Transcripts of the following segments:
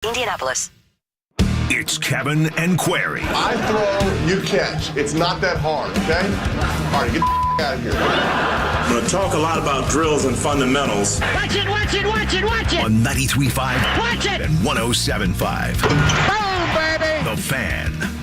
Indianapolis. It's Kevin and Query. I throw, you catch. It's not that hard, okay? All right, get the out of here. I'm going to talk a lot about drills and fundamentals. Watch it, watch it, watch it, watch it. On 93.5 Watch it. and 107.5. Boom, baby. The Fan.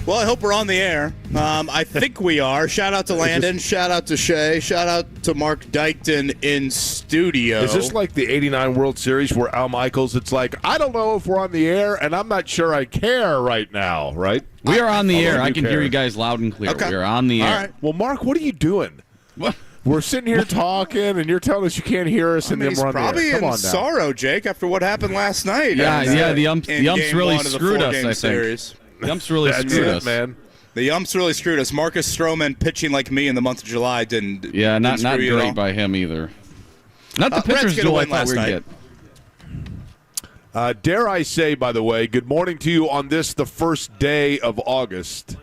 Well, I hope we're on the air. I think we are. Shout out to Landon. Shout out to Shay. Shout out to Mark Dykton in studio. Is this like the 89 World Series where Al Michaels, it's like, I don't know if we're on the air, and I'm not sure I care right now, right? We are on the air. I can care. hear you guys loud and clear. Okay. We are on the air. All right. Well, Mark, what are you doing? What? We're sitting here talking, and you're telling us you can't hear us, and then He's we're on the probably air. Come in on now. sorrow, Jake, after what happened last night. Yeah, the umps in game really one of the screwed us, four-game I think. series. The umps really That's screwed it, us. man. The umps really screwed us. Marcus Stroman pitching like me in the month of July didn't. Yeah, not didn't screw you at all. great by him either. Not the Reds pitchers get a Joe I win thought last we would night. get. Dare I say, by the way, good morning to you on this, the first day of August.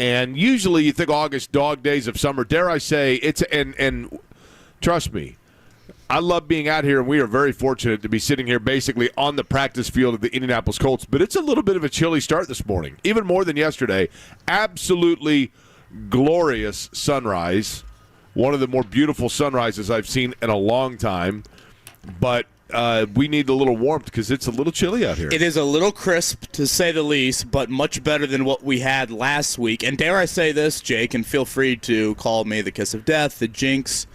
And usually you think August, dog days of summer. Dare I say, it's and trust me, I love being out here, and we are very fortunate to be sitting here basically on the practice field of the Indianapolis Colts. But it's a little bit of a chilly start this morning, even more than yesterday. Absolutely glorious sunrise. One of the more beautiful sunrises I've seen in a long time. But we need a little warmth because it's a little chilly out here. It is a little crisp, to say the least, but much better than what we had last week. And dare I say this, Jake, and feel free to call me the kiss of death, the jinx.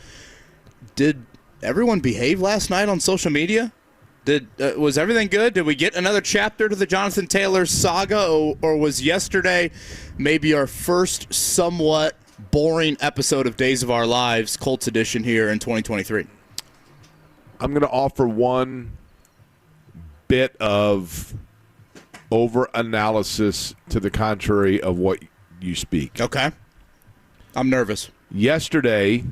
Did everyone behave last night on social media? Was everything good? Did we get another chapter to the Jonathan Taylor saga, or was yesterday maybe our first somewhat boring episode of Days of Our Lives, Colts edition here in 2023? I'm going to offer one bit of over-analysis to the contrary of what you speak. Okay. I'm nervous. Yesterday,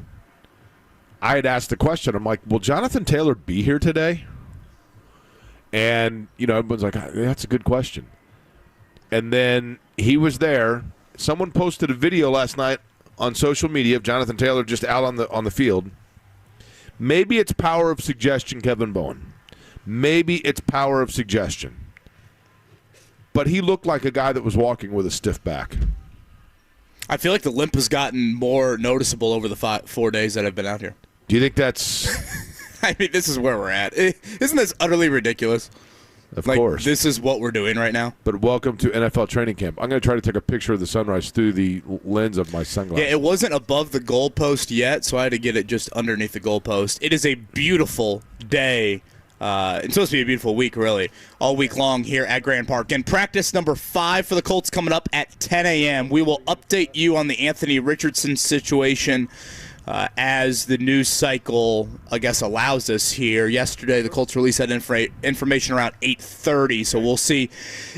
I had asked the question. I'm like, will Jonathan Taylor be here today? And, everyone's like, that's a good question. And then he was there. Someone posted a video last night on social media of Jonathan Taylor just out on the field. Maybe it's power of suggestion, Kevin Bowen. Maybe it's power of suggestion. But he looked like a guy that was walking with a stiff back. I feel like the limp has gotten more noticeable over the 4 days that I've been out here. Do you think that's... I mean, this is where we're at. Isn't this utterly ridiculous? Of course. This is what we're doing right now. But welcome to NFL training camp. I'm going to try to take a picture of the sunrise through the lens of my sunglasses. Yeah, it wasn't above the goalpost yet, so I had to get it just underneath the goalpost. It is a beautiful day. It's supposed to be a beautiful week, really, all week long here at Grand Park. And practice number 5 for the Colts coming up at 10 a.m. We will update you on the Anthony Richardson situation as the news cycle, I guess, allows us here. Yesterday, the Colts released that information around 8:30, so we'll see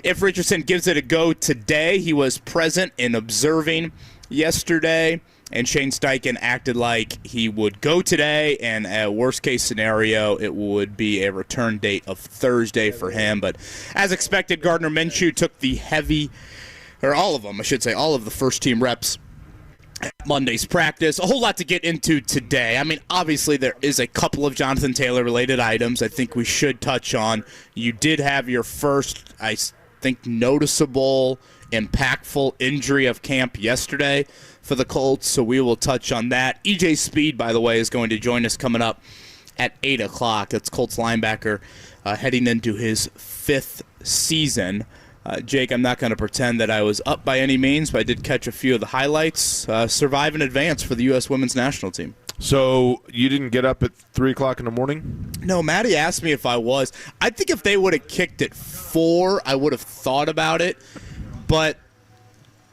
if Richardson gives it a go today. He was present and observing yesterday, and Shane Steichen acted like he would go today, and a worst-case scenario, it would be a return date of Thursday for him. But as expected, Gardner Minshew took all of the first-team reps at Monday's practice. A whole lot to get into today. I mean, obviously there is a couple of Jonathan Taylor-related items I think we should touch on. You did have your first, I think, noticeable, impactful injury of camp yesterday for the Colts, so we will touch on that. E.J. Speed, by the way, is going to join us coming up at 8 o'clock. That's Colts linebacker heading into his 5th season. Jake, I'm not going to pretend that I was up by any means, but I did catch a few of the highlights. Survive and advance for the U.S. women's national team. So you didn't get up at 3 o'clock in the morning? No, Maddie asked me if I was. I think if they would have kicked at 4, I would have thought about it. But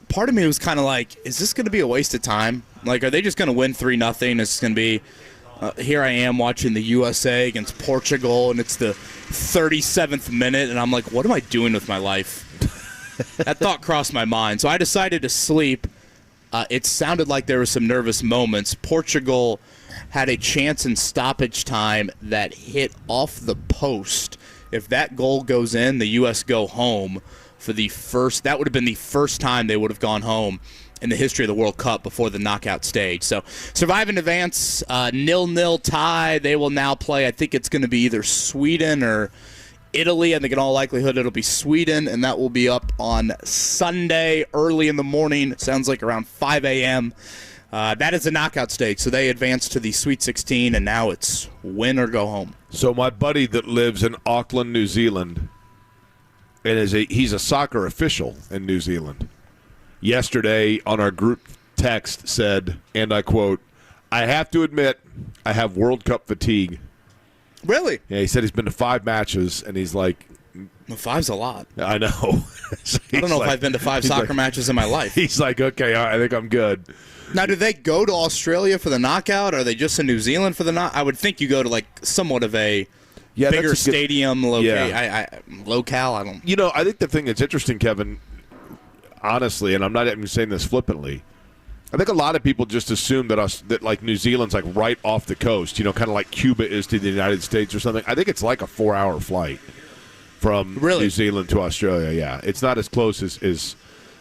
part of me was kind of like, is this going to be a waste of time? Like, are they just going to win 3-0? It's going to be, here I am watching the USA against Portugal, and it's the 37th minute, and I'm like, what am I doing with my life? That thought crossed my mind. So I decided to sleep. It sounded like there were some nervous moments. Portugal had a chance in stoppage time that hit off the post. If that goal goes in, the U.S. go home for the first. That would have been the first time they would have gone home in the history of the World Cup before the knockout stage. So survive and advance, 0-0 tie. They will now play, I think it's going to be either Sweden or Italy. I think in all likelihood it'll be Sweden, and that will be up on Sunday early in the morning. Sounds like around 5 a.m. That is the knockout stage. So they advance to the Sweet 16, and now it's win or go home. So my buddy that lives in Auckland, New Zealand, and he's a soccer official in New Zealand, yesterday on our group text said, and I quote, "I have to admit, I have World Cup fatigue." Really? Yeah, he said he's been to 5 matches, and he's like, Well, 5's a lot. I know. So I don't know if I've been to 5 soccer matches in my life. He's like, okay, all right, I think I'm good. Now, do they go to Australia for the knockout? Or are they just in New Zealand for the knockout? I would think you go to like somewhat of a bigger stadium locale. I don't. You know, I think the thing that's interesting, Kevin, honestly, and I'm not even saying this flippantly, I think a lot of people just assume that like New Zealand's like right off the coast, you know, kind of like Cuba is to the United States or something. I think it's like a 4-hour flight from New Zealand to Australia. Yeah, it's not as close as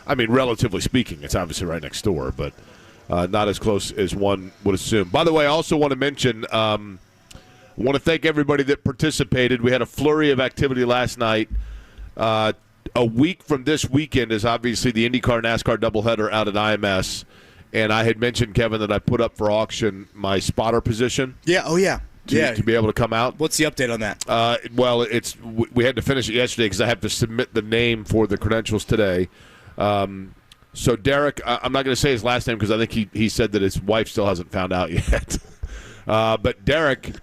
I mean, relatively speaking, it's obviously right next door, but not as close as one would assume. By the way, I also want to mention, I want to thank everybody that participated. We had a flurry of activity last night. A week from this weekend is obviously the IndyCar NASCAR doubleheader out at IMS. And I had mentioned, Kevin, that I put up for auction my spotter position. Yeah, oh yeah. To be able to come out. What's the update on that? Well, we had to finish it yesterday because I have to submit the name for the credentials today. So Derek, I'm not going to say his last name because I think he said that his wife still hasn't found out yet. But Derek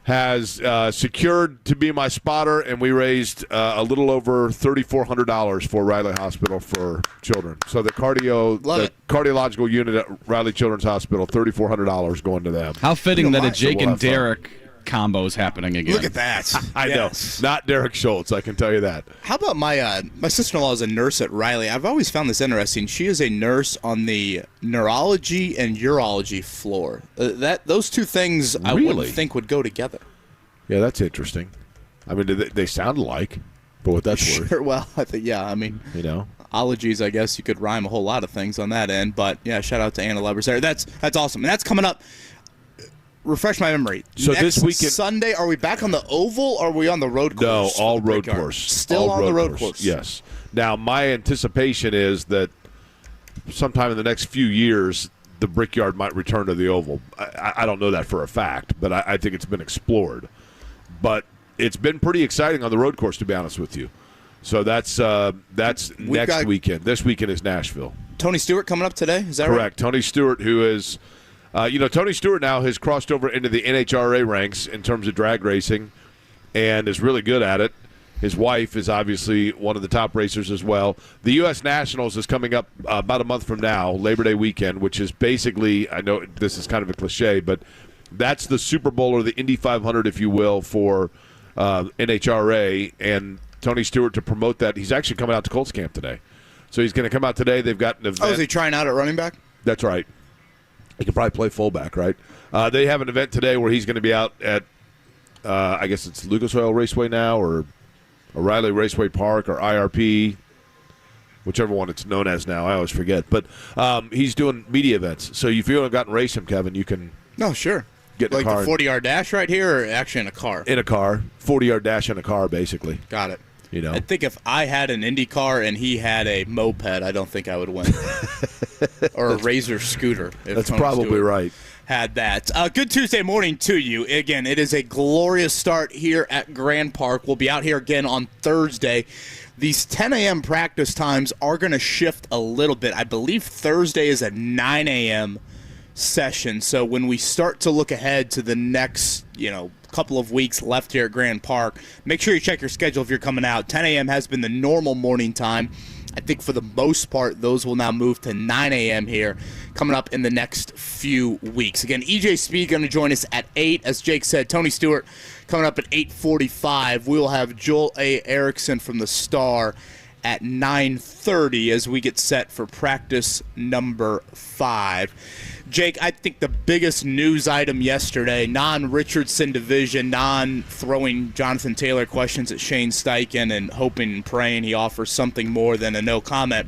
has secured to be my spotter, and we raised a little over $3,400 for Riley Hospital for Children. So the cardiological unit at Riley Children's Hospital, $3,400 going to them. How fitting that a Jake and Derek combo is happening again. Look at that. I know. Not Derek Schultz, I can tell you that. How about my sister-in-law is a nurse at Riley. I've always found this interesting. She is a nurse on the neurology and urology floor. Those two things I wouldn't think would go together. Yeah, that's interesting. I mean, they sound alike, for what that's worth. Sure, well, I think, I mean, you know, ologies, I guess you could rhyme a whole lot of things on that end, but yeah, shout out to Anna Levers there. That's awesome. And that's coming up. Refresh my memory. So next this weekend, Sunday, are we back on the oval or are we on the road course? No, all road course. Still on the road course. Yes. Now, my anticipation is that sometime in the next few years, the Brickyard might return to the oval. I don't know that for a fact, but I think it's been explored. But it's been pretty exciting on the road course, to be honest with you. So that's next weekend. This weekend is Nashville. Tony Stewart coming up today, is that right? Correct. Tony Stewart, who is... Tony Stewart now has crossed over into the NHRA ranks in terms of drag racing and is really good at it. His wife is obviously one of the top racers as well. The U.S. Nationals is coming up about a month from now, Labor Day weekend, which is basically, I know this is kind of a cliche, but that's the Super Bowl or the Indy 500, if you will, for NHRA. And Tony Stewart, to promote that, he's actually coming out to Colts camp today. So he's going to come out today. They've got an event. Oh, is he trying out at running back? That's right. He could probably play fullback, right? They have an event today where he's going to be out at, I guess it's Lucas Oil Raceway now, or O'Reilly Raceway Park, or IRP, whichever one it's known as now. I always forget. But he's doing media events. So if you haven't gotten to race him, Kevin, you can sure. Get in like a car. The 40-yard dash right here, or actually in a car? In a car. 40-yard dash in a car, basically. Got it. You know, I think if I had an Indy car and he had a moped, I don't think I would win. Or a Razor scooter. That's probably right. Had that. Good Tuesday morning to you. Again, it is a glorious start here at Grand Park. We'll be out here again on Thursday. These 10 a.m. practice times are going to shift a little bit. I believe Thursday is a 9 a.m. session. So when we start to look ahead to the next, couple of weeks left here at Grand Park, make sure you check your schedule if you're coming out. 10 a.m. has been the normal morning time. I think for the most part, those will now move to 9 a.m. here coming up in the next few weeks. Again, E.J. Speed going to join us at 8. As Jake said, Tony Stewart coming up at 8:45. We will have Joel A. Erickson from the Star at 9:30 as we get set for practice number 5. Jake, I think the biggest news item yesterday, non-Richardson division, non-throwing Jonathan Taylor questions at Shane Steichen and hoping and praying he offers something more than a no comment.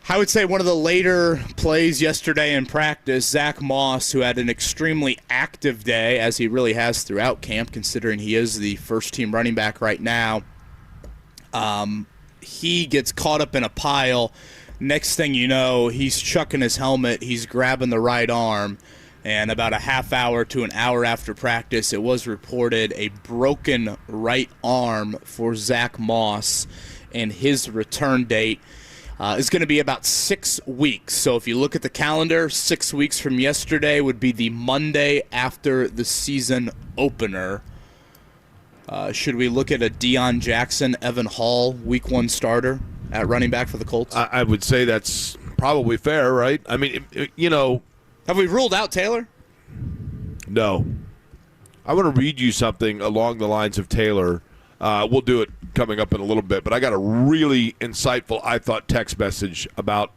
I would say one of the later plays yesterday in practice, Zach Moss, who had an extremely active day, as he really has throughout camp, considering he is the first-team running back right now. He gets caught up in a pile. Next thing you know, he's chucking his helmet, he's grabbing the right arm, and about a half hour to an hour after practice, it was reported a broken right arm for Zach Moss, and his return date is going to be about 6 weeks. So if you look at the calendar, 6 weeks from yesterday would be the Monday after the season opener. Should we look at a Deion Jackson, Evan Hall, week 1 starter at running back for the Colts? I would say that's probably fair, right? I mean, Have we ruled out Taylor? No. I want to read you something along the lines of Taylor. We'll do it coming up in a little bit, but I got a really insightful, I thought, text message about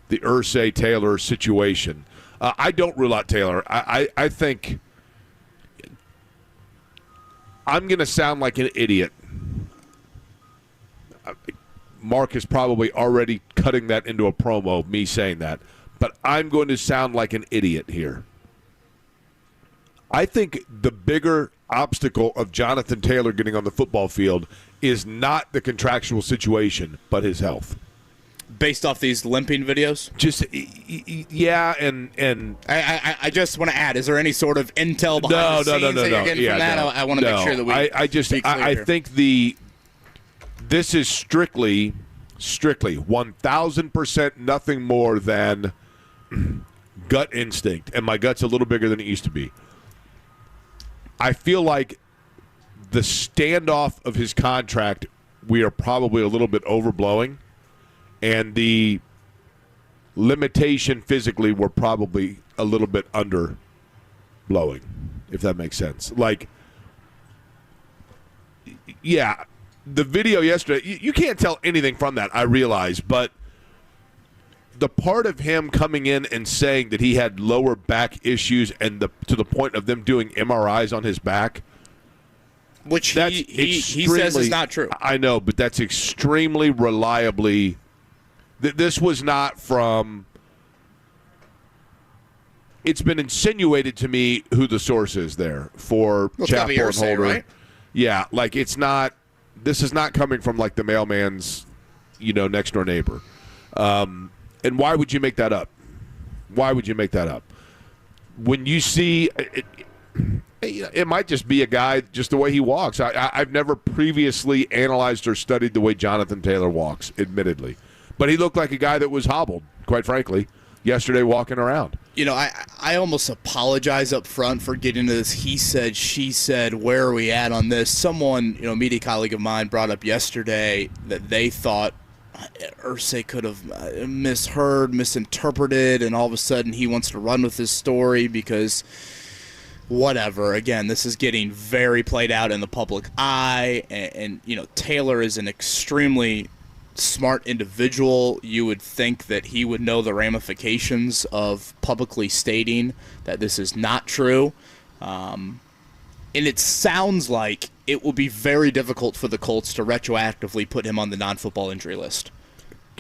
the Irsay Taylor situation. I don't rule out Taylor. I think I'm going to sound like an idiot. Mark is probably already cutting that into a promo, me saying that. But I'm going to sound like an idiot here. I think the bigger obstacle of Jonathan Taylor getting on the football field is not the contractual situation, but his health. Based off these limping videos? Just, yeah, and I just want to add, is there any sort of intel behind the scenes that you're getting from that? I want to make sure that we I think this is strictly 1,000% nothing more than gut instinct, and my gut's a little bigger than it used to be. I feel like the standoff of his contract, we are probably a little bit overblowing, and the limitation physically, we're probably a little bit underblowing, if that makes sense. Like, yeah, the video yesterday, you can't tell anything from that, I realize, but the part of him coming in and saying that he had lower back issues and to the point of them doing MRIs on his back, which he says is not true. I know, but that's extremely reliably. This was not from. It's been insinuated to me who the source is there for Chapel and Holder. Right? Yeah, like it's not. This is not coming from like the mailman's, next door neighbor. And why would you make that up? Why would you make that up? When you see it might just be a guy, just the way he walks. I've never previously analyzed or studied the way Jonathan Taylor walks, admittedly. But he looked like a guy that was hobbled, quite frankly, yesterday walking around. I almost apologize up front for getting into this he said, she said, where are we at on this? Someone, a media colleague of mine brought up yesterday that they thought Irsay could have misheard, misinterpreted, and all of a sudden he wants to run with this story because whatever. Again, this is getting very played out in the public eye, and Taylor is an extremely smart individual. You would think that he would know the ramifications of publicly stating that this is not true. And it sounds like it will be very difficult for the Colts to retroactively put him on the non-football injury list.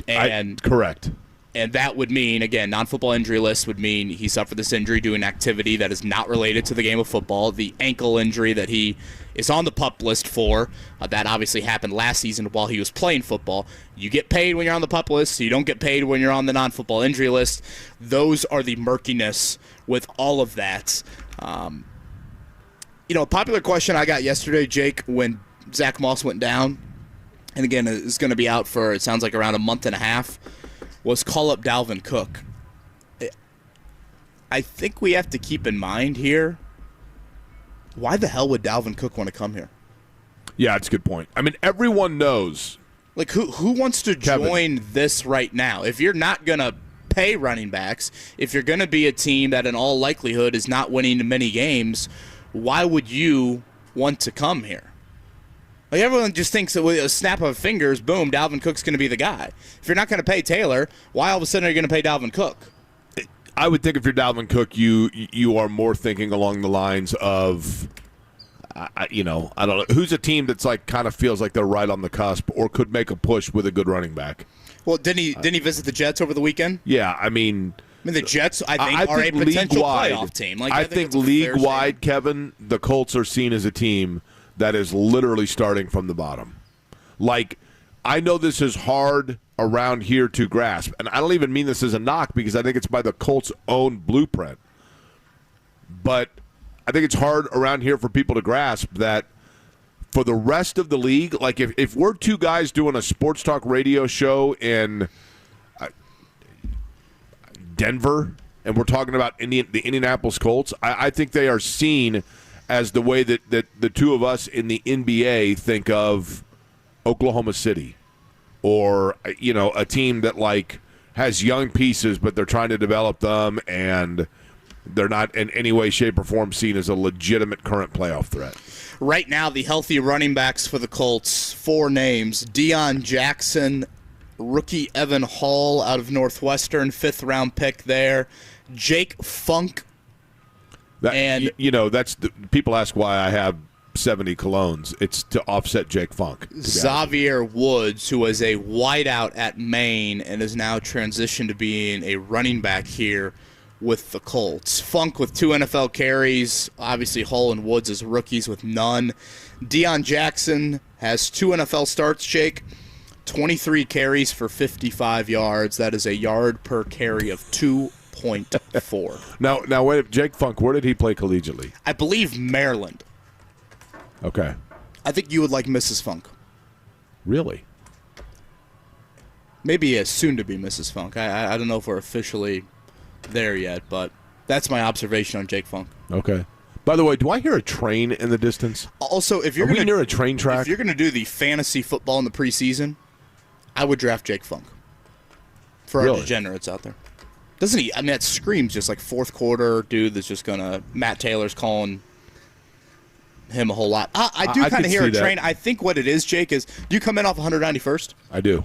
And correct. And that would mean, again, non-football injury list would mean he suffered this injury doing activity that is not related to the game of football. The ankle injury that he is on the PUP list for, that obviously happened last season while he was playing football. You get paid when you're on the PUP list, so you don't get paid when you're on the non-football injury list. Those are the murkiness with all of that. A popular question I got yesterday, Jake, when Zach Moss went down, and again, is going to be out for, it sounds like, around a month and a half, was call up Dalvin Cook. I think we have to keep in mind here, why the hell would Dalvin Cook want to come here? Yeah, it's a good point. I mean, everyone knows. Like, who wants to join this right now? If you're not going to pay running backs, if you're going to be a team that in all likelihood is not winning many games, why would you want to come here? Like, everyone just thinks that with a snap of fingers, boom, Dalvin Cook's going to be the guy. If you're not going to pay Taylor, why all of a sudden are you going to pay Dalvin Cook? I would think if you're Dalvin Cook, you are more thinking along the lines of, I don't know, who's a team that's like kind of feels like they're right on the cusp or could make a push with a good running back. Well, didn't he visit the Jets over the weekend? Yeah, I mean, the Jets, I think are a potential playoff team. I think league-wide, Kevin, the Colts are seen as a team that is literally starting from the bottom. Like, I know this is hard around here to grasp, and I don't even mean this as a knock because I think it's by the Colts' own blueprint. But I think it's hard around here for people to grasp that for the rest of the league, like if we're two guys doing a sports talk radio show in Denver and we're talking about the Indianapolis Colts, I think they are seen as the way that the two of us in the NBA think of Oklahoma City or, a team that like has young pieces but they're trying to develop them and they're not in any way, shape, or form seen as a legitimate current playoff threat. Right now, the healthy running backs for the Colts, 4 names: Deion Jackson, rookie Evan Hall out of Northwestern, 5th-round pick there, Jake Funk. People ask why I have 70 colognes. It's to offset Jake Funk. Xavier Woods, who was a wideout at Maine and is now transitioned to being a running back here with the Colts. Funk with 2 NFL carries. Obviously, Hull and Woods as rookies with none. Deion Jackson has 2 NFL starts, Jake. 23 carries for 55 yards. That is a yard per carry of 2.4. Now, wait, Jake Funk, where did he play collegiately? I believe Maryland. Okay. I think you would like Mrs. Funk. Really? Maybe a soon-to-be Mrs. Funk. I don't know if we're officially there yet, but that's my observation on Jake Funk. Okay. By the way, do I hear a train in the distance? Also, if you're near a train track? If you're going to do the fantasy football in the preseason, I would draft Jake Funk for our degenerates out there. Doesn't he? I mean, that screams just like fourth quarter dude that's just going to – Matt Taylor's calling him a whole lot. I do kind of hear a train. I think what it is, Jake, is do you come in off 191st? I do.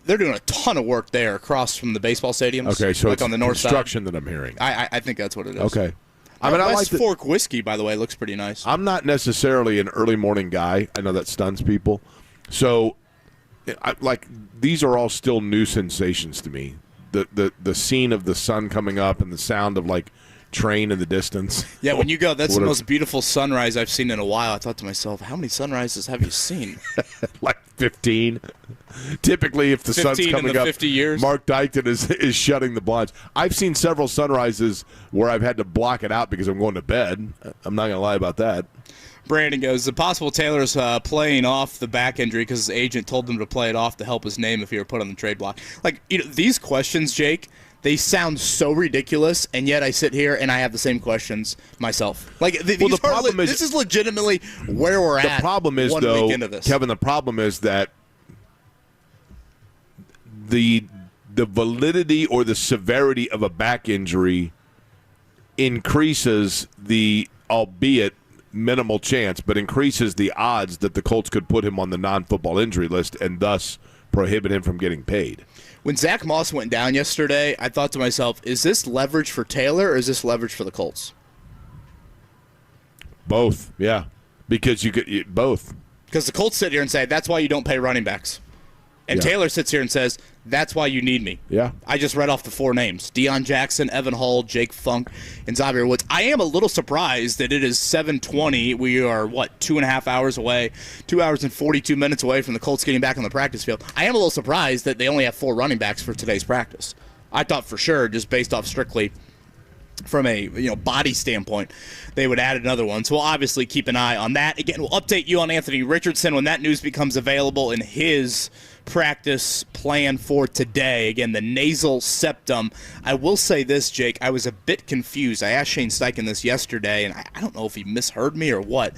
They're doing a ton of work there across from the baseball stadiums. Okay, so like it's on the north construction side. that I'm hearing. I think that's what it is. Okay. I mean, West Fork whiskey, by the way, looks pretty nice. I'm not necessarily an early morning guy. I know that stuns people. So, these are all still new sensations to me. The scene of the sun coming up and the sound of train in the distance. Yeah, when you go, that's the most beautiful sunrise I've seen in a while. I thought to myself, how many sunrises have you seen? 15. Typically, if the sun's coming up, 50 years. Mark Dykton is shutting the blinds. I've seen several sunrises where I've had to block it out because I'm going to bed. I'm not going to lie about that. Brandon goes, the possible Taylor's playing off the back injury because his agent told him to play it off to help his name if he were put on the trade block. These questions, Jake, they sound so ridiculous, and yet I sit here and I have the same questions myself. This is legitimately where we're at. The problem is, though, Kevin, the problem is that the validity or the severity of a back injury increases the, albeit minimal chance, but increases the odds that the Colts could put him on the non-football injury list and thus prohibit him from getting paid. When Zach Moss went down yesterday, I thought to myself, is this leverage for Taylor or is this leverage for the Colts? Both, yeah. Because you could both. Because the Colts sit here and say, that's why you don't pay running backs. And Taylor sits here and says, that's why you need me. Yeah. I just read off the 4 names. Deion Jackson, Evan Hall, Jake Funk, and Xavier Woods. I am a little surprised that it is 7:20. We are, 2.5 hours away, 2 hours and 42 minutes away from the Colts getting back on the practice field. I am a little surprised that they only have 4 running backs for today's practice. I thought for sure, just based off strictly from a body standpoint, they would add another one. So we'll obviously keep an eye on that. Again, we'll update you on Anthony Richardson when that news becomes available in his practice plan for today. Again, the nasal septum. I will say this, Jake, I was a bit confused. I asked Shane Steichen this yesterday, and I don't know if he misheard me or what.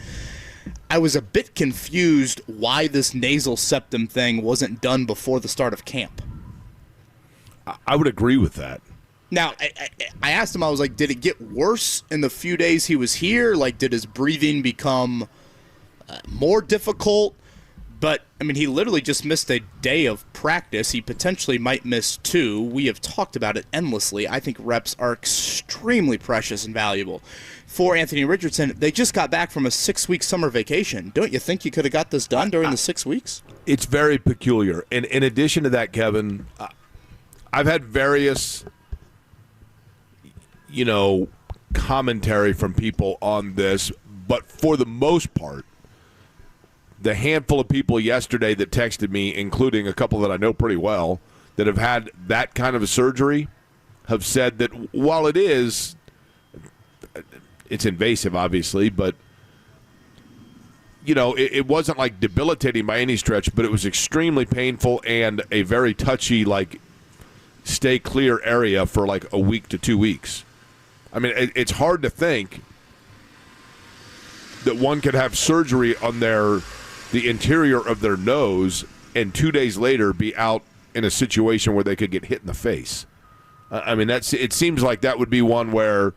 I was a bit confused why this nasal septum thing wasn't done before the start of camp. I would agree with that. Now, I asked him, I was like, did it get worse in the few days he was here? Did his breathing become more difficult? But, I mean, he literally just missed a day of practice. He potentially might miss 2. We have talked about it endlessly. I think reps are extremely precious and valuable. For Anthony Richardson, they just got back from a 6-week summer vacation. Don't you think you could have got this done during the 6 weeks? It's very peculiar. And in addition to that, Kevin, I've had various, commentary from people on this, but for the most part, the handful of people yesterday that texted me, including a couple that I know pretty well, that have had that kind of a surgery, have said that while it's invasive, obviously, but, it wasn't like debilitating by any stretch, but it was extremely painful and a very touchy, stay clear area for a week to 2 weeks. I mean, it's hard to think that one could have surgery on the interior of their nose and 2 days later be out in a situation where they could get hit in the face. I mean, it seems like that would be one where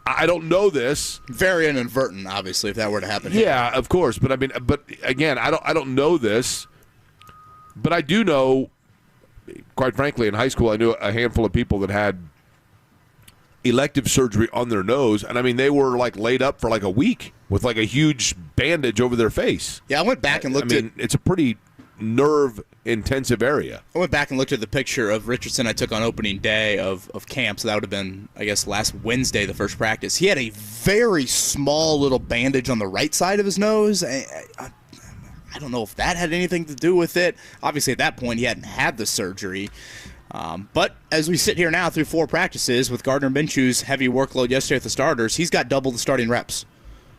I don't know this. Very inadvertent, obviously, if that were to happen. Yeah, of course. But again, I don't know this. But I do know, quite frankly, in high school, I knew a handful of people that had elective surgery on their nose, and I mean, they were laid up for a week with a huge bandage over their face. Yeah, I went back and looked it's a pretty nerve-intensive area. I went back and looked at the picture of Richardson I took on opening day of camp, so that would have been, I guess, last Wednesday, the first practice. He had a very small little bandage on the right side of his nose. I don't know if that had anything to do with it. Obviously, at that point, he hadn't had the surgery. But as we sit here now through 4 practices with Gardner Minshew's heavy workload yesterday with the starters, he's got double the starting reps.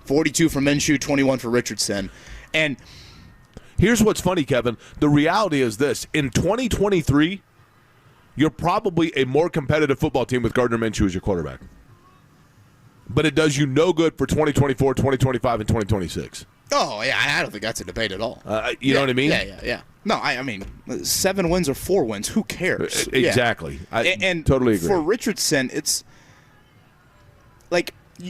42 for Minshew, 21 for Richardson. And here's what's funny, Kevin. The reality is this. In 2023, you're probably a more competitive football team with Gardner Minshew as your quarterback. But it does you no good for 2024, 2025, and 2026. Oh, yeah, I don't think that's a debate at all. You know what I mean? Yeah. No, I mean, 7 wins or 4 wins, who cares? Exactly. Yeah. I totally agree. For Richardson, it's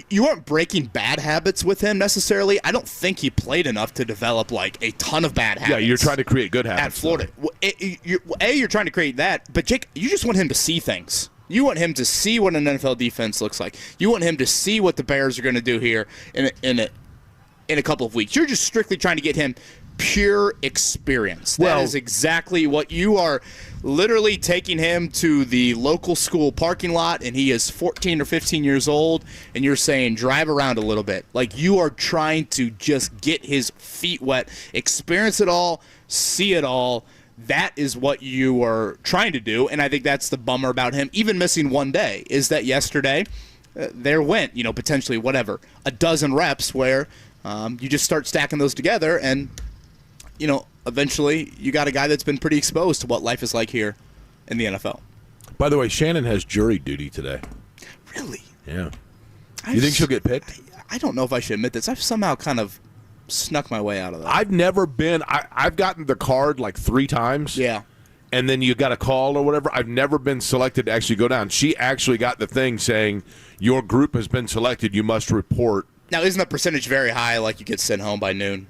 you aren't breaking bad habits with him necessarily. I don't think he played enough to develop a ton of bad habits. Yeah, you're trying to create good habits. At Florida. You're trying to create that, but Jake, you just want him to see things. You want him to see what an NFL defense looks like. You want him to see what the Bears are going to do here in a couple of weeks. You're just strictly trying to get him pure experience. That is exactly what you are. Literally taking him to the local school parking lot, and he is 14 or 15 years old, and you're saying drive around a little bit. You are trying to just get his feet wet, experience it all, see it all. That is what you are trying to do, and I think that's the bummer about him, even missing 1 day, is that yesterday there went, potentially a dozen reps where you just start stacking those together, and eventually you got a guy that's been pretty exposed to what life is like here in the NFL. By the way, Shannon has jury duty today. Really? Yeah. You think she'll get picked? I don't know if I should admit this. I've somehow kind of snuck my way out of that. I've never been. I've gotten the card 3 times. Yeah. And then you got a call or whatever. I've never been selected to actually go down. She actually got the thing saying, your group has been selected. You must report. Now, isn't the percentage very high, you get sent home by noon?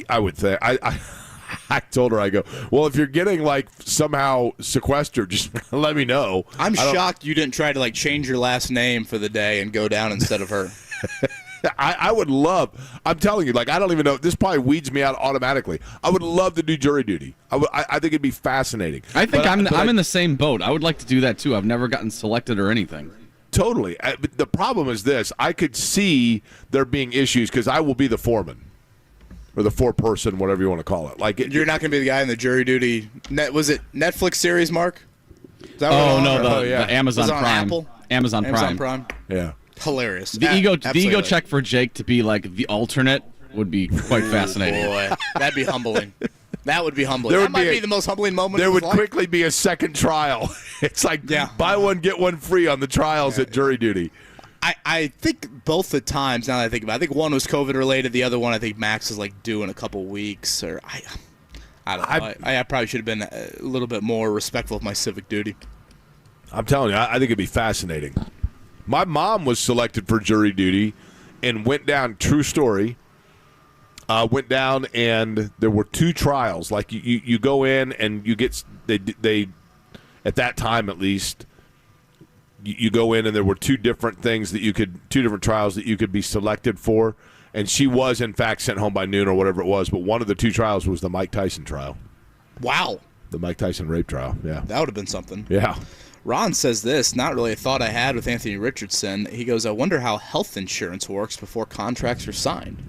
I would think. I told her, I go, well, if you're getting somehow sequestered, just let me know. I'm shocked you didn't try to change your last name for the day and go down instead of her. I would love. I'm telling you, I don't even know. This probably weeds me out automatically. I would love to do jury duty. I think it'd be fascinating. I think I'm in the same boat. I would like to do that too. I've never gotten selected or anything. Totally. But the problem is this: I could see there being issues because I will be the foreman. Or the 4-person, whatever you want to call it. You're not going to be the guy in the jury duty. Was it Netflix series, Mark? The Amazon Prime. Apple? Amazon Prime. Yeah. Hilarious. The ego check for Jake to be the alternate would be quite fascinating. Boy, that'd be humbling. That would be humbling. That might be the most humbling moment. There would quickly be a second trial. It's buy one, get one free on the trials at jury duty. I think both the times, now that I think about it, I think one was COVID-related. The other one, I think Max is due in a couple weeks. Or I don't know. I probably should have been a little bit more respectful of my civic duty. I'm telling you, I think it'd be fascinating. My mom was selected for jury duty and went down, true story, went down, and there were 2 trials. Like you go in and you get they at that time at least. You go in, and there were 2 different things that 2 different trials that you could be selected for, and she was in fact sent home by noon or whatever it was. But one of the 2 trials was the Mike Tyson trial. Wow, the Mike Tyson rape trial. Yeah, that would have been something. Yeah. Ron says this, not really a thought I had with Anthony Richardson. He goes, I wonder how health insurance works before contracts are signed.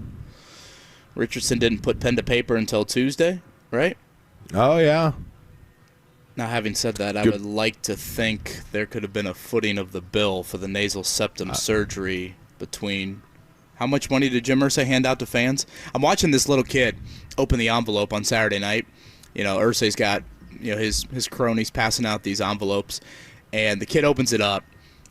Richardson didn't put pen to paper until Tuesday, right? Oh yeah. Now, having said that, I would like to think there could have been a footing of the bill for the nasal septum surgery between. How much money did Jim Irsay hand out to fans? I'm watching this little kid open the envelope on Saturday night. You know, Irsay's got his cronies passing out these envelopes, and the kid opens it up.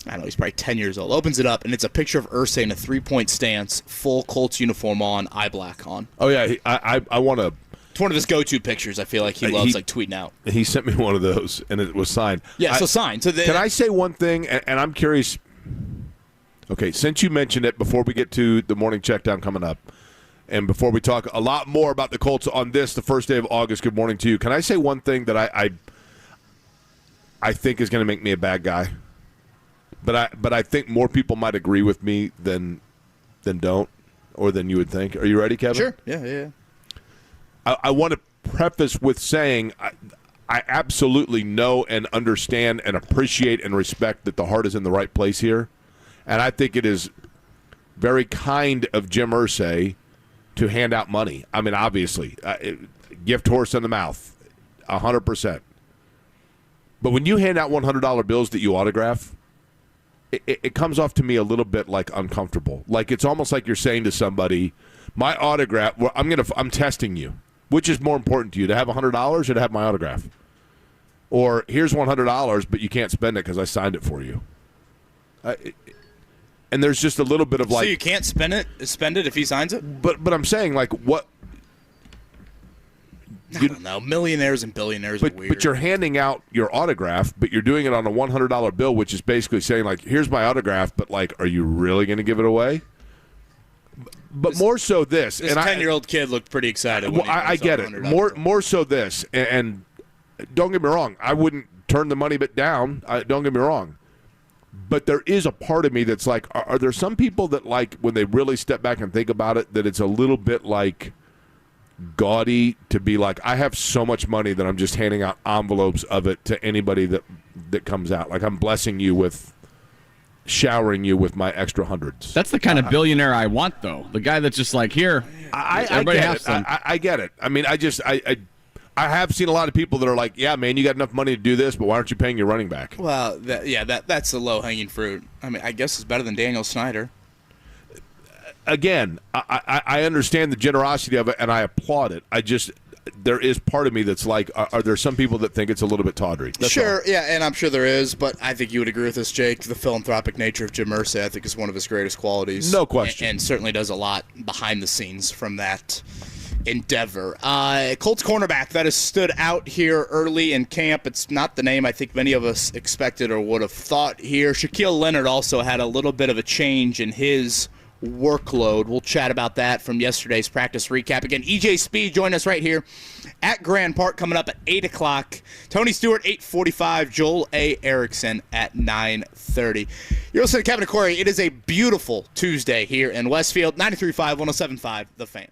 I don't know, he's probably 10 years old. Opens it up, and it's a picture of Irsay in a 3-point stance, full Colts uniform on, eye black on. Oh yeah, I want to. It's one of his go-to pictures. I feel like he loves tweeting out. He sent me one of those, and it was signed. Yeah, so signed. So can I say one thing? And I'm curious. Okay, since you mentioned it, before we get to the morning checkdown coming up, and before we talk a lot more about the Colts on the first day of August, good morning to you. Can I say one thing that I think is going to make me a bad guy? But I think more people might agree with me than don't, or than you would think. Are you ready, Kevin? Sure. Yeah. I want to preface with saying I absolutely know and understand and appreciate and respect that the heart is in the right place here. And I think it is very kind of Jim Irsay to hand out money. I mean, obviously, gift horse in the mouth, 100%. But when you hand out $100 bills that you autograph, it comes off to me a little bit like uncomfortable. Like it's almost like you're saying to somebody, my autograph, well, I'm testing you. Which is more important to you, to have $100 or to have my autograph? Or here's $100, but you can't spend it because I signed it for you. And there's just a little bit of like. So you can't spend it if he signs it? But I'm saying like what? I don't know. Millionaires and billionaires are weird. But you're handing out your autograph, but you're doing it on a $100 bill, which is basically saying like, here's my autograph, but like, are you really going to give it away? But more so this. This 10-year-old kid looked pretty excited. Well, I get it. More so this. And don't get me wrong. I wouldn't turn the money bit down. Don't get me wrong. But there is a part of me that's like, are there some people that like, when they really step back and think about it, that it's a little bit like gaudy to be like, I have so much money that I'm just handing out envelopes of it to anybody that comes out. Like I'm blessing you with, showering you with my extra hundreds. That's the kind of billionaire I want, though. The guy that's just like, here, everybody has some. I get it. I mean, I have seen a lot of people that are like, yeah, man, you got enough money to do this, but why aren't you paying your running back? Well, that's the low-hanging fruit. I mean, I guess it's better than Daniel Snyder. Again, I understand the generosity of it, and I applaud it. There is part of me that's like, are there some people that think it's a little bit tawdry? That's sure, all. Yeah, and I'm sure there is, but I think you would agree with this, Jake. The philanthropic nature of Jim Irsay, I think, is one of his greatest qualities. No question. And certainly does a lot behind the scenes from that endeavor. Colts cornerback that has stood out here early in camp. It's not the name I think many of us expected or would have thought here. Shaq Leonard also had a little bit of a change in his workload. We'll chat about that from yesterday's practice recap. Again, E.J. Speed join us right here at Grand Park coming up at 8 o'clock. Tony Stewart, 8:45. Joel A. Erickson at 9:30. You're listening to Kevin and Corey. It is a beautiful Tuesday here in Westfield. 93.5, 107.5, The Fan.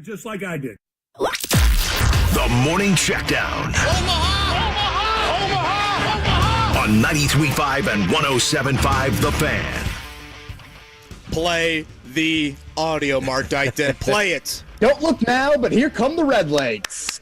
Just like I did. The Morning Checkdown. On 93.5 and 107.5 The Fan. Play the audio, Mark Dykton. Play it. Don't look now, but here come the Red Legs.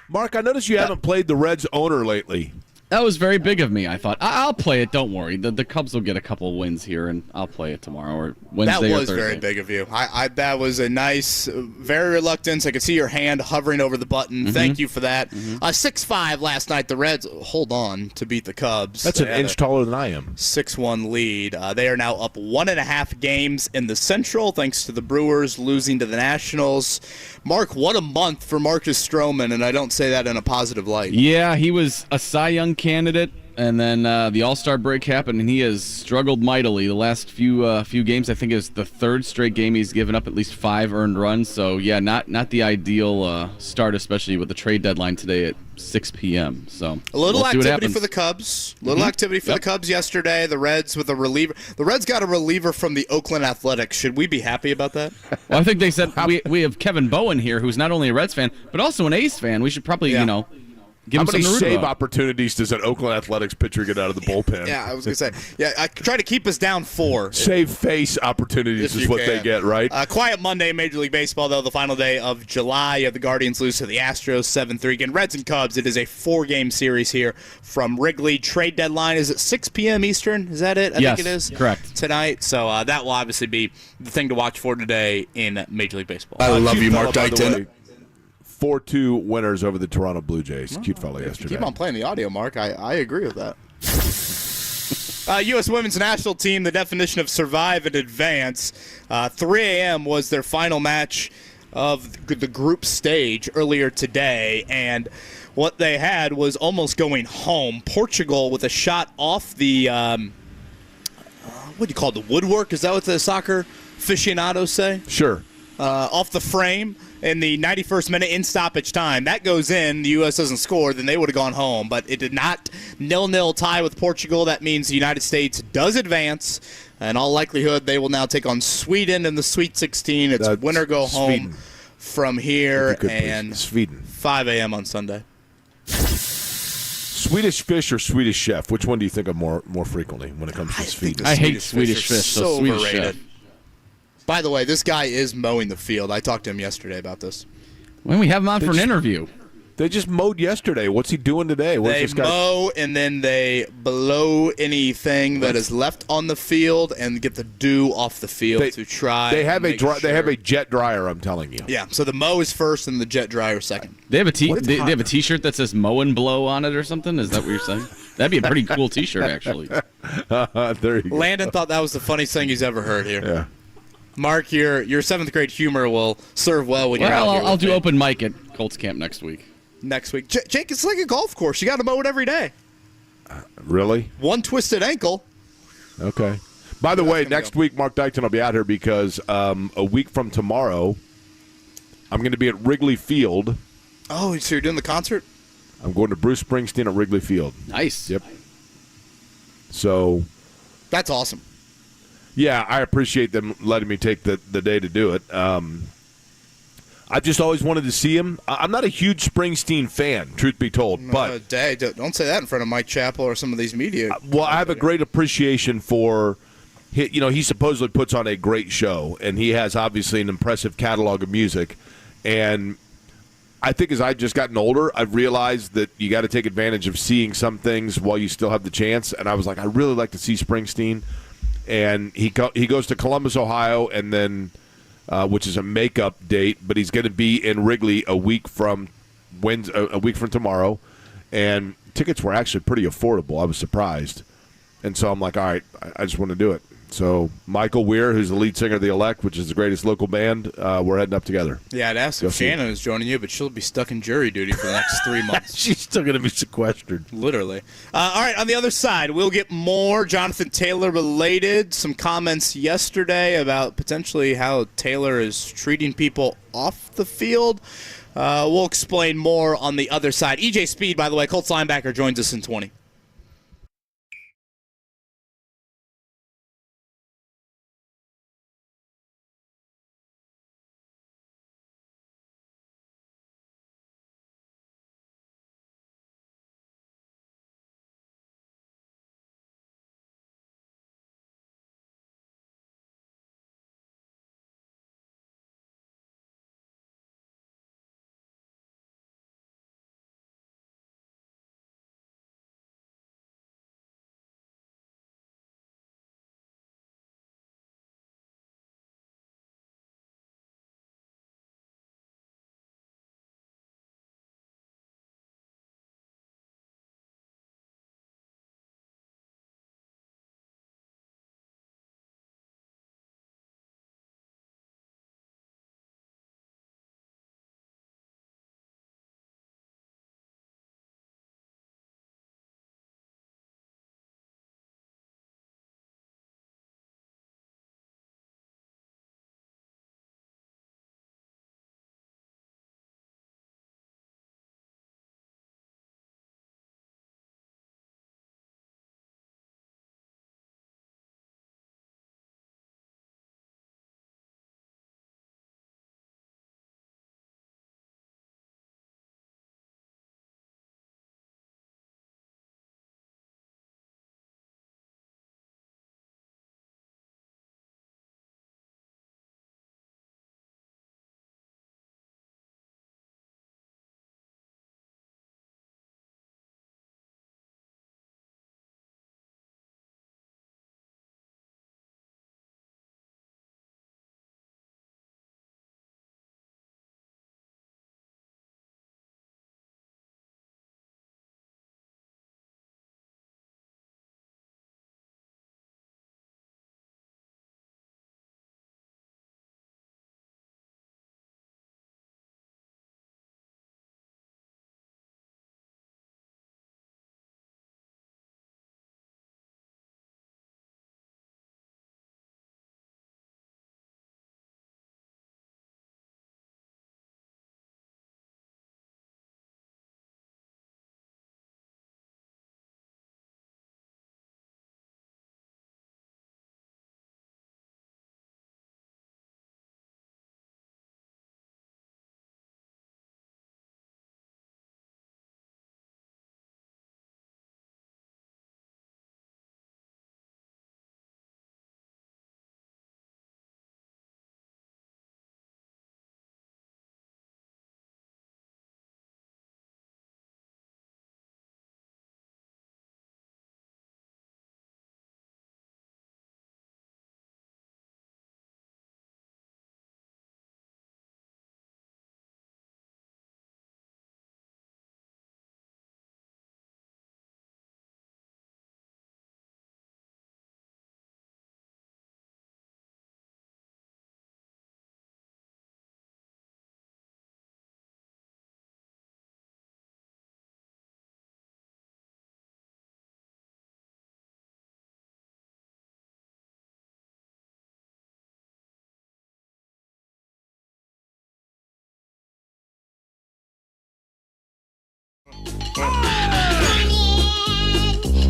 Mark, I noticed you haven't played the Reds owner lately. That was very big of me. I thought, I'll play it. Don't worry. The Cubs will get a couple wins here, and I'll play it tomorrow or Wednesday That or was Thursday. very big of you. That was a nice, very reluctant. I could see your hand hovering over the button. Thank you for that. 6-5 last night. The Reds hold on to beat the Cubs. That's an inch taller than I am. 6-1 lead. They are now up 1.5 games in the Central, thanks to the Brewers losing to the Nationals. Mark, what a month for Marcus Stroman, and I don't say that in a positive light. Yeah, he was a Cy Young candidate, and then the All-Star break happened, and he has struggled mightily. The last few games, I think, is the third straight game he's given up at least 5 earned runs. So, yeah, not the ideal start, especially with the trade deadline today at 6 p.m. So a little we'll activity for the Cubs. Activity for the Cubs yesterday. The Reds with a reliever. The Reds got a reliever from the Oakland Athletics. Should we be happy about that? Well, I think they said we have Kevin Bowen here, who's not only a Reds fan but also an A's fan. We should probably, give him How many something to root save about. opportunities does an Oakland Athletics pitcher get out of the bullpen? Yeah, I was going to say. Yeah, I try to keep us down 4. Save face opportunities is what they get, right? Quiet Monday in Major League Baseball, though, the final day of July. You have the Guardians lose to the Astros 7-3. Again, Reds and Cubs, it is a 4-game series here from Wrigley. Trade deadline is at 6 p.m. Eastern. Is that it? I Yes, think it is. correct. Tonight. So that will obviously be the thing to watch for today in Major League Baseball. I love you, Mark By the Dykton. way, 4-2 winners over the Toronto Blue Jays. Cute fellow yesterday. Keep on playing the audio, Mark. I agree with that. U.S. women's national team, the definition of survive and advance. 3 a.m. was their final match of the group stage earlier today, and what they had was almost going home. Portugal with a shot off the, what do you call it, the woodwork? Is that what the soccer aficionados say? Sure. Off the frame in the 91st minute in stoppage time. That goes in. The U.S. doesn't score, then they would have gone home. But it did not 0-0 tie with Portugal. That means the United States does advance. In all likelihood, they will now take on Sweden in the Sweet 16. It's win or go home from here. And Sweden. 5 a.m. on Sunday. Swedish fish or Swedish chef? Which one do you think of more frequently when it comes to Sweden? I hate Swedish fish, so Swedish overrated. chef. By the way, this guy is mowing the field. I talked to him yesterday about this. When we have him on for an interview. They just mowed yesterday. What's he doing today? What's They this guy? mow and then they blow anything that is left on the field and get the dew off the field to try. They have and a they have a jet dryer. I'm telling you. Yeah. So the mow is first and the jet dryer second. They have they have a T-shirt that says "Mow and Blow" on it or something. Is that what you're saying? That'd be a pretty cool T-shirt, actually. There you go. Landon thought that was the funniest thing he's ever heard here. Yeah. Mark, your seventh grade humor will serve well when you're out here. I'll with do me. open mic at Colts camp next week. Next week. Jake, it's like a golf course. You got to mow it every day. Really? One twisted ankle. Okay. By the way, next week, Mark Dykton will be out here because a week from tomorrow, I'm going to be at Wrigley Field. Oh, so you're doing the concert? I'm going to Bruce Springsteen at Wrigley Field. Nice. Yep. So. That's awesome. Yeah, I appreciate them letting me take the day to do it. I just always wanted to see him. I'm not a huge Springsteen fan, truth be told. But don't say that in front of Mike Chappell or some of these media. Well, I have a great appreciation for, he supposedly puts on a great show, and he has obviously an impressive catalog of music. And I think as I've just gotten older, I've realized that you got to take advantage of seeing some things while you still have the chance. And I was like, I really like to see Springsteen. And he goes to Columbus, Ohio, and then which is a makeup date, but he's going to be in Wrigley a week from tomorrow, and tickets were actually pretty affordable. I was surprised, and so I'm like, all right, I just want to do it. So Michael Weir, who's the lead singer of The Elect, which is the greatest local band, we're heading up together. Yeah, I'd ask if Shannon is joining you, but she'll be stuck in jury duty for the next 3 months. She's still going to be sequestered. Literally. All right, on the other side, we'll get more Jonathan Taylor related. Some comments yesterday about potentially how Taylor is treating people off the field. We'll explain more on the other side. E.J. Speed, by the way, Colts linebacker, joins us in 20.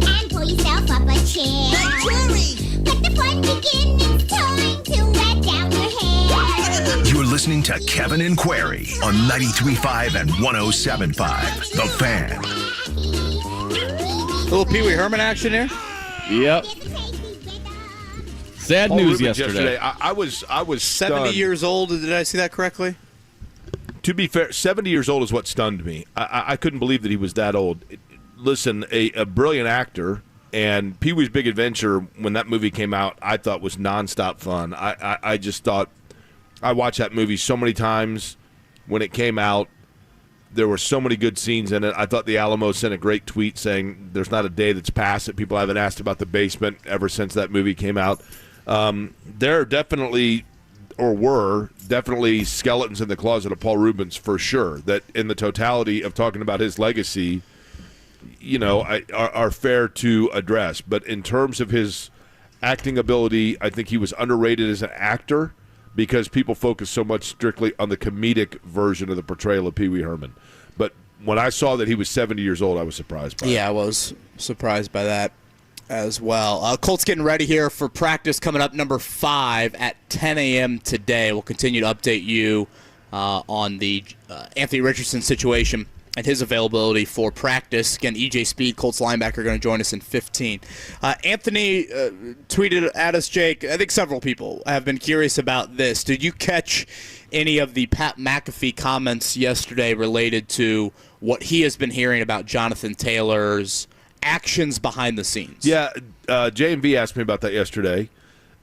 And pull yourself up a chair. Let the fun begin. It's time to let down your hair. You're listening to Kevin and Query on 93.5 and 107.5. The Fan. Little Pee Wee Herman action here. Yep. Sad Paul news Rubens yesterday. I was 70 stunned. years old. Did I see that correctly? To be fair, 70 years old is what stunned me. I couldn't believe that he was that old. Listen, a brilliant actor, and Pee-wee's Big Adventure, when that movie came out, I thought was nonstop fun. I just thought, I watched that movie so many times when it came out. There were so many good scenes in it. I thought the Alamo sent a great tweet saying there's not a day that's passed that people haven't asked about the basement ever since that movie came out. There are definitely, or were definitely, skeletons in the closet of Paul Rubens for sure, that in the totality of talking about his legacy, are fair to address. But in terms of his acting ability, I think he was underrated as an actor because people focus so much strictly on the comedic version of the portrayal of Pee Wee Herman. But when I saw that he was 70 years old, I was surprised by it. Yeah, I was surprised by that as well. Colts getting ready here for practice coming up, number 5 at 10 a.m. today. We'll continue to update you on the Anthony Richardson situation and his availability for practice. Again, E.J. Speed, Colts linebacker, going to join us in 15. Anthony tweeted at us, Jake. I think several people have been curious about this. Did you catch any of the Pat McAfee comments yesterday related to what he has been hearing about Jonathan Taylor's actions behind the scenes? Yeah, J&V asked me about that yesterday.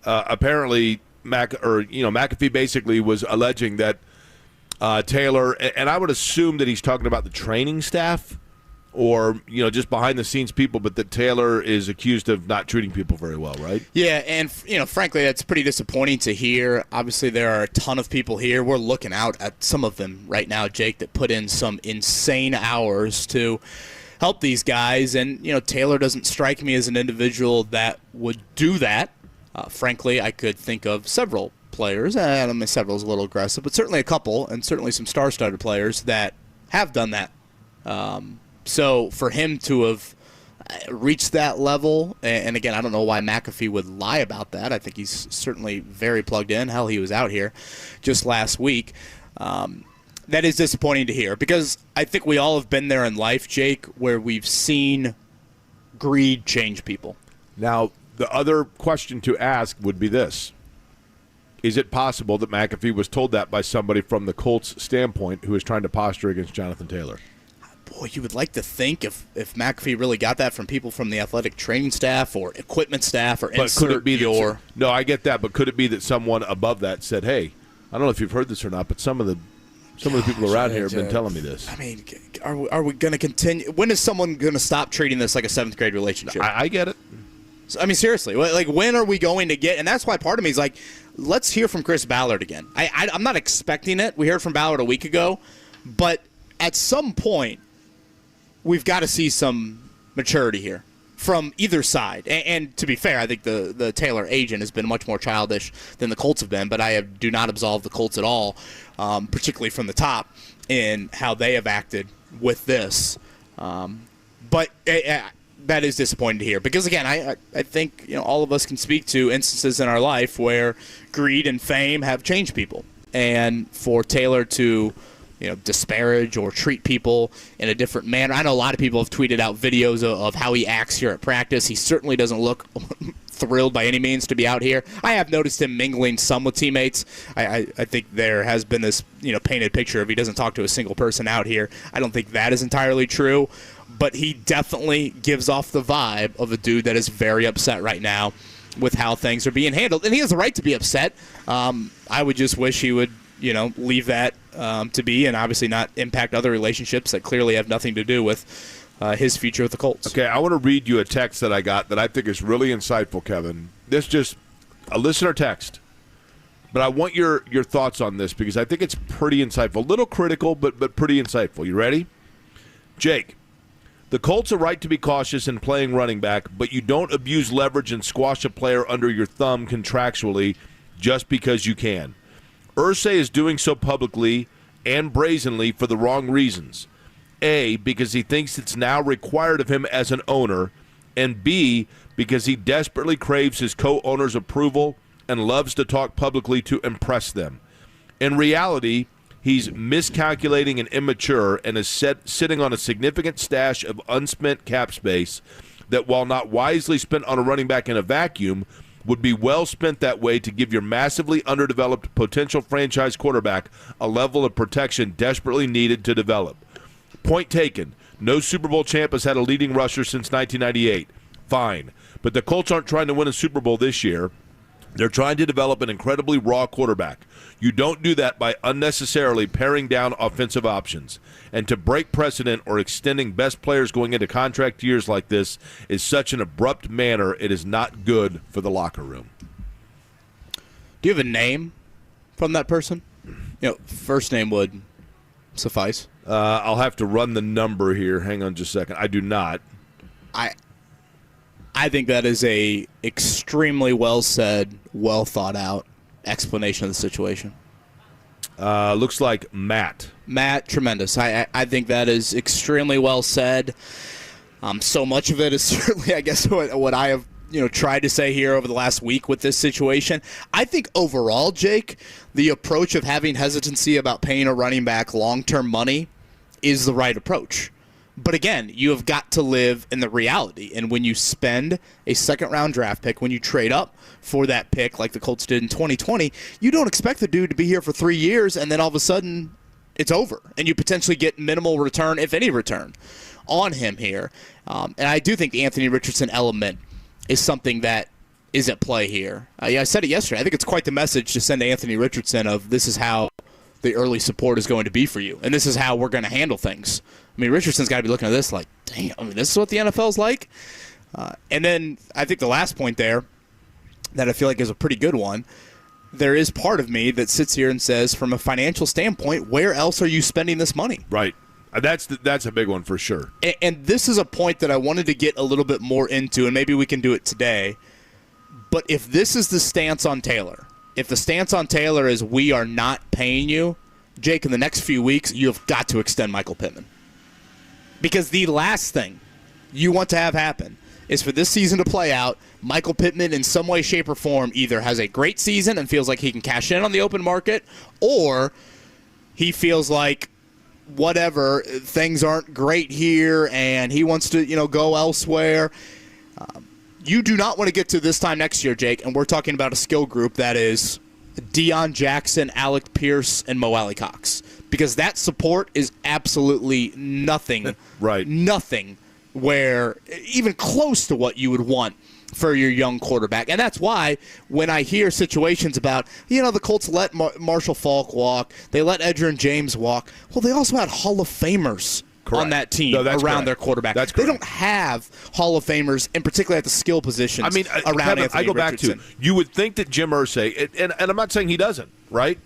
Apparently, McAfee basically was alleging that Taylor, and I would assume that he's talking about the training staff or, just behind-the-scenes people, but that Taylor is accused of not treating people very well, right? Yeah, and, frankly, that's pretty disappointing to hear. Obviously, there are a ton of people here. We're looking out at some of them right now, Jake, that put in some insane hours to help these guys. And, Taylor doesn't strike me as an individual that would do that. Frankly, I could think of several players, I mean, several is a little aggressive, but certainly a couple, and certainly some star-studded players that have done that. So for him to have reached that level, and again, I don't know why McAfee would lie about that. I think he's certainly very plugged in. Hell, he was out here just last week. That is disappointing to hear because I think we all have been there in life, Jake, where we've seen greed change people. Now, the other question to ask would be this. Is it possible that McAfee was told that by somebody from the Colts standpoint who is trying to posture against Jonathan Taylor? Boy, you would like to think if McAfee really got that from people from the athletic training staff or equipment staff or No, I get that, but could it be that someone above that said, hey, I don't know if you've heard this or not, but some of the people around here have been telling me this. I mean, are we going to continue? When is someone going to stop treating this like a 7th grade relationship? I get it. I mean, seriously, like when are we going to get? And that's why part of me is like, let's hear from Chris Ballard again. I'm not expecting it. We heard from Ballard a week ago, but at some point, we've got to see some maturity here from either side. And to be fair, I think the Taylor agent has been much more childish than the Colts have been, but I do not absolve the Colts at all, particularly from the top, in how they have acted with this. But that is disappointing to hear because, again, I think all of us can speak to instances in our life where greed and fame have changed people. And for Taylor to disparage or treat people in a different manner. I know a lot of people have tweeted out videos of how he acts here at practice. He certainly doesn't look thrilled by any means to be out here. I have noticed him mingling some with teammates. I think there has been this painted picture of he doesn't talk to a single person out here. I don't think that is entirely true, but he definitely gives off the vibe of a dude that is very upset right now with how things are being handled. And he has the right to be upset. I would just wish he would leave that to be and obviously not impact other relationships that clearly have nothing to do with his future with the Colts. Okay, I want to read you a text that I got that I think is really insightful, Kevin. This just a listener text, but I want your thoughts on this because I think it's pretty insightful. A little critical, but pretty insightful. You ready? Jake, the Colts are right to be cautious in playing running back, but you don't abuse leverage and squash a player under your thumb contractually just because you can. Irsay is doing so publicly and brazenly for the wrong reasons. A, because he thinks it's now required of him as an owner, and B, because he desperately craves his co-owner's approval and loves to talk publicly to impress them. In reality, he's miscalculating and immature and is sitting on a significant stash of unspent cap space that, while not wisely spent on a running back in a vacuum, would be well spent that way to give your massively underdeveloped potential franchise quarterback a level of protection desperately needed to develop. Point taken. No Super Bowl champ has had a leading rusher since 1998. Fine. But the Colts aren't trying to win a Super Bowl this year. They're trying to develop an incredibly raw quarterback. You don't do that by unnecessarily paring down offensive options. And to break precedent or extending best players going into contract years like this is such an abrupt manner, it is not good for the locker room. Do you have a name from that person? First name would suffice. I'll have to run the number here. Hang on just a second. I do not. I think that is a extremely well said, well thought out explanation of the situation. Looks like Matt. Matt, tremendous. I think that is extremely well said. So much of it is certainly, I guess, what I have tried to say here over the last week with this situation. I think overall, Jake, the approach of having hesitancy about paying a running back long-term money is the right approach. But again, you have got to live in the reality. And when you spend a second-round draft pick, when you trade up for that pick like the Colts did in 2020, you don't expect the dude to be here for 3 years and then all of a sudden it's over. And you potentially get minimal return, if any return, on him here. And I do think the Anthony Richardson element is something that is at play here. I said it yesterday. I think it's quite the message to send to Anthony Richardson of this is how the early support is going to be for you. And this is how we're going to handle things. I mean, Richardson's got to be looking at this like, damn, this is what the NFL's like? And then I think the last point there that I feel like is a pretty good one, there is part of me that sits here and says, from a financial standpoint, where else are you spending this money? Right. That's a big one for sure. And this is a point that I wanted to get a little bit more into, and maybe we can do it today. But if this is the stance on Taylor, if the stance on Taylor is we are not paying you, Jake, in the next few weeks, you have got to extend Michael Pittman. Because the last thing you want to have happen is for this season to play out, Michael Pittman in some way, shape, or form either has a great season and feels like he can cash in on the open market, or he feels like, whatever, things aren't great here and he wants to, go elsewhere. You do not want to get to this time next year, Jake, and we're talking about a skill group that is Deion Jackson, Alec Pierce, and Mo Alley Cox. Because that support is absolutely nothing. Right. Nothing where even close to what you would want for your young quarterback. And that's why when I hear situations about, the Colts let Marshall Faulk walk, they let Edgerrin James walk. Well, they also had Hall of Famers on that team around their quarterback. That's they don't have Hall of Famers, in particular at the skill positions, around Kevin, Anthony I go Richardson. back to, you would think that Jim Irsay, and I'm not saying he doesn't, right?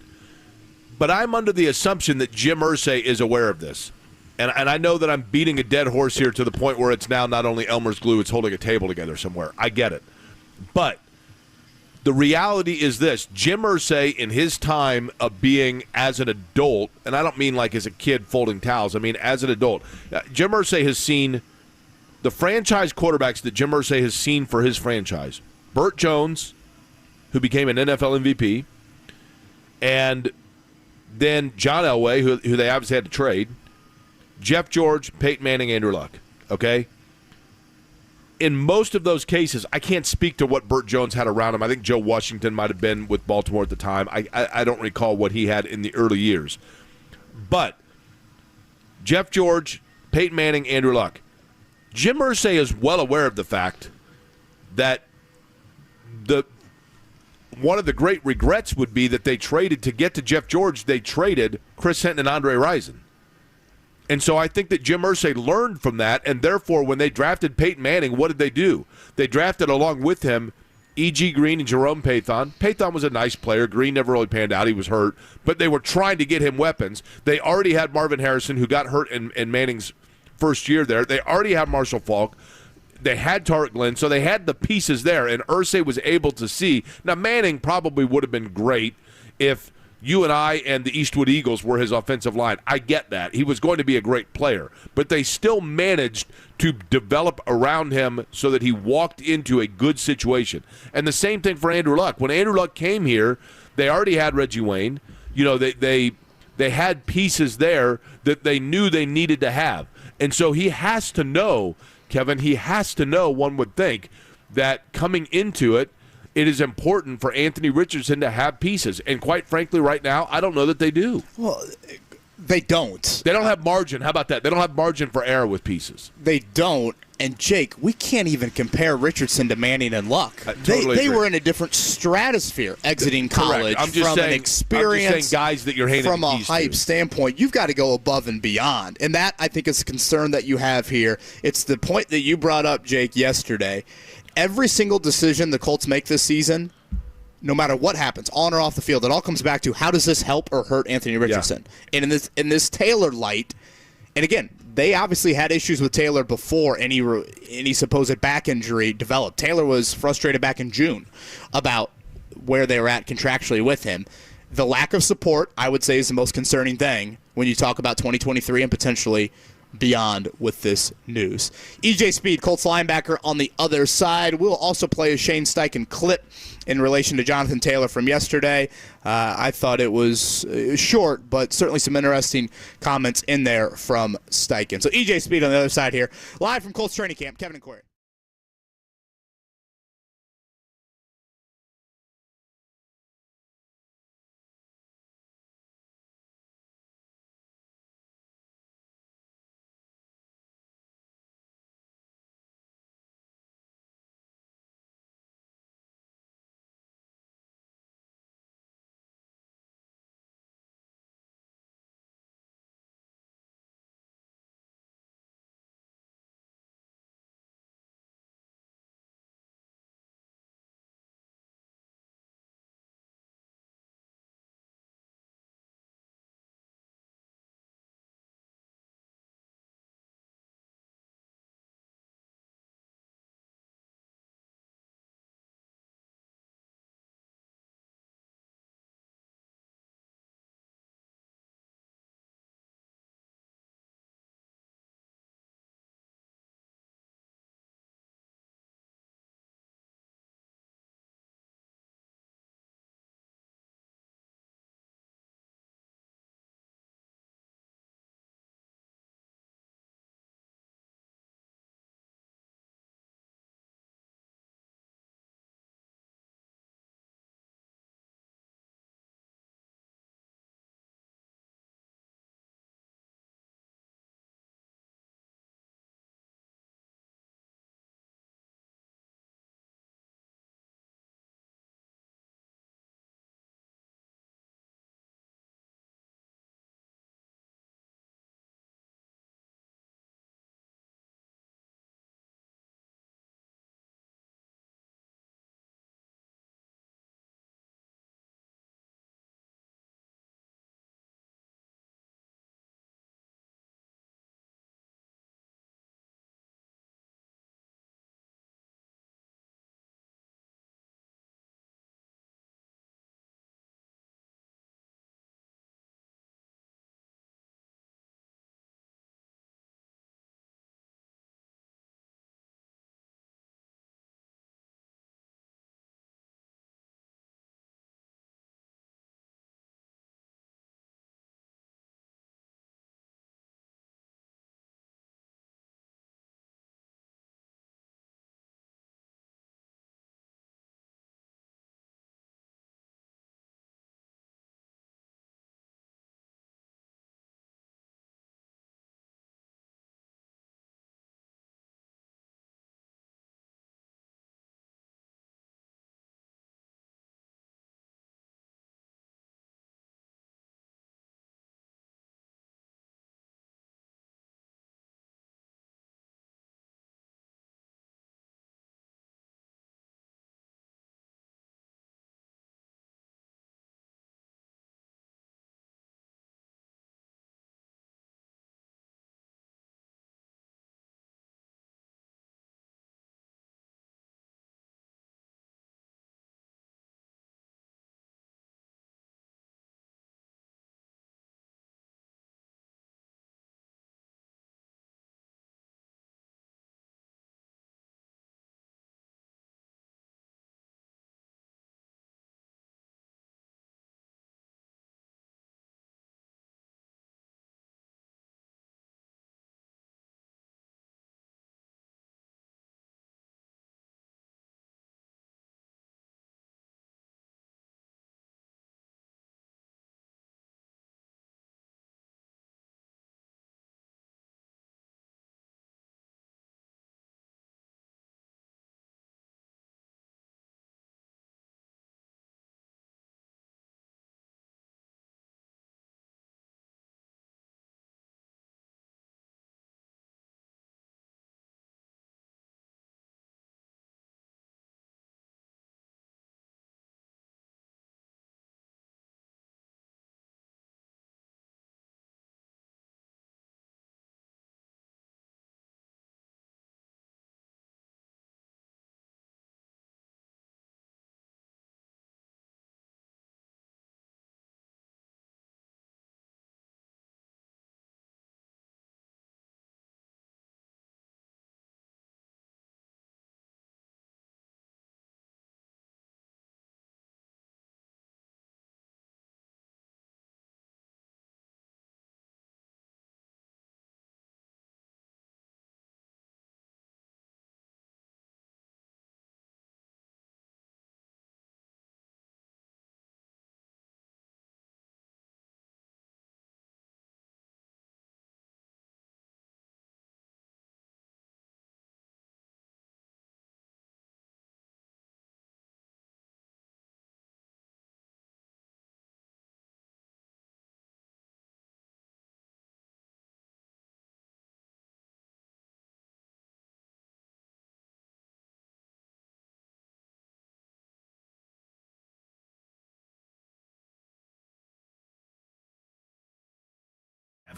But I'm under the assumption that Jim Irsay is aware of this. And I know that I'm beating a dead horse here to the point where it's now not only Elmer's glue, it's holding a table together somewhere. I get it. But the reality is this. Jim Irsay, in his time of being as an adult, and I don't mean like as a kid folding towels, I mean as an adult, Jim Irsay has seen the franchise quarterbacks that Jim Irsay has seen for his franchise. Burt Jones, who became an NFL MVP, and then John Elway, who they obviously had to trade, Jeff George, Peyton Manning, Andrew Luck, okay? In most of those cases, I can't speak to what Burt Jones had around him. I think Joe Washington might have been with Baltimore at the time. I don't recall what he had in the early years. But Jeff George, Peyton Manning, Andrew Luck. Jim Irsay is well aware of the fact that one of the great regrets would be that they traded to get to Jeff George, they traded Chris Hinton and Andre Rison. And so I think that Jim Irsay learned from that, and therefore when they drafted Peyton Manning, what did they do? They drafted along with him E.G. Green and Jerome Pathon. Pathon was a nice player. Green never really panned out. He was hurt. But they were trying to get him weapons. They already had Marvin Harrison, who got hurt in Manning's first year there. They already had Marshall Faulk. They had Tarek Glenn, so they had the pieces there, and Irsay was able to see. Now, Manning probably would have been great if UNI and the Eastwood Eagles were his offensive line. I get that. He was going to be a great player. But they still managed to develop around him so that he walked into a good situation. And the same thing for Andrew Luck. When Andrew Luck came here, they already had Reggie Wayne. You know, they had pieces there that they knew they needed to have. And so he has to know, Kevin, one would think, that coming into it, it is important for Anthony Richardson to have pieces. And quite frankly, right now, I don't know that they do. Well, they don't. They don't have margin. How about that? They don't have margin for error with pieces. They don't. And, Jake, we can't even compare Richardson to Manning and Luck. They were in a different stratosphere exiting college. I'm just from saying, an experience, guys that you're handing from a keys hype to. standpoint. You've got to go above and beyond. And that, I think, is a concern that you have here. It's the point that you brought up, Jake, yesterday. Every single decision the Colts make this season, no matter what happens, on or off the field, it all comes back to how does this help or hurt Anthony Richardson? Yeah. And in this Taylor light, and again, they obviously had issues with Taylor before any supposed back injury developed. Taylor was frustrated back in June about where they were at contractually with him. The lack of support, I would say, is the most concerning thing when you talk about 2023 and potentially beyond with this news. E.J. Speed, Colts linebacker, on the other side. We'll also play a Shane Steichen clip in relation to Jonathan Taylor from yesterday. I thought it was short, but certainly some interesting comments in there from Steichen. So E.J. Speed on the other side here. Live from Colts training camp, Kevin and Corey.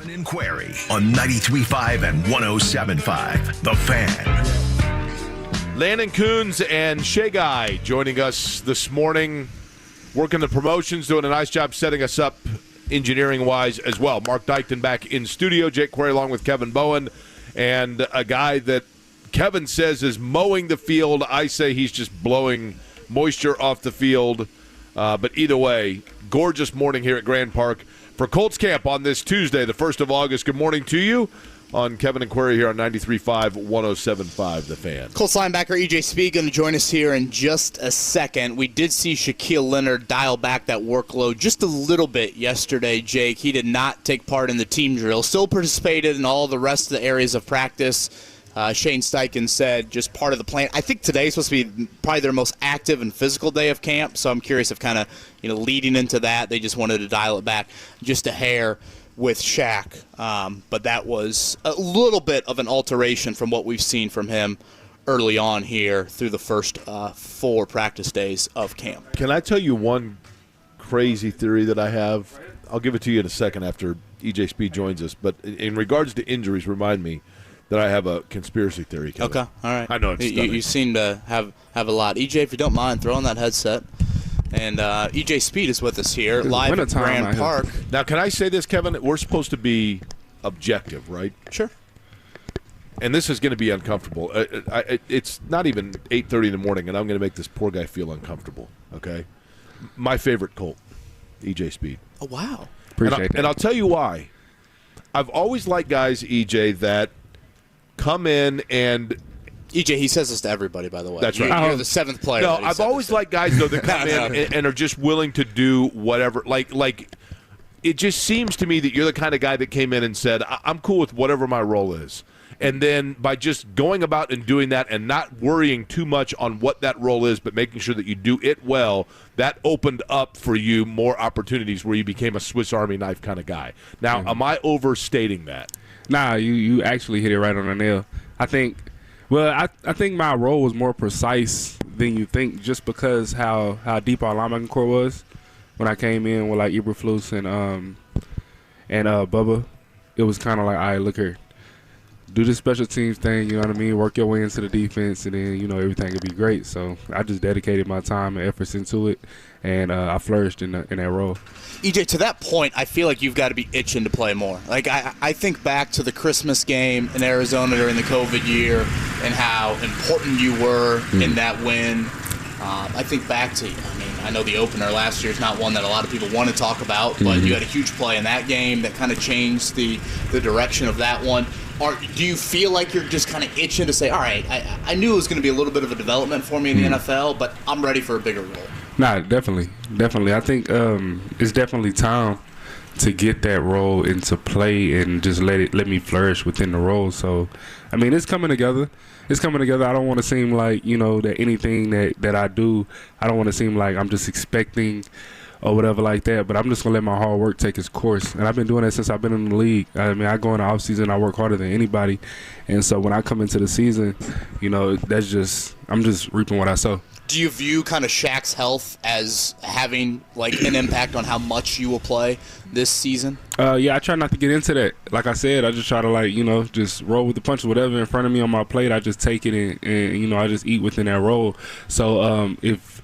Kevin and Query on 93.5 and 107.5. The Fan. Landon Coons and Shea Guy joining us this morning, working the promotions, doing a nice job setting us up engineering-wise as well. Mark Dykton back in studio, Jake Query along with Kevin Bowen, and a guy that Kevin says is mowing the field. I say he's just blowing moisture off the field. But either way, gorgeous morning here at Grand Park for Colts camp on this Tuesday, the 1st of August. Good morning to you on Kevin and Query here on 93.5, 107.5, The Fan. Colts linebacker E.J. Speed going to join us here in just a second. We did see Shaq Leonard dial back that workload just a little bit yesterday, Jake. He did not take part in the team drill, still participated in all the rest of the areas of practice. Shane Steichen said just part of the plan. I think today is supposed to be probably their most active and physical day of camp, so I'm curious if kind of, leading into that, they just wanted to dial it back just a hair with Shaq. But that was a little bit of an alteration from what we've seen from him early on here through the first 4 practice days of camp. Can I tell you one crazy theory that I have? I'll give it to you in a second after E.J. Speed joins us. But in regards to injuries, remind me that I have a conspiracy theory, Kevin. Okay, all right. I know it's stunning. You seem to have a lot. EJ, if you don't mind, throw on that headset. And EJ Speed is with us here, live at Grand Park. Now, can I say this, Kevin? We're supposed to be objective, right? Sure. And this is going to be uncomfortable. It's not even 8:30 in the morning, and I'm going to make this poor guy feel uncomfortable, okay? My favorite Colt, EJ Speed. Oh, wow. Appreciate that. And I'll tell you why. I've always liked guys, EJ, that come in and EJ, he says this to everybody, by the way. That's right. You're the 7th player. No, I've always liked guys, though, that come in and are just willing to do whatever. Like, it just seems to me that you're the kind of guy that came in and said, I'm cool with whatever my role is. And then by just going about and doing that and not worrying too much on what that role is, but making sure that you do it well, that opened up for you more opportunities where you became a Swiss Army knife kind of guy. Now, am I overstating that? Nah, you actually hit it right on the nail. I think my role was more precise than you think, just because how deep our linebacking core was when I came in with like Eberflus and Bubba. It was kind of like, all right, look here, do this special teams thing, you know what I mean? Work your way into the defense, and then everything will be great. So I just dedicated my time and efforts into it, and I flourished in that role. EJ, to that point, I feel like you've got to be itching to play more. Like, I think back to the Christmas game in Arizona during the COVID year and how important you were in that win. I think back to, I know the opener last year is not one that a lot of people want to talk about, but you had a huge play in that game that kind of changed the direction of that one. Do you feel like you're just kind of itching to say, all right, I knew it was going to be a little bit of a development for me in the NFL, but I'm ready for a bigger role? Nah, definitely. I think it's definitely time to get that role into play and just let me flourish within the role. So, it's coming together. I don't want to seem like, that anything that I do, I don't want to seem like I'm just expecting or whatever like that, but I'm just going to let my hard work take its course. And I've been doing that since I've been in the league. I go in the offseason, I work harder than anybody. And so when I come into the season, I'm just reaping what I sow. Do you view kind of Shaq's health as having like an impact on how much you will play this season? Yeah, I try not to get into that. Like I said, I just try to just roll with the punches. Whatever in front of me on my plate, I just take it and I just eat within that role. So if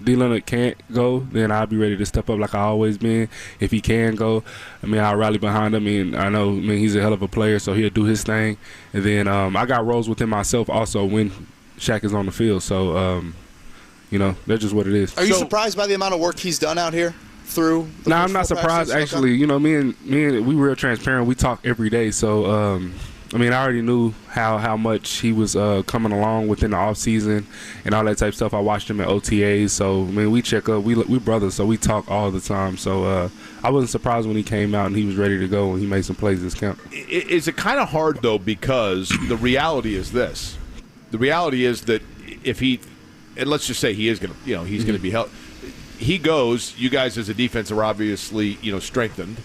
D. Leonard can't go, then I'll be ready to step up like I always been. If he can go, I'll rally behind him. And I know, he's a hell of a player, so he'll do his thing. And then I got roles within myself also when Shaq is on the field, so that's just what it is. Are you surprised by the amount of work he's done out here through? No, I'm not surprised actually. Okay. Me and we real transparent. We talk every day, so I already knew how much he was coming along within the off season and all that type of stuff. I watched him at OTAs, so we check up. We brothers, so we talk all the time. So I wasn't surprised when he came out and he was ready to go and he made some plays this camp. Is it kind of hard though, because the reality is this. The reality is that if he, and let's just say he is going to, he's going to be held. He goes. You guys as a defense are obviously, strengthened,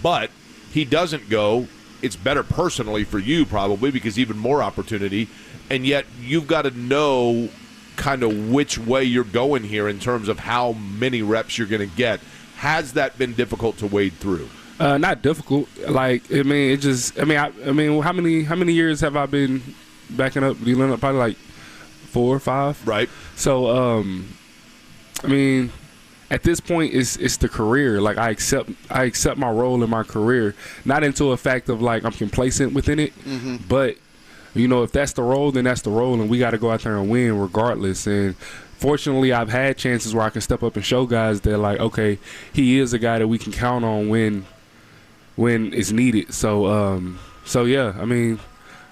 but he doesn't go. It's better personally for you probably because even more opportunity, and yet you've got to know kind of which way you're going here in terms of how many reps you're going to get. Has that been difficult to wade through? Not difficult. Like, I mean, it just. I mean, how many years have I been backing up D-Leonard? Probably like 4 or 5. Right. So, I mean, at this point, it's the career. Like, I accept my role in my career, not into a fact of like I'm complacent within it, but if that's the role, then that's the role, and we got to go out there and win regardless. And fortunately, I've had chances where I can step up and show guys that like, okay, he is a guy that we can count on when it's needed. So, yeah, I mean,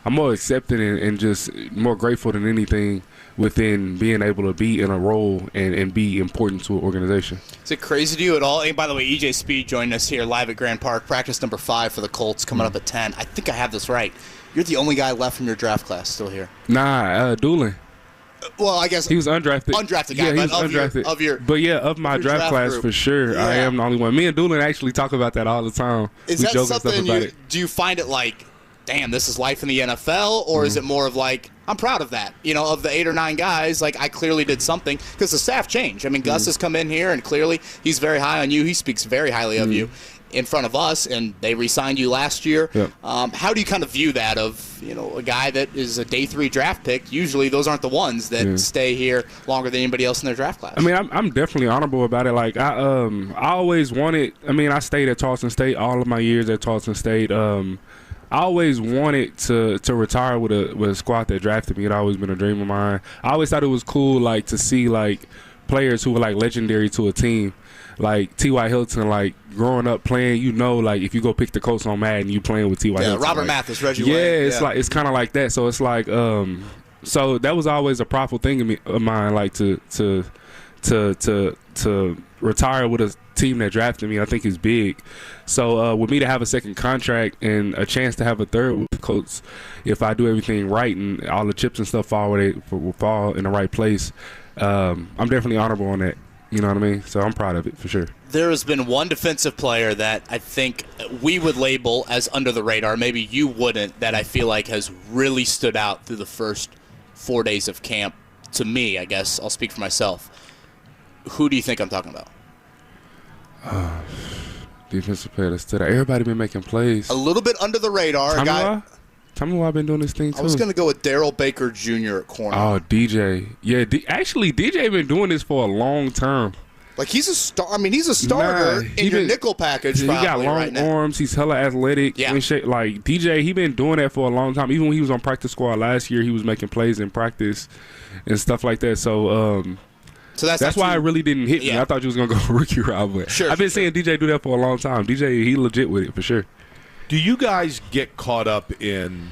I'm more accepting and just more grateful than anything within being able to be in a role and be important to an organization. Is it crazy to you at all? And by the way, E.J. Speed joined us here live at Grand Park. Practice number 5 for the Colts coming up at 10. I think I have this right. You're the only guy left from your draft class still here. Nah, Doolin. Well, I guess he was undrafted. Undrafted guy, yeah, he was undrafted. Of my draft class group. for sure. Yeah. I am the only one. Me and Doolin actually talk about that all the time. Is that something do you find it like, damn, this is life in the NFL, or is it more of like, I'm proud of that? Of the 8 or 9 guys, like I clearly did something because the staff changed. I mean, Gus has come in here and clearly he's very high on you. He speaks very highly of you in front of us, and they re-signed you last year. Yep. How do you kind of view that of, a guy that is a day 3 draft pick? Usually those aren't the ones that stay here longer than anybody else in their draft class. I mean, I'm definitely honorable about it. Like, I always wanted, I stayed at Tarleton State all of my years at Tarleton State. I always wanted to retire with a squad that drafted me. It always been a dream of mine. I always thought it was cool, like, to see, like, players who were, like, legendary to a team. Like T.Y. Hilton, like, growing up playing, like, if you go pick the Colts on Madden, you playing with T.Y. Hilton. Robert like, Mathis, Reggie Wayne. Yeah, it's kind of like that. So it's like, so that was always a prideful thing of mine, like, to retire with a team that drafted me. I think is big. So with me to have a second contract and a chance to have a third with the Colts, if I do everything right and all the chips and stuff will fall in the right place, I'm definitely honorable on that. You know what I mean? So I'm proud of it for sure. There has been one defensive player that I think we would label as under the radar, maybe you wouldn't, that I feel like has really stood out through the first 4 days of camp. To me, I guess, I'll speak for myself. Who do you think I'm talking about? Defensive player that stood out. Everybody been making plays. A little bit under the radar. Tell me why I've been doing this thing too. I was going to go with Daryl Baker Jr. at corner. Oh, DJ. Yeah, actually, DJ been doing this for a long time. Like, he's a star. I mean, he's a starter in your nickel package. He got long arms. He's hella athletic. Yeah. And shit. Like, DJ, he been doing that for a long time. Even when he was on practice squad last year, he was making plays in practice and stuff like that. So that's why it really didn't hit me. I thought you was going to go rookie route. But I've been seeing DJ do that for a long time. DJ, he legit with it for sure. Do you guys get caught up in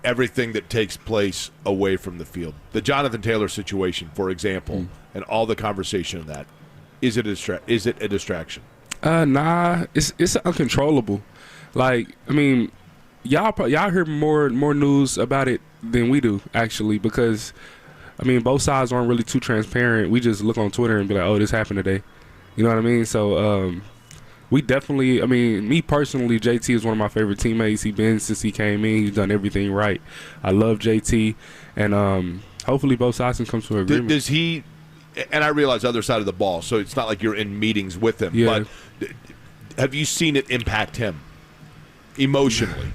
everything that takes place away from the field? The Jonathan Taylor situation, for example, and all the conversation of that. Is it a distraction? Nah, it's uncontrollable. Like, I mean, y'all hear more news about it than we do, actually, because I mean, both sides aren't really too transparent. We just look on Twitter and be like, oh, this happened today. You know what I mean? So we definitely, I mean, me personally, JT is one of my favorite teammates. He's been since he came in. He's done everything right. I love JT. And hopefully both sides can come to an agreement. Does he, and I realize other side of the ball, so it's not like you're in meetings with him. Yeah. But have you seen it impact him emotionally?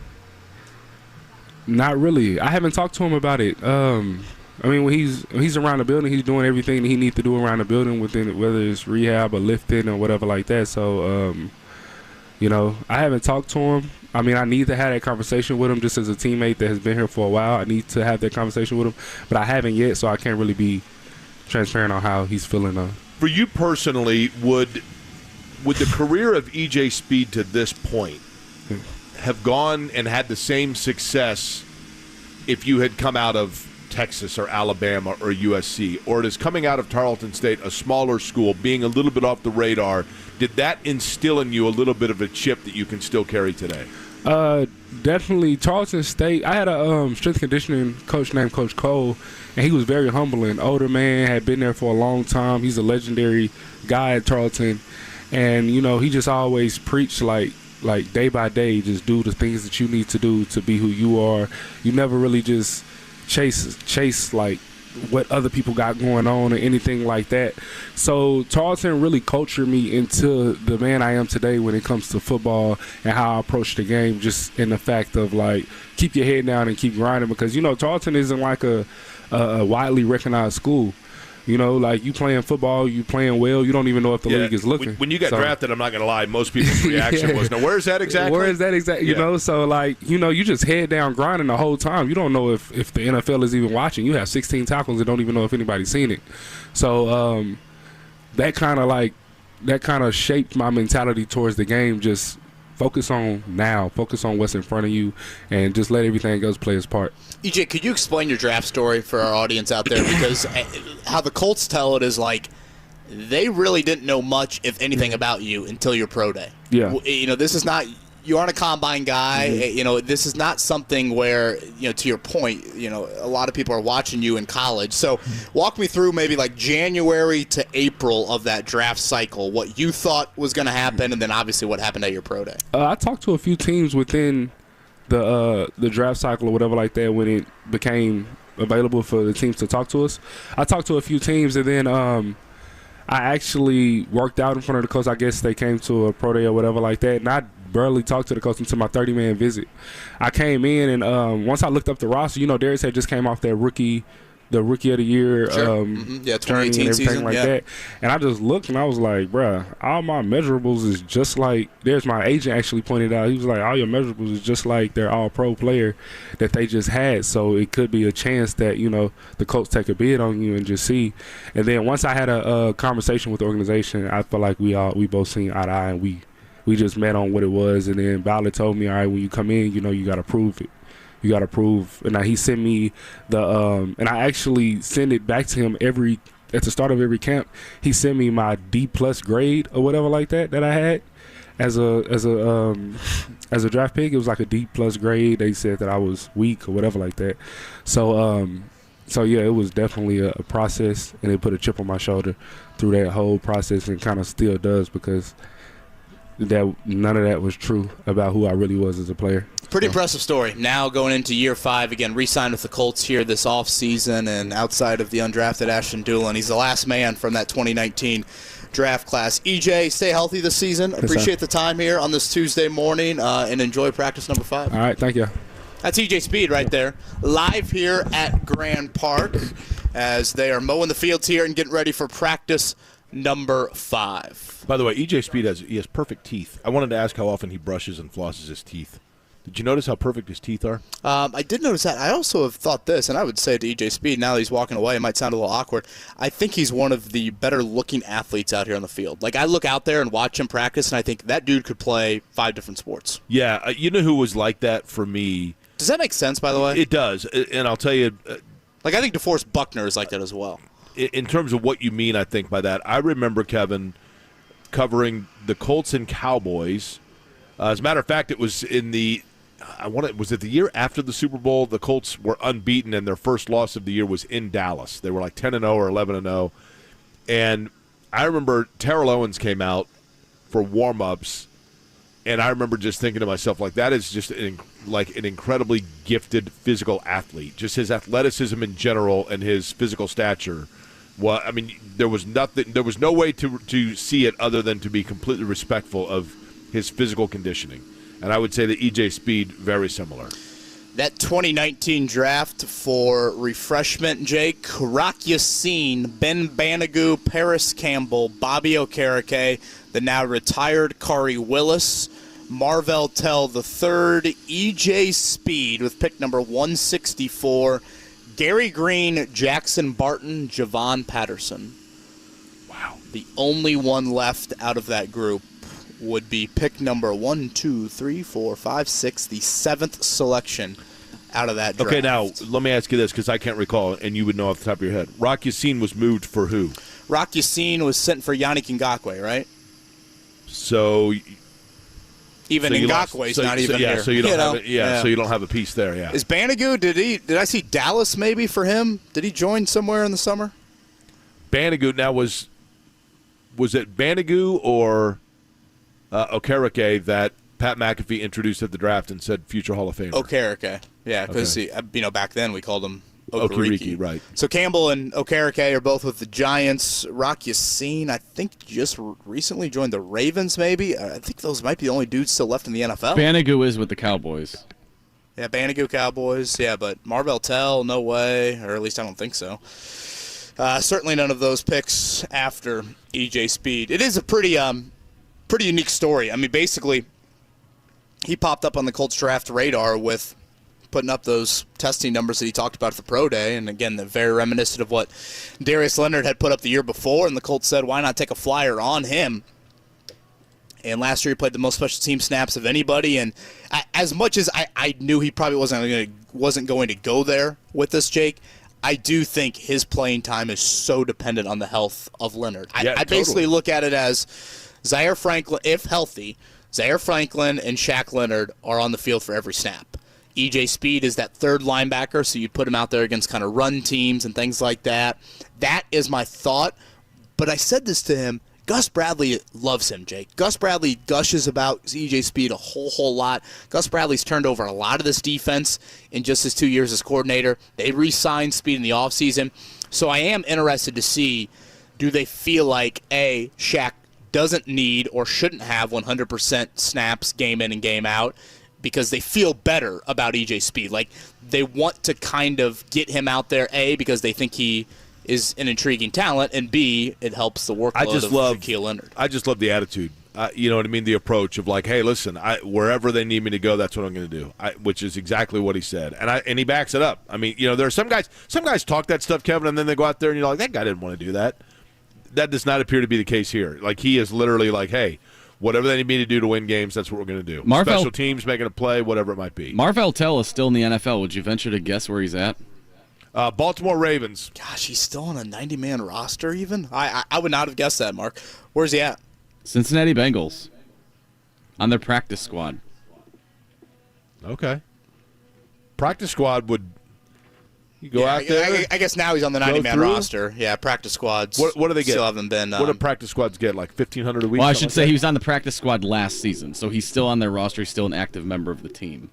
Not really. I haven't talked to him about it. I mean, when he's around the building, he's doing everything that he needs to do around the building, within whether it's rehab or lifting or whatever like that. So, you know, I haven't talked to him. I mean, I need to have that conversation with him just as a teammate that has been here for a while. I need to have that conversation with him, but I haven't yet, so I can't really be transparent on how he's feeling. For you personally, would the career of E.J. Speed to this point have gone and had the same success if you had come out of Texas or Alabama or USC, or is coming out of Tarleton State, a smaller school, being a little bit off the radar, did that instill in you a little bit of a chip that you can still carry today? Definitely. Tarleton State, I had a strength conditioning coach named Coach Cole, and he was very humbling. Older man, had been there for a long time. He's a legendary guy at Tarleton, and, you know, he just always preached like day by day, just do the things that you need to do to be who you are. You never really just chase like what other people got going on or anything like that. So Tarleton really cultured me into the man I am today when it comes to football and how I approach the game, just in the fact of, like, keep your head down and keep grinding, because, you know, Tarleton isn't like a widely recognized school. You know, like, you playing football, you playing well, you don't even know if the league is looking. When you got drafted, I'm not going to lie, most people's reaction was, now, where's that exactly? Where is that exactly? You know, so, like, you know, you just head down grinding the whole time. You don't know if the NFL is even watching. You have 16 tackles and don't even know if anybody's seen it. So that kind of shaped my mentality towards the game. Just focus on now. Focus on what's in front of you, and just let everything else play its part. EJ, could you explain your draft story for our audience out there? Because how the Colts tell it is, like, they really didn't know much, if anything, about you until your pro day. Yeah. You know, this is not – you aren't a combine guy. You know, this is not something where, you know, to your point, you know, a lot of people are watching you in college. So walk me through maybe like January to April of that draft cycle, what you thought was going to happen, and then obviously what happened at your pro day. I talked to a few teams within the draft cycle or whatever like that when it became available for the teams to talk to us. I talked to a few teams, and then I actually worked out in front of the coach. I guess they came to a pro day or whatever like that, and I barely talked to the coach until my 30-man visit. I came in, and once I looked up the roster, you know, Darius had just came off that rookie of the year, 2018 season, like that. And I just looked, and I was like, bruh, all my measurables is just like, there's my agent actually pointed out, he was like, all your measurables is just like their all-pro player that they just had. So it could be a chance that, you know, the Colts take a bid on you and just see. And then once I had a conversation with the organization, I felt like we both seen eye to eye, and we just met on what it was. And then Ballard told me, all right, when you come in, you know, you got to prove it. You got to prove. And now he sent me the and I actually send it back to him at the start of every camp. He sent me my D+ grade or whatever like that I had as a draft pick. It was like a D+ grade. They said that I was weak or whatever like that. So yeah, it was definitely a process, and it put a chip on my shoulder through that whole process, and kind of still does, because that none of that was true about who I really was as a player. Pretty impressive story. Now going into year 5, again, re-signed with the Colts here this offseason, and outside of the undrafted Ashton Doolin, he's the last man from that 2019 draft class. EJ, stay healthy this season. Appreciate the time here on this Tuesday morning, and enjoy practice number 5. All right, thank you. That's EJ Speed right there, live here at Grand Park as they are mowing the fields here and getting ready for practice number 5. By the way, EJ Speed has perfect teeth. I wanted to ask how often he brushes and flosses his teeth. Did you notice how perfect his teeth are? I did notice that. I also have thought this, and I would say to EJ Speed, now that he's walking away, it might sound a little awkward. I think he's one of the better-looking athletes out here on the field. Like, I look out there and watch him practice, and I think that dude could play 5 different sports. Yeah, you know who was like that for me? Does that make sense, by the way? It does, and I'll tell you. Like, I think DeForest Buckner is like that as well. In terms of what you mean, I think, by that, I remember, Kevin, covering the Colts and Cowboys. As a matter of fact, it was in the was it the year after the Super Bowl? The Colts were unbeaten, and their first loss of the year was in Dallas. They were like 10-0 or 11-0. And I remember Terrell Owens came out for warm-ups, and I remember just thinking to myself, like, that is just an incredibly gifted physical athlete. Just his athleticism in general and his physical stature. Well, I mean, there was no way to see it other than to be completely respectful of his physical conditioning. And I would say that EJ Speed, very similar. That 2019 draft for refreshment, Jake, Rock Yassin, Ben Banagoo, Paris Campbell, Bobby Okereke, the now retired Kari Willis, Marvell Tell III, EJ Speed with pick number 164, Gary Green, Jackson Barton, Javon Patterson. Wow. The only one left out of that group would be pick number 1, 2, 3, 4, 5, 6, the 7th selection out of that draft. Okay, now, let me ask you this, because I can't recall, and you would know off the top of your head. Rock Yassin was moved for who? Rock Yassin was sent for Yannick Ngakoue, right? So even Ngakwe's not even here. So you don't have it, so you don't have a piece there, yeah. Is Banagoo, did I see Dallas maybe for him? Did he join somewhere in the summer? Banagoo, now was it Banagoo or Okereke that Pat McAfee introduced at the draft and said future Hall of Famer? Okereke, yeah, because back then we called him Okereke. Right. So Campbell and Okereke are both with the Giants. Rock Yassin, I think, just recently joined the Ravens, maybe. I think those might be the only dudes still left in the NFL. Banigou is with the Cowboys. Yeah, Banigou Cowboys. Yeah, but Marvell Tell, no way, or at least I don't think so. Certainly none of those picks after E.J. Speed. It is a pretty unique story. I mean, basically, he popped up on the Colts draft radar with putting up those testing numbers that he talked about at the pro day. And again, they're very reminiscent of what Darius Leonard had put up the year before. And the Colts said, why not take a flyer on him? And last year he played the most special team snaps of anybody. And as much as I knew he probably wasn't going to go there with this, Jake, I do think his playing time is so dependent on the health of Leonard. I basically look at it as Zaire Franklin, if healthy, Zaire Franklin and Shaq Leonard are on the field for every snap. E.J. Speed is that third linebacker, so you'd put him out there against kind of run teams and things like that. That is my thought. But I said this to him. Gus Bradley loves him, Jake. Gus Bradley gushes about E.J. Speed a whole lot. Gus Bradley's turned over a lot of this defense in just his 2 years as coordinator. They re-signed Speed in the offseason. So I am interested to see, do they feel like, A, Shaq doesn't need or shouldn't have 100% snaps game in and game out because they feel better about E.J. Speed. Like, they want to kind of get him out there, A, because they think he is an intriguing talent, and B, it helps the workload of Shaquille Leonard. I just love the attitude. You know what I mean? The approach of like, hey, listen, wherever they need me to go, that's what I'm going to do, which is exactly what he said. And he backs it up. I mean, you know, there are some guys talk that stuff, Kevin, and then they go out there and you're like, that guy didn't want to do that. That does not appear to be the case here. Like, he is literally like, hey, whatever they need me to do to win games, that's what we're going to do. Special teams, making a play, whatever it might be. Marvell Tell is still in the NFL. Would you venture to guess where he's at? Baltimore Ravens. Gosh, he's still on a 90-man roster even? I would not have guessed that, Mark. Where's he at? Cincinnati Bengals. On their practice squad. Okay. Practice squad would you go out there? I guess now he's on the 90-man roster. Yeah, practice squads. What do they get? Still haven't been. What do practice squads get? Like $1,500 a week? Well, I should say he was on the practice squad last season, so he's still on their roster. He's still an active member of the team.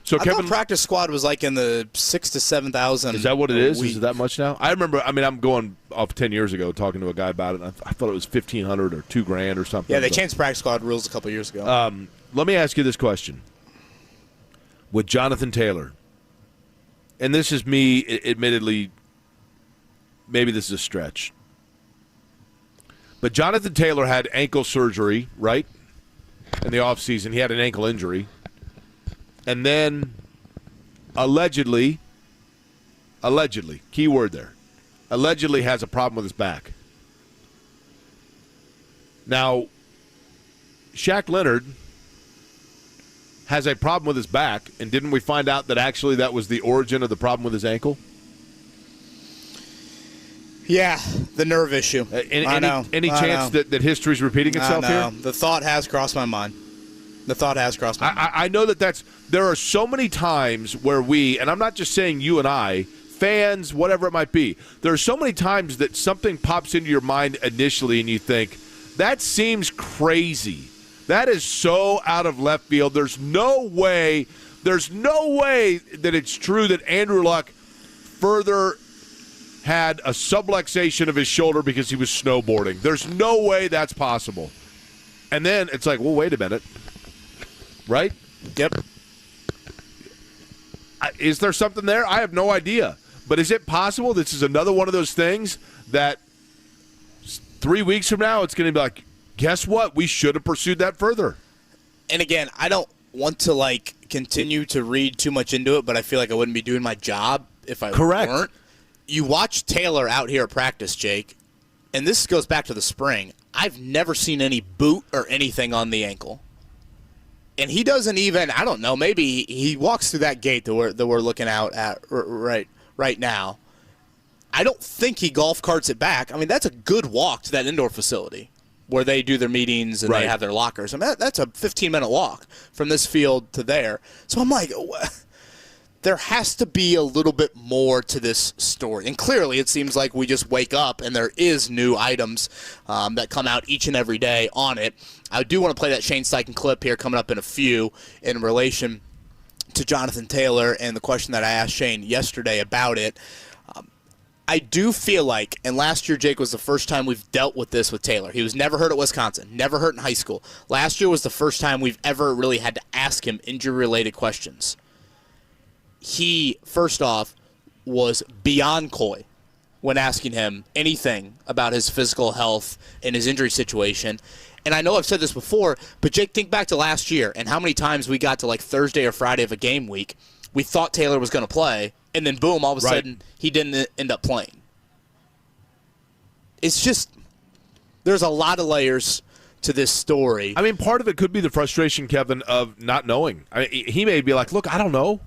So I thought practice squad was like in the 6,000 to 7,000. Is that what it is? Is it that much now? I remember. I mean, I'm going off 10 years ago talking to a guy about it. And I thought it was $1,500 or $2,000 or something. Yeah, they changed practice squad rules a couple years ago. Let me ask you this question: with Jonathan Taylor, and this is me, admittedly, maybe this is a stretch, but Jonathan Taylor had ankle surgery, right? In the offseason, he had an ankle injury. And then, allegedly, key word there, allegedly has a problem with his back. Now, Shaq Leonard has a problem with his back, and didn't we find out that actually that was the origin of the problem with his ankle? Yeah, the nerve issue. Any chance that history's repeating itself here? The thought has crossed my mind. I know there are so many times where we, and I'm not just saying you and I, fans, whatever it might be, there are so many times that something pops into your mind initially and you think, that seems crazy. That is so out of left field. There's no way that it's true that Andrew Luck further had a subluxation of his shoulder because he was snowboarding. There's no way that's possible. And then it's like, well, wait a minute. Right? Yep. Is there something there? I have no idea. But is it possible this is another one of those things that 3 weeks from now it's going to be like, guess what? We should have pursued that further. And again, I don't want to continue to read too much into it, but I feel like I wouldn't be doing my job if I weren't. You watch Taylor out here at practice, Jake, and this goes back to the spring. I've never seen any boot or anything on the ankle. And he doesn't even, I don't know, maybe he walks through that gate that we're looking out at right now. I don't think he golf carts it back. I mean, that's a good walk to that indoor facility where they do their meetings and they have their lockers. I mean, that's a 15-minute walk from this field to there. So I'm like, there has to be a little bit more to this story. And clearly it seems like we just wake up and there is new items that come out each and every day on it. I do want to play that Shane Steichen clip here coming up in a few in relation to Jonathan Taylor and the question that I asked Shane yesterday about it, I do feel like, and last year, Jake, was the first time we've dealt with this with Taylor. He was never hurt at Wisconsin, never hurt in high school. Last year was the first time we've ever really had to ask him injury-related questions. He, first off, was beyond coy when asking him anything about his physical health and his injury situation. And I know I've said this before, but Jake, think back to last year and how many times we got to like Thursday or Friday of a game week, we thought Taylor was going to play, and then boom, all of a sudden he didn't end up playing. It's just, there's a lot of layers to this story. I mean, part of it could be the frustration, Kevin, of not knowing. I mean, he may be like, look, I don't know.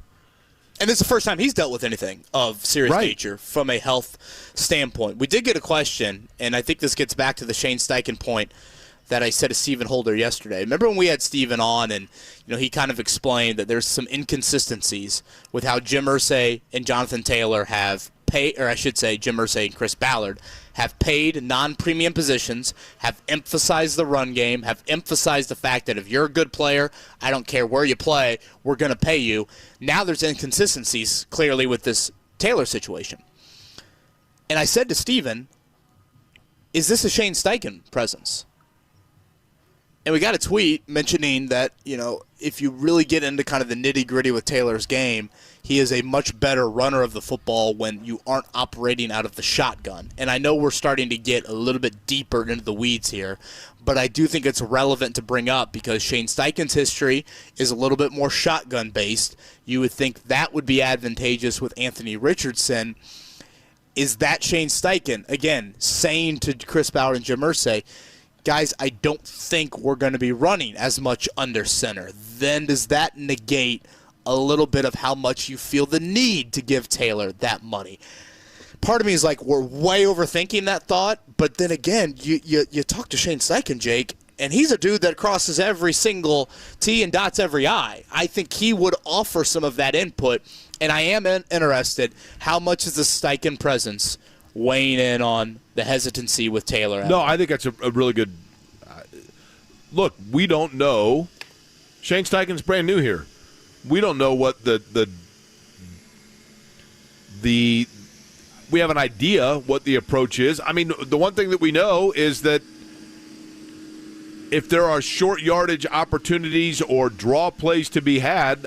And this is the first time he's dealt with anything of serious nature from a health standpoint. We did get a question, and I think this gets back to the Shane Steichen point that I said to Stephen Holder yesterday. Remember when we had Stephen on and he kind of explained that there's some inconsistencies with how Jim Irsay and Jonathan Taylor have paid, or I should say Jim Irsay and Chris Ballard have paid non-premium positions, have emphasized the run game, have emphasized the fact that if you're a good player, I don't care where you play, we're going to pay you. Now there's inconsistencies clearly with this Taylor situation. And I said to Stephen, is this a Shane Steichen presence? And we got a tweet mentioning that, if you really get into kind of the nitty-gritty with Taylor's game, he is a much better runner of the football when you aren't operating out of the shotgun. And I know we're starting to get a little bit deeper into the weeds here, but I do think it's relevant to bring up because Shane Steichen's history is a little bit more shotgun-based. You would think that would be advantageous with Anthony Richardson. Is that Shane Steichen, again, saying to Chris Ballard and Jim Irsay, guys, I don't think we're going to be running as much under center? Then does that negate a little bit of how much you feel the need to give Taylor that money? Part of me is like, we're way overthinking that thought, but then again, you talk to Shane Steichen, Jake, and he's a dude that crosses every single T and dots every I. I think he would offer some of that input, and I am interested, how much is the Steichen presence weighing in on the hesitancy with Taylor? No, I think that's a really good look. We don't know. Shane Steichen's brand new here. We don't know what the we have an idea what the approach is. I mean, the one thing that we know is that if there are short yardage opportunities or draw plays to be had,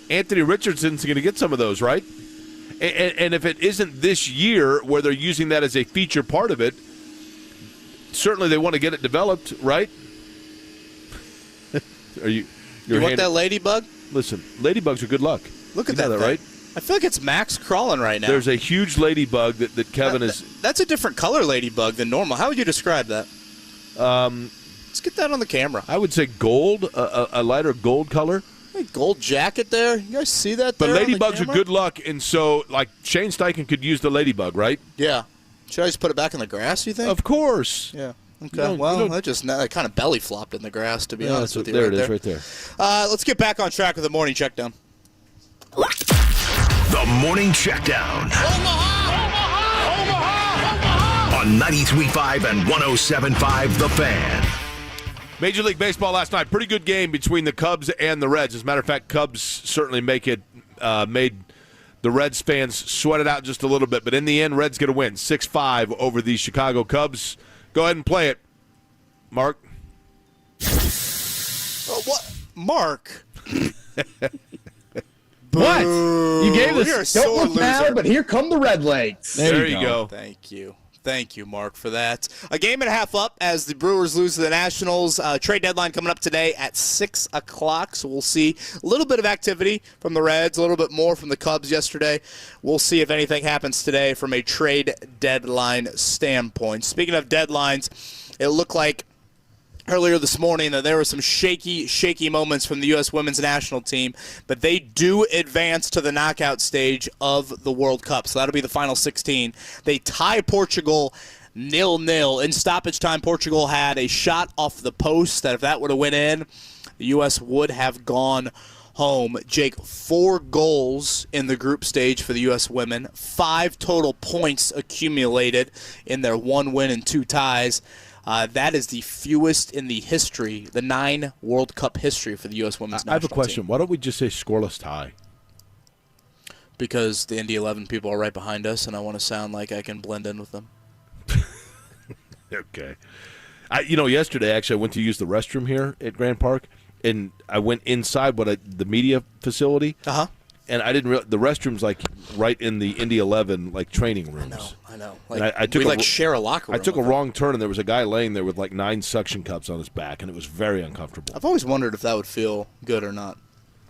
Anthony Richardson's going to get some of those, right? And if it isn't this year where they're using that as a feature part of it, certainly they want to get it developed, right? You want that ladybug? Listen, ladybugs are good luck. Look at you know that, right? I feel like it's Max crawling right now. There's a huge ladybug that Kevin is. That's a different color ladybug than normal. How would you describe that? Let's get that on the camera. I would say gold, a lighter gold color. Hey, gold jacket there. You guys see that But there ladybugs are good luck, and so, like, Shane Steichen could use the ladybug, right? Yeah. Should I just put it back in the grass, you think? Of course. Yeah. Okay. That kind of belly flopped in the grass, to be honest with you. There it is, right there. Let's get back on track with the morning checkdown. The Morning Checkdown. On 93.5 and 107.5 The Fan. Major League Baseball last night. Pretty good game between the Cubs and the Reds. As a matter of fact, Cubs certainly made the Reds fans sweat it out just a little bit. But in the end, Reds get a win, 6-5 over the Chicago Cubs. Go ahead and play it, Mark. What? Mark? What? You gave us. You're a Don't sore look loser. now, but here come the Red Lakes. There you go. Thank you. Thank you, Mark, for that. A game and a half up as the Brewers lose to the Nationals. Trade deadline coming up today at 6 o'clock, so we'll see a little bit of activity from the Reds, a little bit more from the Cubs yesterday. We'll see if anything happens today from a trade deadline standpoint. Speaking of deadlines, it looked like earlier this morning that there were some shaky moments from the U.S. women's national team, but they do advance to the knockout stage of the World Cup. So that'll be the final 16. They tie Portugal 0-0. In stoppage time, Portugal had a shot off the post that if that would have went in, the U.S. would have gone home. Jake, 4 goals in the group stage for the U.S. women, 5 total points accumulated in their 1 win and 2 ties. That is the fewest in the history, the 9 World Cup history for the U.S. women's national team. I have a question. Why don't we just say scoreless tie? Because the Indy 11 people are right behind us, and I want to sound like I can blend in with them. Okay. Yesterday, actually, I went to use the restroom here at Grand Park, and I went inside the media facility. Uh-huh. And I didn't realize the restroom's like right in the Indy 11 like training rooms. I know. We share a locker room. I took a wrong turn, and there was a guy laying there with like 9 suction cups on his back, and it was very uncomfortable. I've always wondered if that would feel good or not.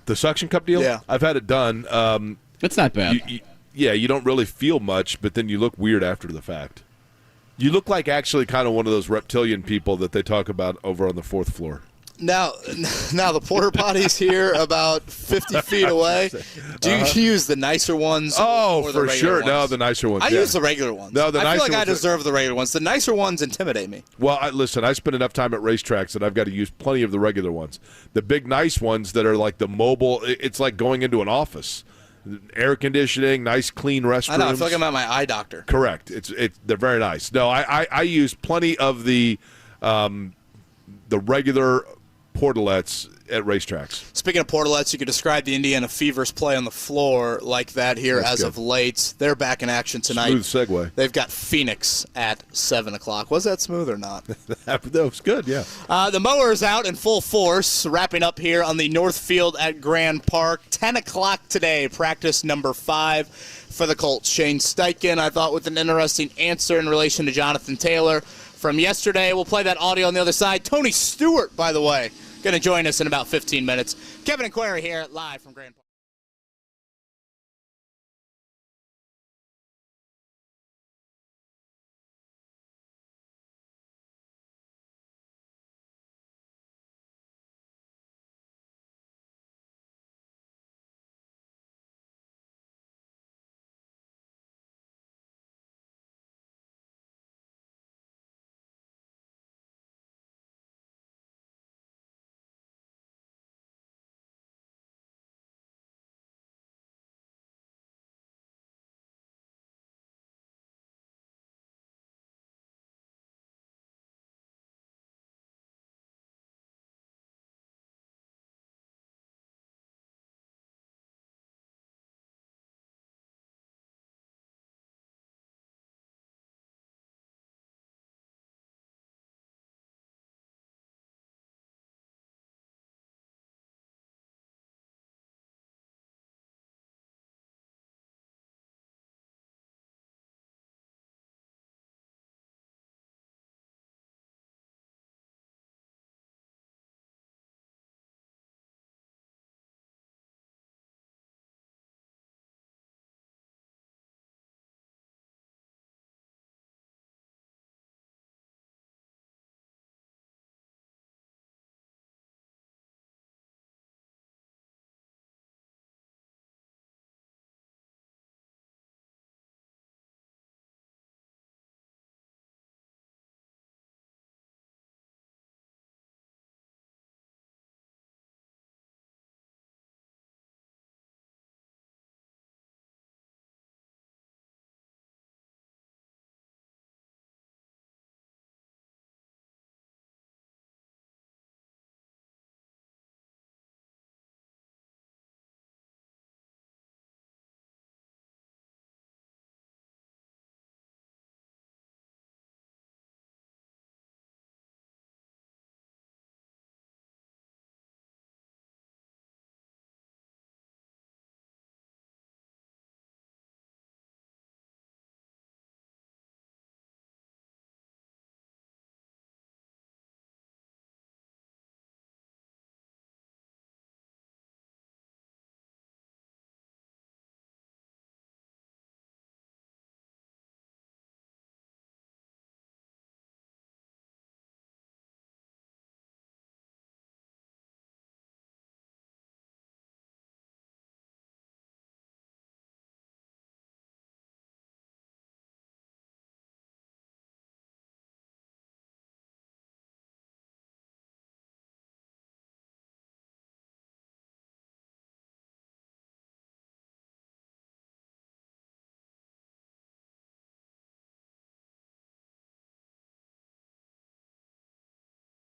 The suction cup deal? Yeah. I've had it done. It's not bad. You don't really feel much, but then you look weird after the fact. You look like actually kind of one of those reptilian people that they talk about over on the 4th floor. Now the porta potty's here about 50 feet away. Do you use the nicer ones? Oh, or the for sure. ones? No, the nicer ones. I use the regular ones. No, I feel like I deserve the regular ones. The nicer ones intimidate me. Well, listen, I spend enough time at racetracks that I've got to use plenty of the regular ones. The big nice ones that are like the mobile, it's like going into an office. Air conditioning, nice clean restrooms. I know. I feel like I'm at my eye doctor. Correct. They're very nice. No, I use plenty of the regular portalets at racetracks. Speaking of portalets, you could describe the Indiana Fever's play on the floor like that here. That's as good. Of late. They're back in action tonight. Smooth segue. They've got Phoenix at 7 o'clock. Was that smooth or not? That was good, yeah. The mower's out in full force, wrapping up here on the North Field at Grand Park. 10 o'clock today, practice number 5 for the Colts. Shane Steichen, I thought, with an interesting answer in relation to Jonathan Taylor from yesterday. We'll play that audio on the other side. Tony Stewart, by the way, going to join us in about 15 minutes. Kevin and Query here live from Grand Park.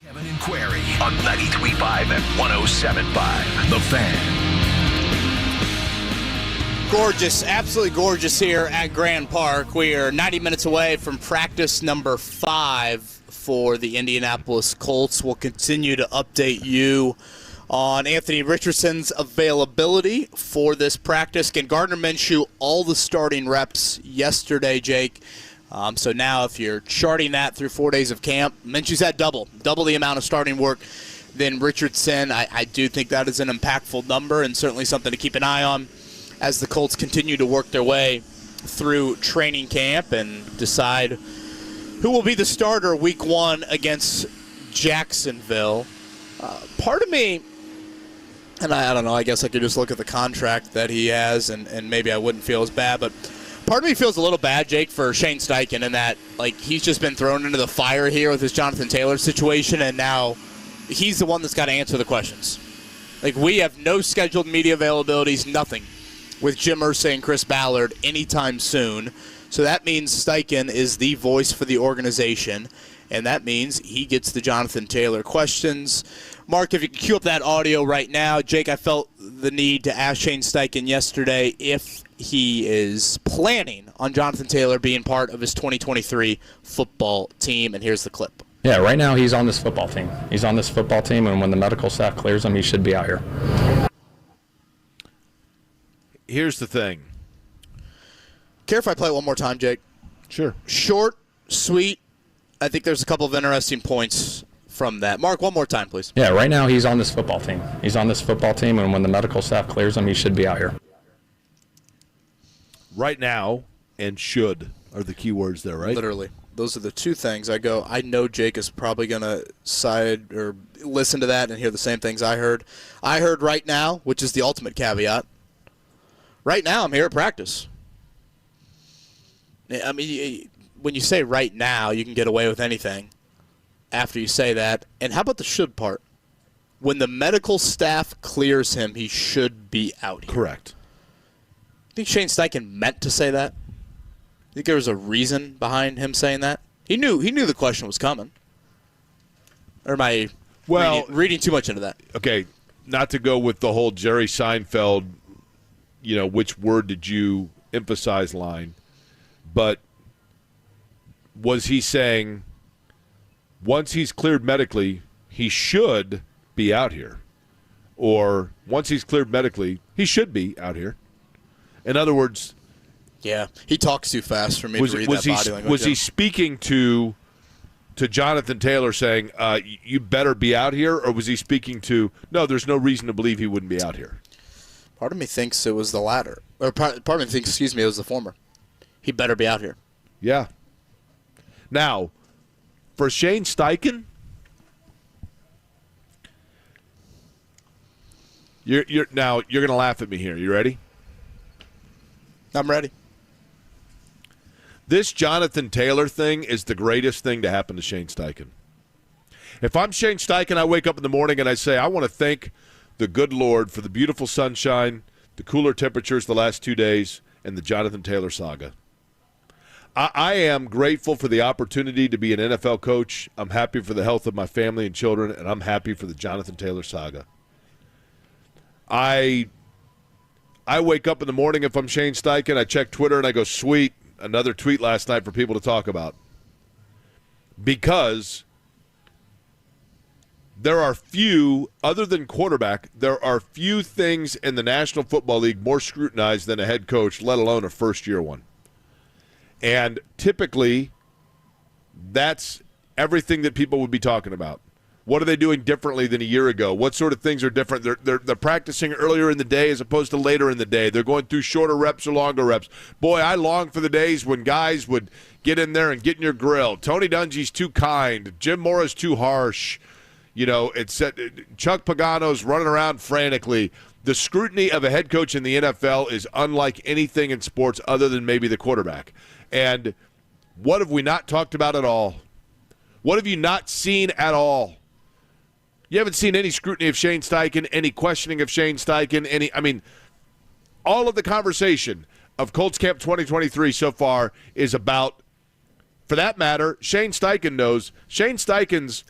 Kevin and Query on 93.5 and 107.5. The Fan. Gorgeous, absolutely gorgeous here at Grand Park. We are 90 minutes away from practice number 5 for the Indianapolis Colts. We'll continue to update you on Anthony Richardson's availability for this practice. Again, Gardner Minshew, all the starting reps yesterday, Jake. So now if you're charting that through 4 days of camp, Minshew's had double the amount of starting work than Richardson. I do think that is an impactful number and certainly something to keep an eye on as the Colts continue to work their way through training camp and decide who will be the starter week 1 against Jacksonville. Part of me, and I don't know, I guess I could just look at the contract that he has and maybe I wouldn't feel as bad, but part of me feels a little bad, Jake, for Shane Steichen in that he's just been thrown into the fire here with his Jonathan Taylor situation, and now he's the one that's got to answer the questions. We have no scheduled media availabilities, nothing, with Jim Irsay and Chris Ballard anytime soon. So that means Steichen is the voice for the organization, and that means he gets the Jonathan Taylor questions. Mark, if you can cue up that audio right now. Jake, I felt the need to ask Shane Steichen yesterday if he is planning on Jonathan Taylor being part of his 2023 football team, and here's the clip. Yeah, right now he's on this football team. He's on this football team, and when the medical staff clears him, he should be out here. Here's the thing. Care if I play it one more time, Jake? Sure. Short, sweet. I think there's a couple of interesting points from that. Mark, one more time, please. Yeah, right now he's on this football team. He's on this football team, and when the medical staff clears him, he should be out here. Right now and should are the key words there, right? Literally. Those are the two things I know Jake is probably going to side or listen to that and hear the same things I heard. I heard right now, which is the ultimate caveat. Right now, I'm here at practice. I mean, when you say right now, you can get away with anything after you say that. And how about the should part? When the medical staff clears him, he should be out here. Correct. I think Shane Steichen meant to say that. I think there was a reason behind him saying that. He knew the question was coming. Or am I reading too much into that? Okay, not to go with the whole Jerry Seinfeld, which word did you emphasize line, but was he saying once he's cleared medically, he should be out here? Or once he's cleared medically, he should be out here? In other words, yeah, he talks too fast for me to read that body language. Was he speaking to Jonathan Taylor saying, you better be out here, or was he speaking to, no, there's no reason to believe he wouldn't be out here? Part of me thinks it was the latter. Or part of me thinks, it was the former. He better be out here. Yeah. Now, for Shane Steichen, you're going to laugh at me here. You ready? I'm ready. This Jonathan Taylor thing is the greatest thing to happen to Shane Steichen. If I'm Shane Steichen, I wake up in the morning and I say, I want to thank the good Lord for the beautiful sunshine, the cooler temperatures the last 2 days, and the Jonathan Taylor saga. I am grateful for the opportunity to be an NFL coach. I'm happy for the health of my family and children, and I'm happy for the Jonathan Taylor saga. I wake up in the morning, if I'm Shane Steichen, I check Twitter and I go, sweet, another tweet last night for people to talk about. Because there are few, other than quarterback, there are few things in the National Football League more scrutinized than a head coach, let alone a first-year one. And typically, that's everything that people would be talking about. What are they doing differently than a year ago? What sort of things are different? They're practicing earlier in the day as opposed to later in the day. They're going through shorter reps or longer reps. Boy, I long for the days when guys would get in there and get in your grill. Tony Dungy's too kind. Jim Mora's too harsh. Chuck Pagano's running around frantically. The scrutiny of a head coach in the NFL is unlike anything in sports other than maybe the quarterback. And what have we not talked about at all? What have you not seen at all? You haven't seen any scrutiny of Shane Steichen, any questioning of Shane Steichen, all of the conversation of Colts Camp 2023 so far is about, for that matter, Shane Steichen knows. Shane Steichen's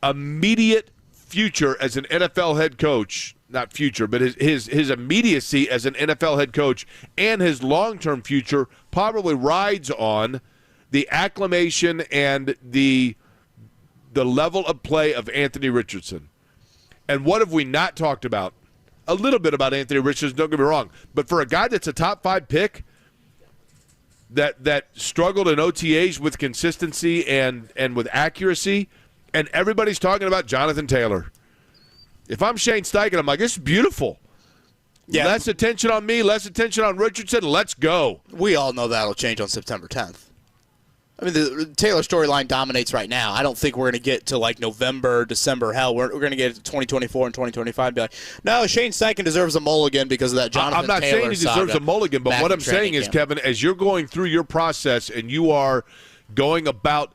immediate future as an NFL head coach, not future, but his immediacy as an NFL head coach and his long-term future probably rides on the acclamation and the level of play of Anthony Richardson. And what have we not talked about? A little bit about Anthony Richardson, don't get me wrong. But for a guy that's a top 5 pick that struggled in OTAs with consistency and with accuracy, and everybody's talking about Jonathan Taylor. If I'm Shane Steichen, I'm like, this is beautiful. Yeah. Less attention on me, less attention on Richardson. Let's go. We all know that'll change on September 10th. I mean, the Taylor storyline dominates right now. I don't think we're going to get to, like, November, December. Hell, we're going to get to 2024 and 2025 and be like, no, Shane Steichen deserves a mulligan because of that Jonathan Taylor I'm not saying he deserves a mulligan, but what I'm saying is, Kevin, as you're going through your process and you are going about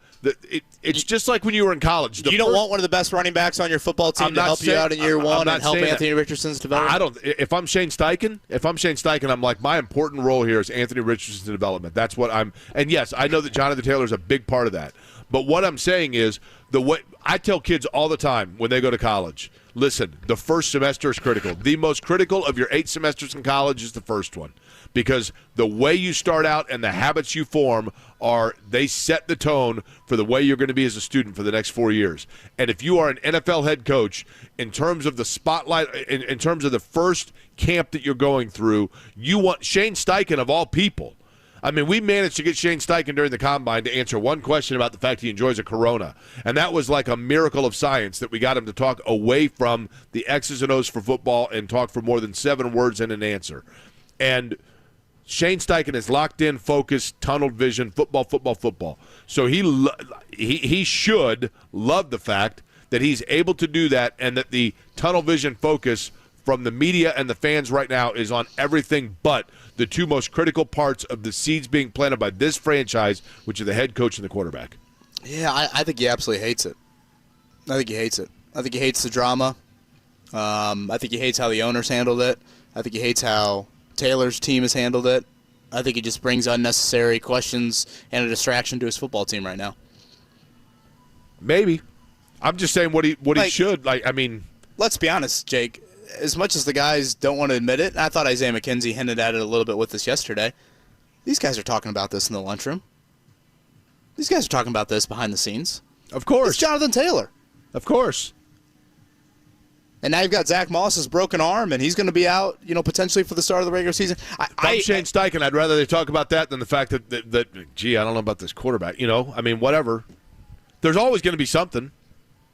it's just like when you were in college. You don't want one of the best running backs on your football team to help you out in year one and help Anthony Richardson's development? I don't. If I'm Shane Steichen, I'm like, my important role here is Anthony Richardson's development. That's what I'm. And yes, I know that Jonathan Taylor is a big part of that. But what I'm saying is the way I tell kids all the time when they go to college. Listen, the first semester is critical. The most critical of your 8 semesters in college is the first one. Because the way you start out and the habits you form they set the tone for the way you're going to be as a student for the next 4 years. And if you are an NFL head coach, in terms of the spotlight, in terms of the first camp that you're going through, you want Shane Steichen of all people. I mean, we managed to get Shane Steichen during the Combine to answer one question about the fact he enjoys a Corona. And that was like a miracle of science that we got him to talk away from the X's and O's for football and talk for more than 7 words in an answer. And Shane Steichen is locked in, focused, tunneled vision, football. So he should love the fact that he's able to do that and that the tunnel vision focus from the media and the fans right now is on everything but the 2 most critical parts of the seeds being planted by this franchise, which are the head coach and the quarterback. Yeah, I think he absolutely hates it. I think he hates the drama. I think he hates how the owners handled it. I think he hates how Taylor's team has handled it. I think he just brings unnecessary questions and a distraction to his football team right now. Maybe. I'm just saying what he should. I mean, let's be honest, Jake. As much as the guys don't want to admit it, and I thought Isaiah McKenzie hinted at it a little bit with us yesterday, these guys are talking about this in the lunchroom. These guys are talking about this behind the scenes. Of course. It's Jonathan Taylor. Of course. And now you've got Zach Moss's broken arm, and he's going to be out, potentially for the start of the regular season. I'm Shane Steichen. I'd rather they talk about that than the fact that gee, I don't know about this quarterback. I mean, whatever. There's always going to be something.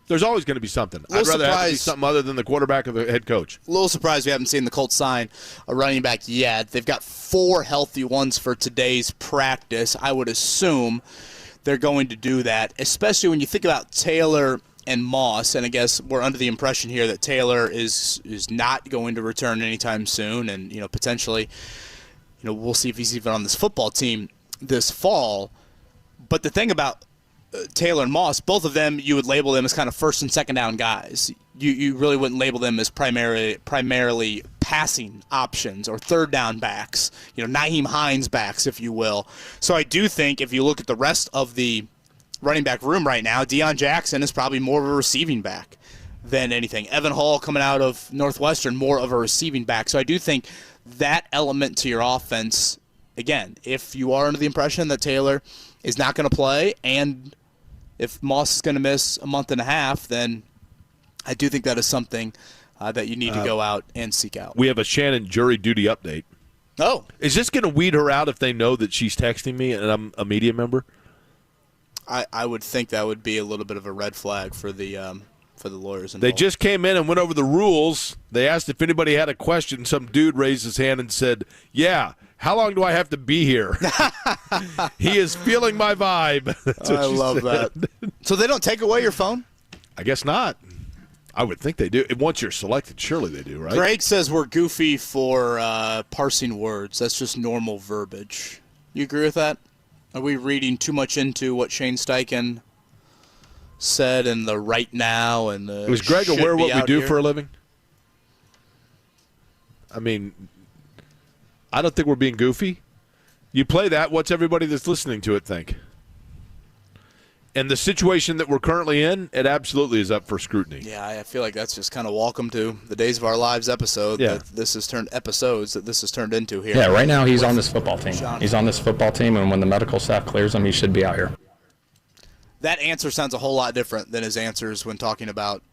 I'd rather have it be something other than the quarterback or the head coach. A little surprised we haven't seen the Colts sign a running back yet. They've got 4 healthy ones for today's practice. I would assume they're going to do that, especially when you think about Taylor and Moss, and I guess we're under the impression here that Taylor is not going to return anytime soon, and potentially, we'll see if he's even on this football team this fall. But the thing about Taylor and Moss, both of them, you would label them as kind of first and second down guys. You really wouldn't label them as primarily passing options or third down backs, Nyheim Hines backs, if you will. So I do think if you look at the rest of the running back room right now, Deion Jackson is probably more of a receiving back than anything. Evan Hall coming out of Northwestern, more of a receiving back. So I do think that element to your offense, again, if you are under the impression that Taylor is not going to play and if Moss is going to miss a month and a half, then I do think that is something that you need to go out and seek out. We have a Shannon jury duty update. Oh. Is this going to weed her out if they know that she's texting me and I'm a media member? I would think that would be a little bit of a red flag for the lawyers involved. They just came in and went over the rules. They asked if anybody had a question. Some dude raised his hand and said, yeah, how long do I have to be here? He is feeling my vibe. I love that. So they don't take away your phone? I guess not. I would think they do. Once you're selected, surely they do, right? Greg says we're goofy for parsing words. That's just normal verbiage. You agree with that? Are we reading too much into what Shane Steichen said and the right now and the Was Greg aware of what we do here? for a living? I mean, I don't think we're being goofy. You play that, what's everybody that's listening to it think? And the situation that we're currently in, it absolutely is up for scrutiny. Yeah, I feel like that's just kind of welcome to the Days of Our Lives episode that this has turned into here. Yeah, right now he's on this football team. He's on this football team, and when the medical staff clears him, he should be out here. That answer sounds a whole lot different than his answers when talking about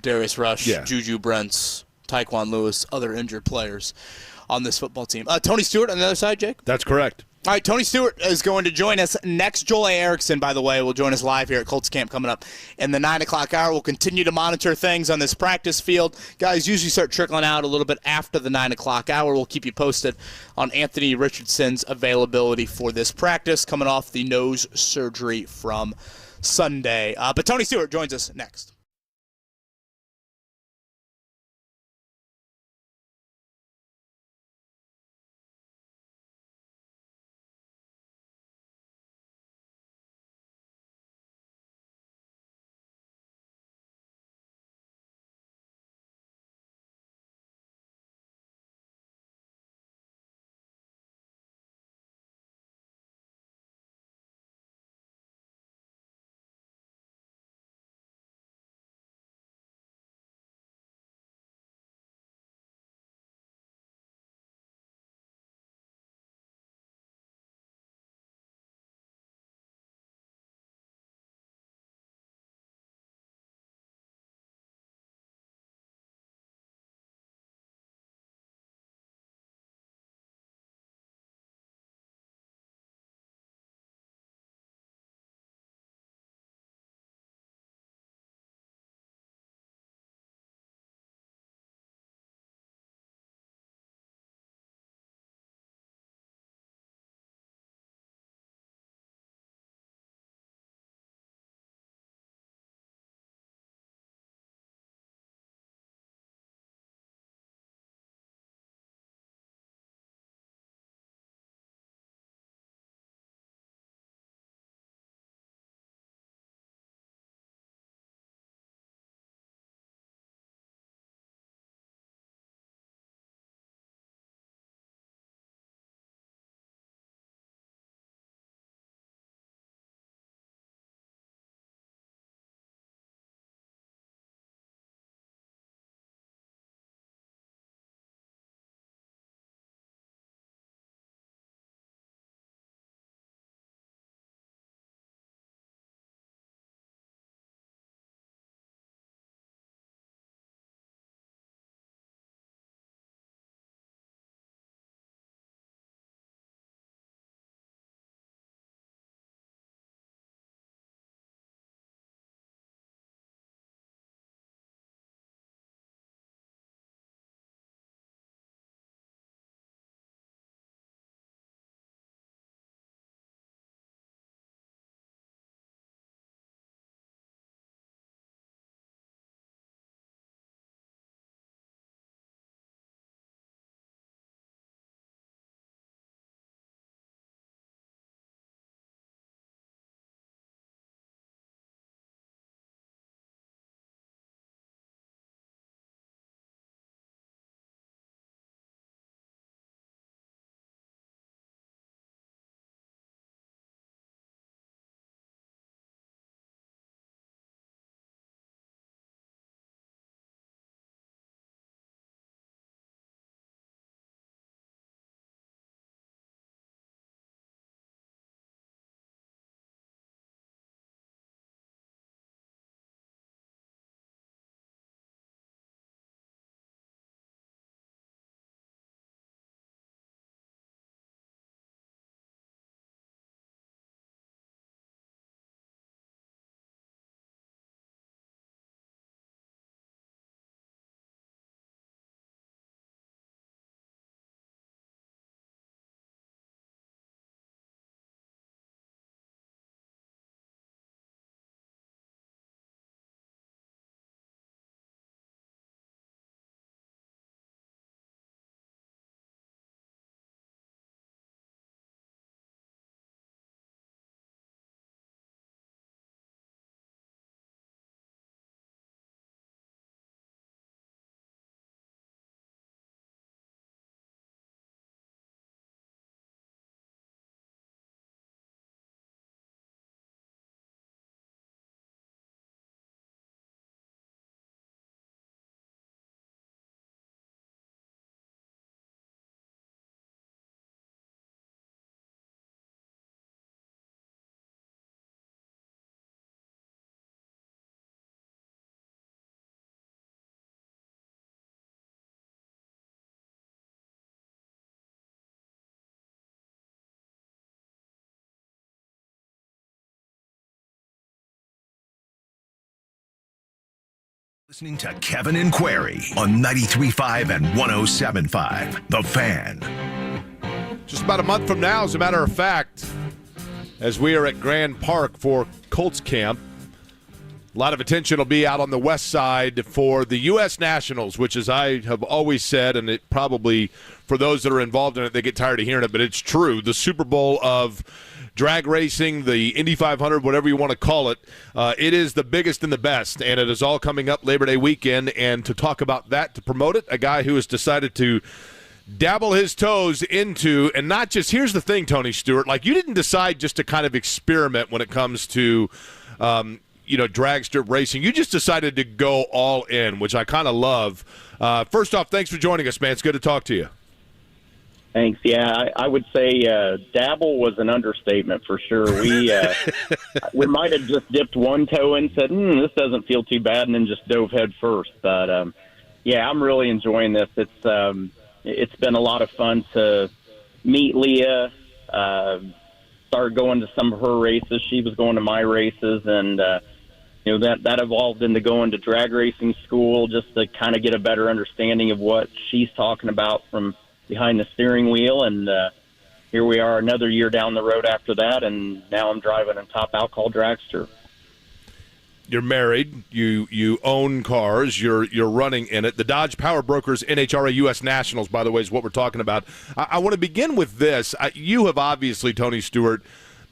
Darius Rush, Juju Brents, Tyquan Lewis, other injured players on this football team. Tony Stewart on the other side, Jake? That's correct. All right, Tony Stewart is going to join us next. Joel A. Erickson, by the way, will join us live here at Colts Camp coming up in the 9 o'clock hour. We'll continue to monitor things on this practice field. Guys usually start trickling out a little bit after the 9 o'clock hour. We'll keep you posted on Anthony Richardson's availability for this practice coming off the nose surgery from Sunday. But Tony Stewart joins us next. Listening to Kevin and Query on 93.5 and 107.5. The Fan. Just about a month from now, as a matter of fact, as we are at Grand Park for Colts camp, a lot of attention will be out on the west side for the U.S. Nationals, which, as I have always said, and it probably, for those that are involved in it, they get tired of hearing it, but it's true. The Super Bowl of drag racing, the Indy 500, whatever you want to call it, it is the biggest and the best, and it is all coming up Labor Day weekend. And to talk about that, to promote it, a guy who has decided to dabble his toes into, and not just, here's the thing, Tony Stewart, like you didn't decide just to kind of experiment when it comes to drag strip racing. You just decided to go all in, which I kind of love. First off, thanks for joining us, man. It's good to talk to you. Thanks. Yeah, I would say dabble was an understatement for sure. We might have just dipped one toe and said, this doesn't feel too bad, and then just dove head first. But, I'm really enjoying this. It's been a lot of fun to meet Leah, start going to some of her races. She was going to my races, and, that evolved into going to drag racing school just to kind of get a better understanding of what she's talking about from behind the steering wheel, and here we are another year down the road after that, and now I'm driving a top alcohol dragster. You're married, you own cars, you're running in it. The Dodge Power Brokers NHRA U.S. Nationals, by the way, is what we're talking about. I want to begin with this. You have obviously, Tony Stewart,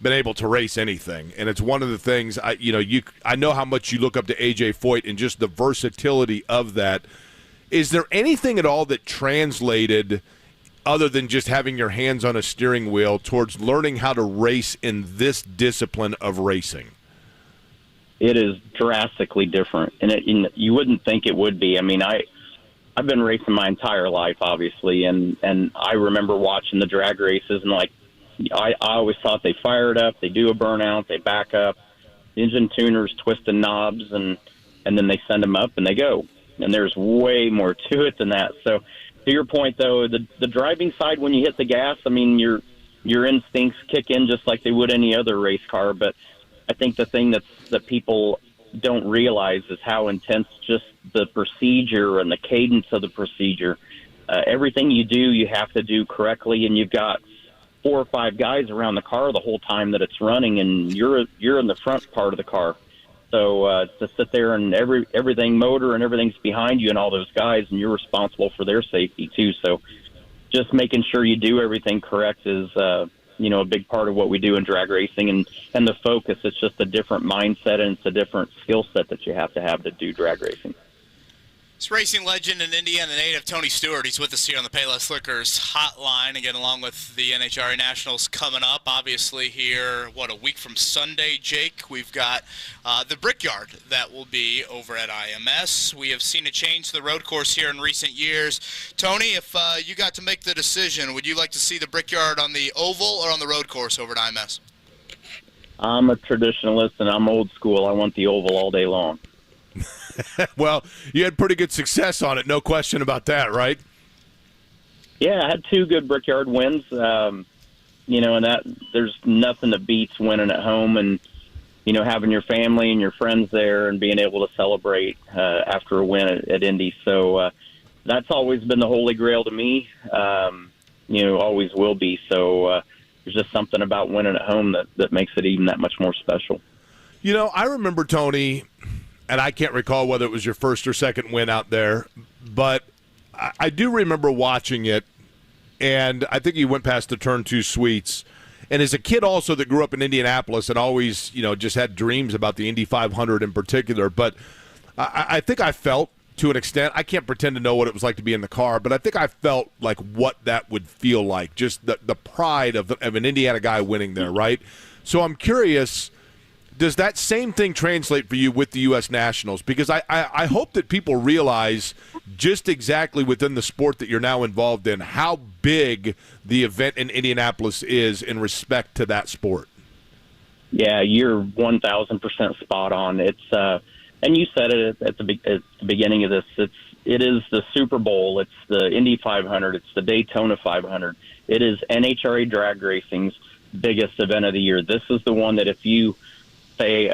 been able to race anything, and it's one of the things I know how much you look up to AJ Foyt and just the versatility of that. Is there anything at all that translated, other than just having your hands on a steering wheel, towards learning how to race in this discipline of racing? It is drastically different, and you wouldn't think it would be. I mean, I've been racing my entire life, obviously, and I remember watching the drag races, and I always thought they fired up, they do a burnout, they back up, engine tuners twisting knobs, and then they send them up and they go. And there's way more to it than that. So to your point, though, the driving side, when you hit the gas, I mean, your instincts kick in just like they would any other race car. But I think the thing that people don't realize is how intense just the procedure and the cadence of the procedure. Everything you do, you have to do correctly, and you've got 4 or 5 guys around the car the whole time that it's running, and you're in the front part of the car. So to sit there and everything motor and everything's behind you and all those guys, and you're responsible for their safety too. So just making sure you do everything correct is a big part of what we do in drag racing, and the focus. It's just a different mindset, and it's a different skill set that you have to do drag racing. It's racing legend and Indiana native Tony Stewart. He's with us here on the Payless Liquors hotline, again, along with the NHRA Nationals coming up. Obviously here, a week from Sunday, Jake, we've got the Brickyard that will be over at IMS. We have seen a change to the road course here in recent years. Tony, if you got to make the decision, would you like to see the Brickyard on the oval or on the road course over at IMS? I'm a traditionalist, and I'm old school. I want the oval all day long. Well, you had pretty good success on it, no question about that, right? Yeah, I had 2 good Brickyard wins, and that there's nothing that beats winning at home and, having your family and your friends there and being able to celebrate after a win at Indy. So that's always been the holy grail to me, always will be. So there's just something about winning at home that makes it even that much more special. I remember, Tony, and I can't recall whether it was your first or second win out there, but I do remember watching it, and I think you went past the turn 2 sweets. And as a kid also that grew up in Indianapolis and always, just had dreams about the Indy 500 in particular, but I think I felt, to an extent, I can't pretend to know what it was like to be in the car, but I think I felt like what that would feel like, just the pride of an Indiana guy winning there, right? So I'm curious, does that same thing translate for you with the U.S. Nationals? Because I hope that people realize just exactly within the sport that you're now involved in how big the event in Indianapolis is in respect to that sport. Yeah, you're 1,000% spot on. It's and you said it at the beginning of this. It is the Super Bowl. It's the Indy 500. It's the Daytona 500. It is NHRA drag racing's biggest event of the year. This is the one that if you say,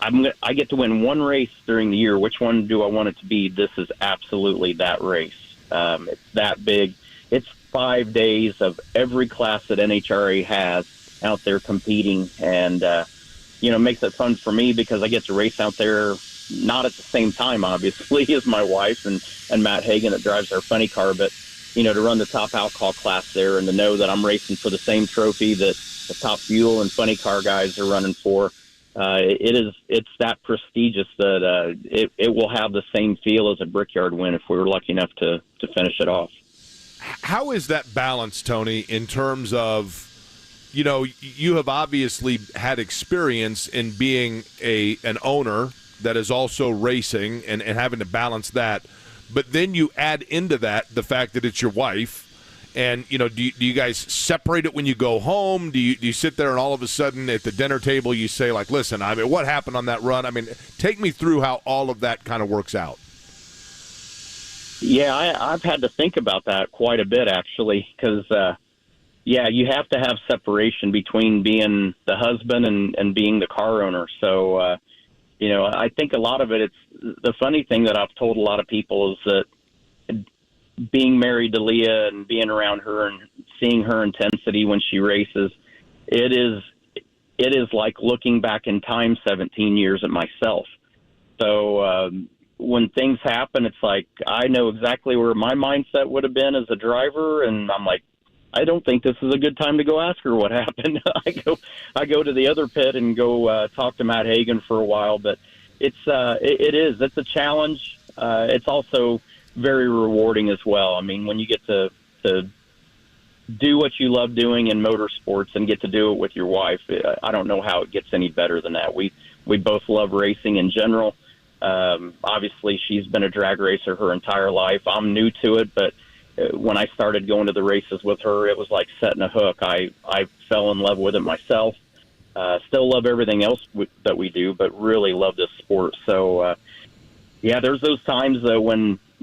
I get to win one race during the year. Which one do I want it to be? This is absolutely that race. It's that big. It's 5 days of every class that NHRA has out there competing, and it makes it fun for me because I get to race out there, not at the same time, obviously, as my wife and Matt Hagan that drives our funny car, but to run the top alcohol class there and to know that I'm racing for the same trophy that the top fuel and funny car guys are running for. It's that prestigious that it will have the same feel as a Brickyard win if we were lucky enough to finish it off. How is that balance, Tony, in terms of, you have obviously had experience in being an owner that is also racing and having to balance that, but then you add into that the fact that it's your wife. And, do you guys separate it when you go home? Do you sit there and all of a sudden at the dinner table you say, like, listen, what happened on that run? Take me through how all of that kind of works out. Yeah, I've had to think about that quite a bit, actually, because, you have to have separation between being the husband and being the car owner. So, I think a lot of it's the funny thing that I've told a lot of people is that being married to Leah and being around her and seeing her intensity when she races, it is like looking back in time 17 years at myself. So when things happen, it's like I know exactly where my mindset would have been as a driver, and I'm like, I don't think this is a good time to go ask her what happened. I go to the other pit and go talk to Matt Hagan for a while, but it's a challenge. It's also very rewarding as well. When you get to do what you love doing in motorsports and get to do it with your wife, I don't know how it gets any better than that. We both love racing in general. Obviously, she's been a drag racer her entire life. I'm new to it, but when I started going to the races with her, it was like setting a hook. I fell in love with it myself. Still love everything else that we do, but really love this sport. So, there's those times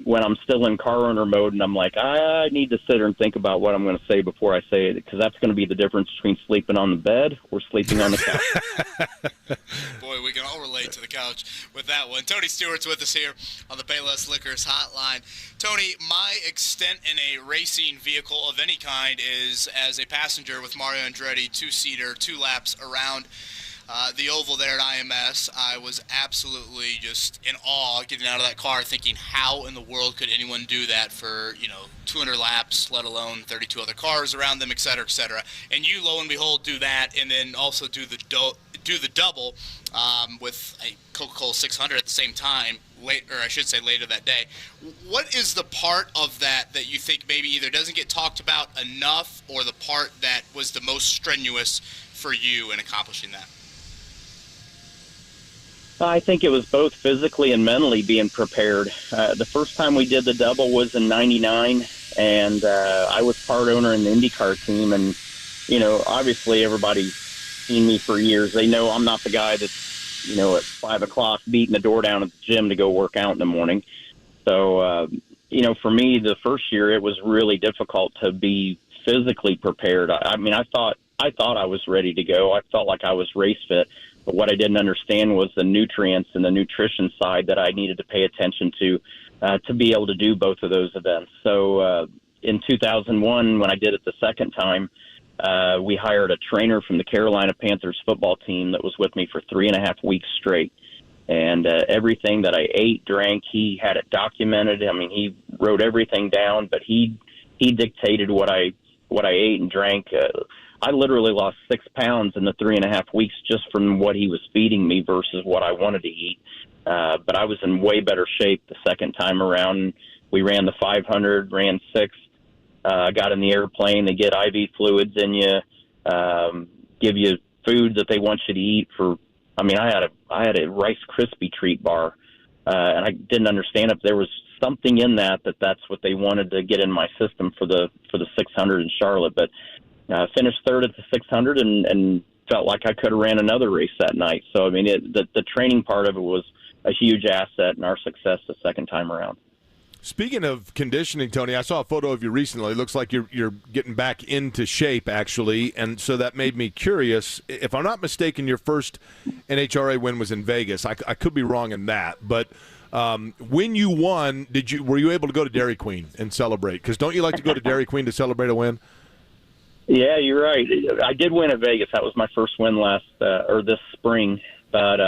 when I'm still in car owner mode and I'm like, I need to sit here and think about what I'm going to say before I say it, because that's going to be the difference between sleeping on the bed or sleeping on the couch. Boy, we can all relate to the couch with that one. Tony Stewart's with us here on the Payless Liquors Hotline. Tony, my extent in a racing vehicle of any kind is as a passenger with Mario Andretti, two-seater, 2 laps around the oval there at IMS. I was absolutely just in awe getting out of that car thinking, how in the world could anyone do that for, 200 laps, let alone 32 other cars around them, et cetera, et cetera. And you, lo and behold, do that and then also do the double with a Coca-Cola 600 at the same time, later that day. What is the part of that you think maybe either doesn't get talked about enough or the part that was the most strenuous for you in accomplishing that? I think it was both physically and mentally being prepared. The first time we did the double was in '99, and I was part owner in the IndyCar team. And, obviously everybody's seen me for years. They know I'm not the guy that's, at 5 o'clock beating the door down at the gym to go work out in the morning. So, for me, the first year, it was really difficult to be physically prepared. I thought I was ready to go. I felt like I was race fit. But what I didn't understand was the nutrients and the nutrition side that I needed to pay attention to be able to do both of those events. So in 2001, when I did it the second time, we hired a trainer from the Carolina Panthers football team that was with me for 3.5 weeks straight. And everything that I ate, drank, he had it documented. He wrote everything down, but he dictated what I ate and drank. I literally lost 6 pounds in the 3.5 weeks just from what he was feeding me versus what I wanted to eat. But I was in way better shape the second time around. We ran the 500, ran 6, got in the airplane. They get IV fluids in you, give you food that they want you to eat for. I had a Rice Krispie treat bar, and I didn't understand if there was something in that's what they wanted to get in my system for the 600 in Charlotte. But finished third at the 600 and felt like I could have ran another race that night. So, the training part of it was a huge asset in our success the second time around. Speaking of conditioning, Tony, I saw a photo of you recently. It looks like you're getting back into shape, actually, and so that made me curious. If I'm not mistaken, your first NHRA win was in Vegas. I could be wrong in that, but when you won, were you able to go to Dairy Queen and celebrate? Because don't you like to go to Dairy Queen to celebrate a win? Yeah, you're right. I did win at Vegas. That was my first win this spring. But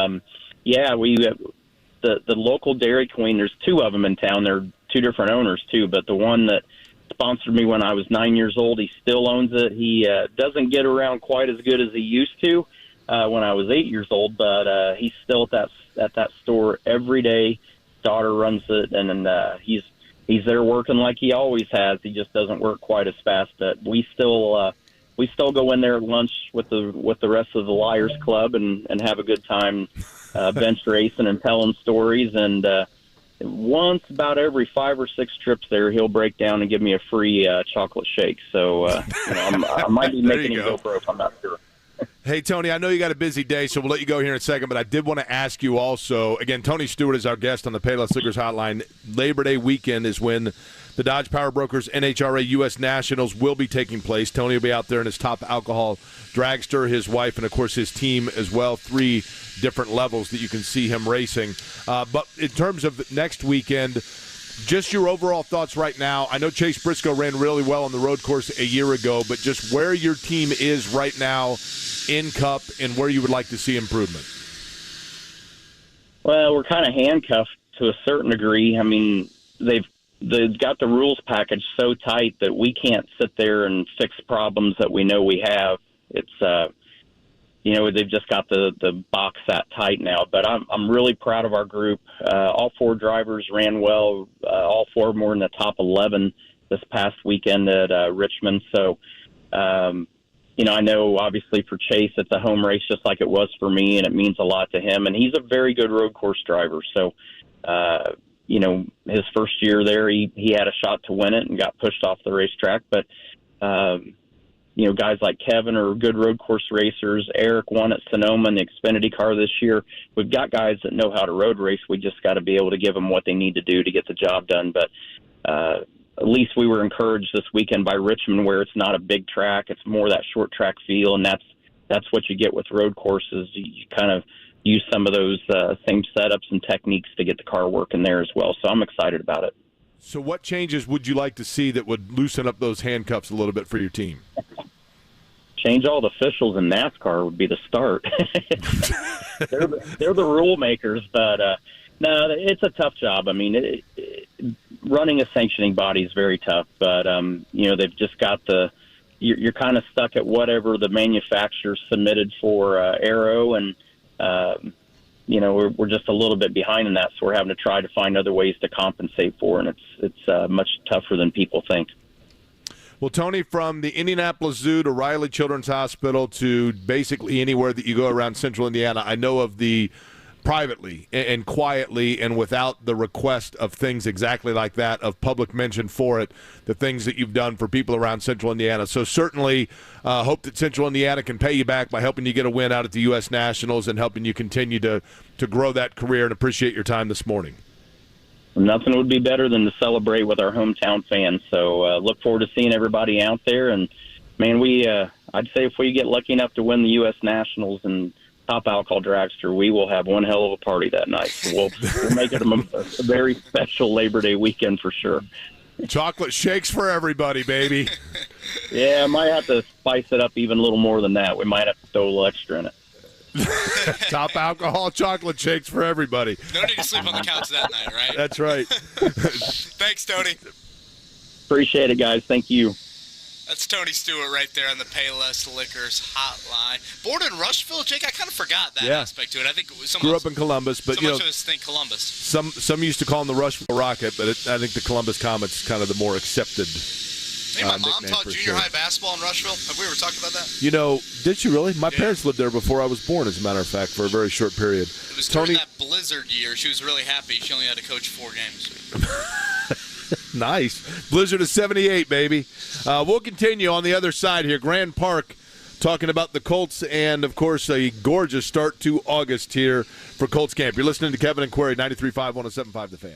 yeah, the local Dairy Queen. There's two of them in town. They're two different owners too. But the one that sponsored me when I was 9 years old, he still owns it. He doesn't get around quite as good as he used to when I was 8 years old. But he's still at that store every day. Daughter runs it, and he's there working like he always has. He just doesn't work quite as fast. But we still go in there at lunch with the rest of the Liars Club and have a good time bench racing and telling stories. And once about every 5 or 6 trips there, he'll break down and give me a free chocolate shake. So I might be making him go broke. I'm not sure. Hey, Tony, I know you got a busy day, so we'll let you go here in a second, but I did want to ask you also, again, Tony Stewart is our guest on the Payless Liquors Hotline. Labor Day weekend is when the Dodge Power Brokers NHRA U.S. Nationals will be taking place. Tony will be out there in his top alcohol dragster, his wife, and, of course, his team as well. 3 different levels that you can see him racing. But in terms of next weekend, just your overall thoughts right now. I know Chase Briscoe ran really well on the road course a year ago, but just where your team is right now in Cup and where you would like to see improvement. Well, we're kind of handcuffed to a certain degree. I mean, they've got the rules package so tight that we can't sit there and fix problems that we know we have. It's they've just got the box that tight now. But I'm really proud of our group. All 4 drivers ran well. All 4 more in the top 11 this past weekend at Richmond. So, I know obviously for Chase it's a home race just like it was for me, and it means a lot to him. And he's a very good road course driver. So, his first year there, he had a shot to win it and got pushed off the racetrack. But guys like Kevin are good road course racers. Eric won at Sonoma in the Xfinity car this year. We've got guys that know how to road race. We just got to be able to give them what they need to do to get the job done. But at least we were encouraged this weekend by Richmond, where it's not a big track. It's more that short track feel, and that's what you get with road courses. You kind of use some of those same setups and techniques to get the car working there as well. So I'm excited about it. So what changes would you like to see that would loosen up those handcuffs a little bit for your team? Change all the officials in NASCAR would be the start. they're the rule makers, but no, it's a tough job. I mean, running a sanctioning body is very tough, but they've just got you're kind of stuck at whatever the manufacturer submitted for Aero, and we're just a little bit behind in that, so we're having to try to find other ways to compensate for, and it's much tougher than people think. Well, Tony, from the Indianapolis Zoo to Riley Children's Hospital to basically anywhere that you go around central Indiana, I know of the privately and quietly and without the request of things exactly like that, of public mention for it, the things that you've done for people around central Indiana. So certainly hope that central Indiana can pay you back by helping you get a win out at the U.S. Nationals and helping you continue to grow that career, and appreciate your time this morning. Nothing would be better than to celebrate with our hometown fans. So look forward to seeing everybody out there. And, man, I'd say if we get lucky enough to win the U.S. Nationals and top alcohol dragster, we will have one hell of a party that night. So we'll make it a very special Labor Day weekend for sure. Chocolate shakes for everybody, baby. Yeah, I might have to spice it up even a little more than that. We might have to throw a little extra in it. Top alcohol chocolate shakes for everybody. No need to sleep on the couch that night, right? That's right. Thanks, Tony. Appreciate it, guys. Thank you. That's Tony Stewart right there on the Payless Liquors Hotline. Born in Rushville, Jake. I kind of forgot that aspect to it. I think it was grew up in Columbus, but someone should think Columbus. Some used to call him the Rushville Rocket, but I think the Columbus Comet's kind of the more accepted. Hey, my mom taught junior high basketball in Rushville. Have we ever talked about that? Did she really? My parents lived there before I was born, as a matter of fact, for a very short period. It was during that blizzard year. She was really happy. She only had to coach 4 games. Nice. Blizzard of 78, baby. We'll continue on the other side here. Grand Park talking about the Colts and, of course, a gorgeous start to August here for Colts camp. You're listening to Kevin and Query, 93.5, 107.5 The Fan.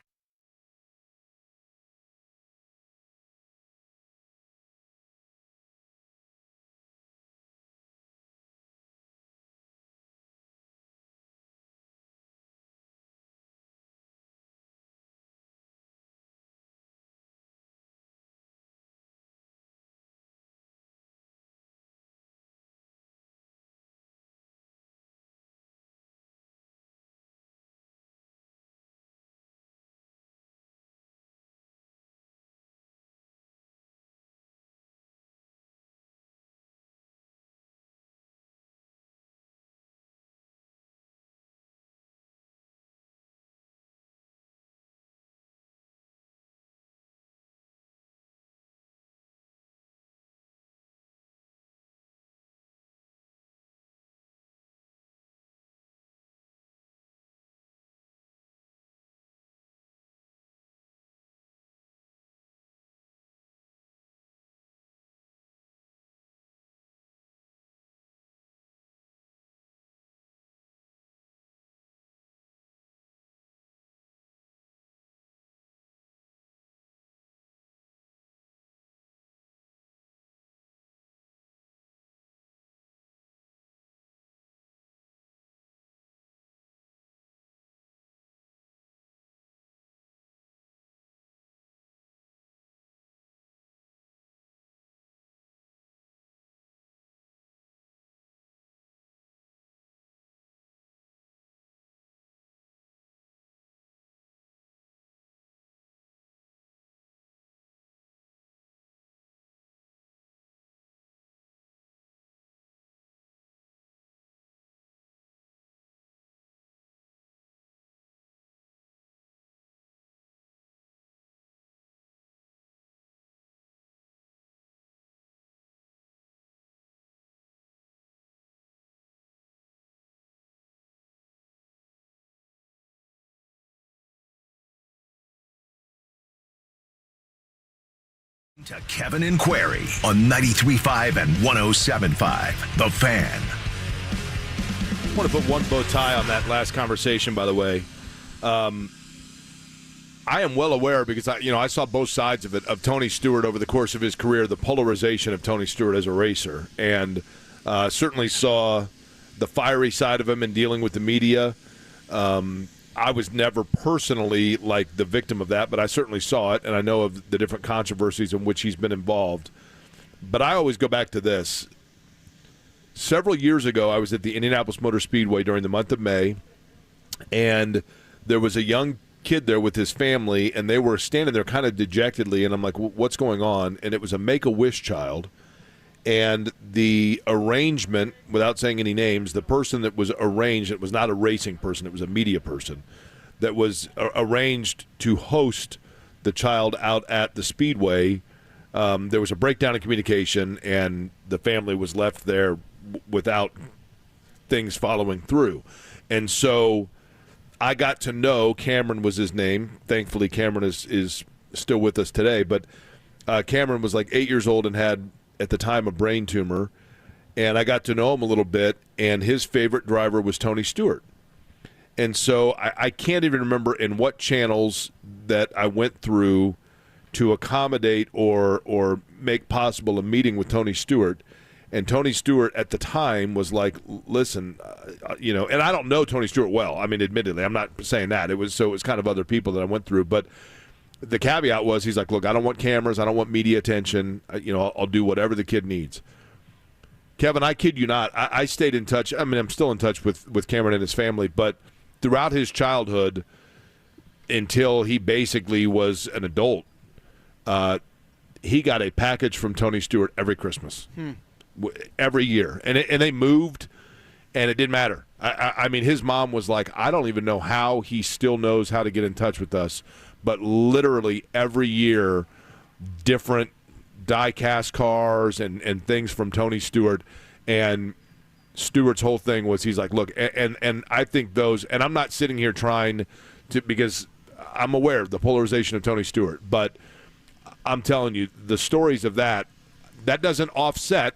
To Kevin and Query on 93.5 and 107.5. The Fan. I want to put one bow tie on that last conversation, by the way. I am well aware because I saw both sides of it, of Tony Stewart over the course of his career, the polarization of Tony Stewart as a racer, and certainly saw the fiery side of him in dealing with the media. I was never personally like the victim of that, but I certainly saw it, and I know of the different controversies in which he's been involved. But I always go back to this. Several years ago, I was at the Indianapolis Motor Speedway during the month of May, and there was a young kid there with his family, and they were standing there kind of dejectedly, and I'm like, what's going on? And it was a Make-A-Wish child. And the arrangement, without saying any names, the person that was arranged, it was not a racing person, it was a media person, that was arranged to host the child out at the Speedway. There was a breakdown in communication, and the family was left there without things following through. And so I got to know, Cameron was his name. Thankfully, Cameron is still with us today. But Cameron was like 8 years old and had, at the time, a brain tumor, and I got to know him a little bit, and his favorite driver was Tony Stewart. And so I can't even remember in what channels that I went through to accommodate or make possible a meeting with Tony Stewart. And Tony Stewart at the time was like, listen, and I don't know Tony Stewart well. I mean, admittedly, I'm not saying that. It was kind of other people that I went through, but the caveat was, he's like, look, I don't want cameras. I don't want media attention. I'll do whatever the kid needs. Kevin, I kid you not, I stayed in touch. I mean, I'm still in touch with Cameron and his family, but throughout his childhood, until he basically was an adult, he got a package from Tony Stewart every Christmas, every year. And they moved, and it didn't matter. I mean, his mom was like, I don't even know how he still knows how to get in touch with us. But literally every year, different die-cast cars and things from Tony Stewart. And Stewart's whole thing was, he's like, look, and I think those, and I'm not sitting here trying to, because I'm aware of the polarization of Tony Stewart, but I'm telling you, the stories of that doesn't offset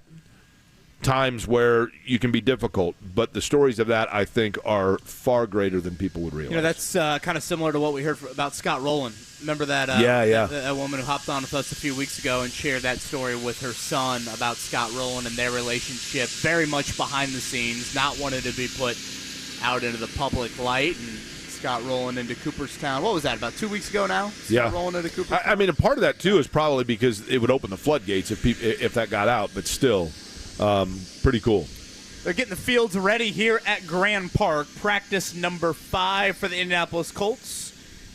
times where you can be difficult, but the stories of that, I think, are far greater than people would realize. That's kind of similar to what we heard about Scott Rowland. Remember that? That woman who hopped on with us a few weeks ago and shared that story with her son about Scott Rowland and their relationship, very much behind the scenes, not wanted to be put out into the public light. And Scott Rowland into Cooperstown. What was that, about 2 weeks ago now? Scott Rowland into Cooperstown? I mean, a part of that, too, is probably because it would open the floodgates if that got out, but still. Pretty cool. They're getting the fields ready here at Grand Park. Practice number 5 for the Indianapolis Colts.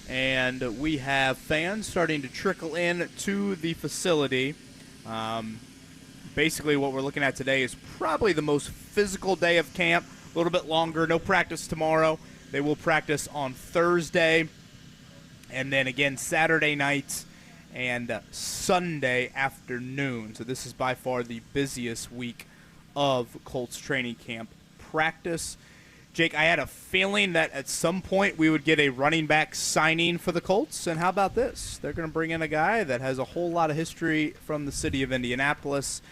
And we have fans starting to trickle in to the facility. Basically, what we're looking at today is probably the most physical day of camp. A little bit longer. No practice tomorrow. They will practice on Thursday. And then again Saturday nights and Sunday afternoon. So this is by far the busiest week of Colts training camp practice. Jake, I had a feeling that at some point we would get a running back signing for the Colts, and how about this? They're going to bring in a guy that has a whole lot of history from the city of Indianapolis.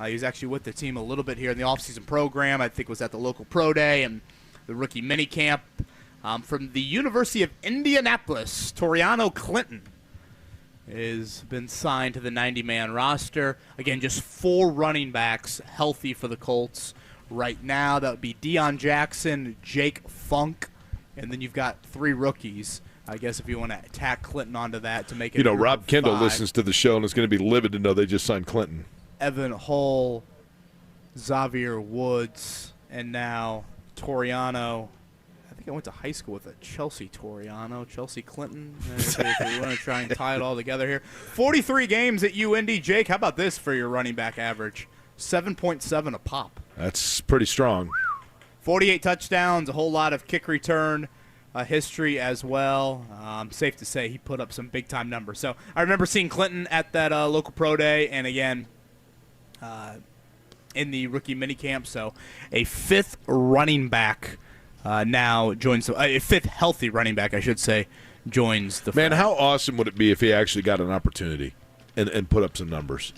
He was actually with the team a little bit here in the offseason program. I think was at the local pro day and the rookie minicamp. From the University of Indianapolis, Toriano Clinton has been signed to the 90-man roster. Again, just 4 running backs healthy for the Colts right now. That would be Deion Jackson, Jake Funk, and then you've got 3 rookies. I guess if you want to tack Clinton onto that to make it Rob Kendall listens to the show and is going to be livid to know they just signed Clinton. Evan Hull, Xavier Woods, and now Toriano. I think I went to high school with a Chelsea Toriano, Chelsea Clinton. If we want to try and tie it all together here. 43 games at UINDY. Jake, how about this for your running back average? 7.7 a pop. That's pretty strong. 48 touchdowns, a whole lot of kick return history as well. Safe to say he put up some big-time numbers. So I remember seeing Clinton at that local pro day, and again in the rookie minicamp. So a 5th running back now joins a 5th healthy running back, I should say, joins the. Man, how awesome would it be if he actually got an opportunity? and put up some numbers.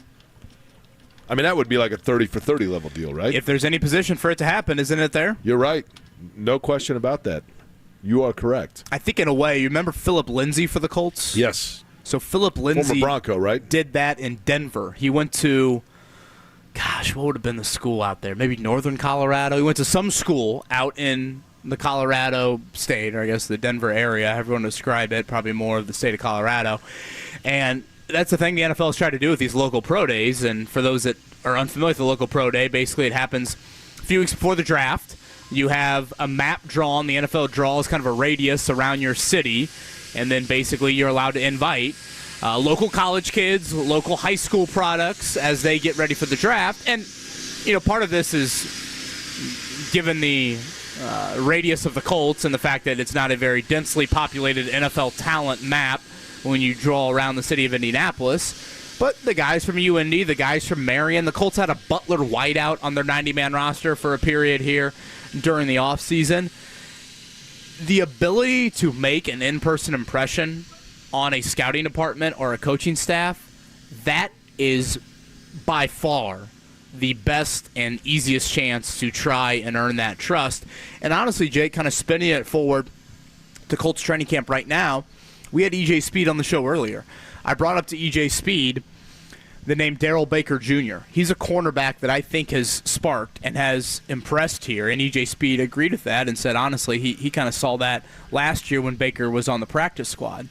I mean, that would be like a 30-for-30 level deal, right? If there's any position for it to happen, isn't it there? You're right. No question about that. You are correct. I think in a way, you remember Philip Lindsay for the Colts? Yes. So Philip Lindsay former Bronco, right? Did that in Denver. He went to, what would have been the school out there? Maybe Northern Colorado. He went to some school out in the Colorado state, or I guess the Denver area. Everyone describe it, probably more of the state of Colorado. And that's the thing the NFL has tried to do with these local pro days. And for those that are unfamiliar with the local pro day, basically it happens a few weeks before the draft. You have a map drawn. The NFL draws kind of a radius around your city, and then basically you're allowed to invite local college kids, local high school products as they get ready for the draft. And, part of this is given the radius of the Colts and the fact that it's not a very densely populated NFL talent map when you draw around the city of Indianapolis. But the guys from UINDY, the guys from Marion, the Colts had a Butler wideout on their 90-man roster for a period here during the offseason. The ability to make an in-person impression on a scouting department or a coaching staff, that is by far the best and easiest chance to try and earn that trust. And honestly, Jake, kind of spinning it forward to Colts training camp right now, we had E.J. Speed on the show earlier. I brought up to E.J. Speed the name Darrell Baker Jr. He's a cornerback that I think has sparked and has impressed here, and E.J. Speed agreed with that and said, honestly, he kind of saw that last year when Baker was on the practice squad.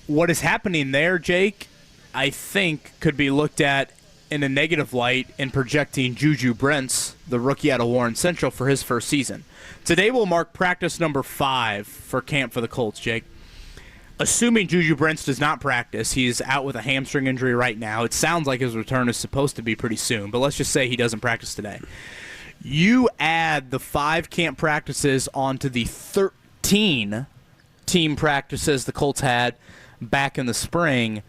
What is happening there, Jake, I think could be looked at in a negative light in projecting Juju Brents, the rookie out of Warren Central, for his first season. Today will mark practice number 5 for camp for the Colts, Jake. Assuming Juju Brents does not practice, he's out with a hamstring injury right now. It sounds like his return is supposed to be pretty soon, but let's just say he doesn't practice today. You add the 5 camp practices onto the 13 team practices the Colts had back in the spring,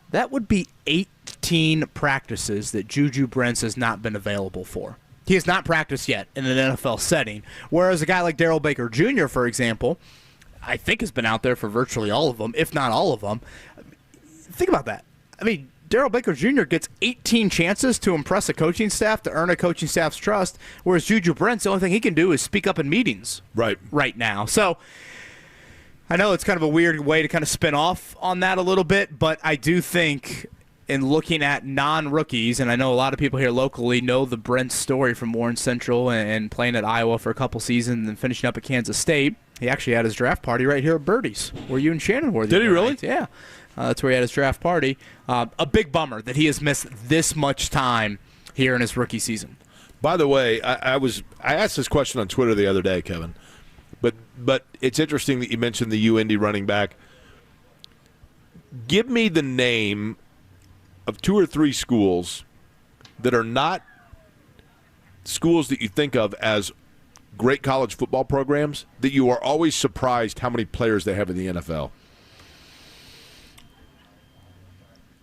that would be 18 practices that Juju Brents has not been available for. He has not practiced yet in an NFL setting, whereas a guy like Darrell Baker Jr., for example, I think has been out there for virtually all of them, if not all of them. Think about that. I mean, Darrell Baker Jr. gets 18 chances to impress a coaching staff, to earn a coaching staff's trust, whereas Juju Brents, the only thing he can do is speak up in meetings right now. So I know it's kind of a weird way to kind of spin off on that a little bit, but I do think in looking at non-rookies, and I know a lot of people here locally know the Brents story from Warren Central and playing at Iowa for a couple seasons and finishing up at Kansas State. He actually had his draft party right here at Birdie's, where you and Shannon were. Did he really? Night. Yeah. That's where he had his draft party. A big bummer that he has missed this much time here in his rookie season. By the way, I asked this question on Twitter the other day, Kevin, but it's interesting that you mentioned the UIndy running back. Give me the name of 2 or 3 schools that are not schools that you think of as great college football programs that you are always surprised how many players they have in the NFL.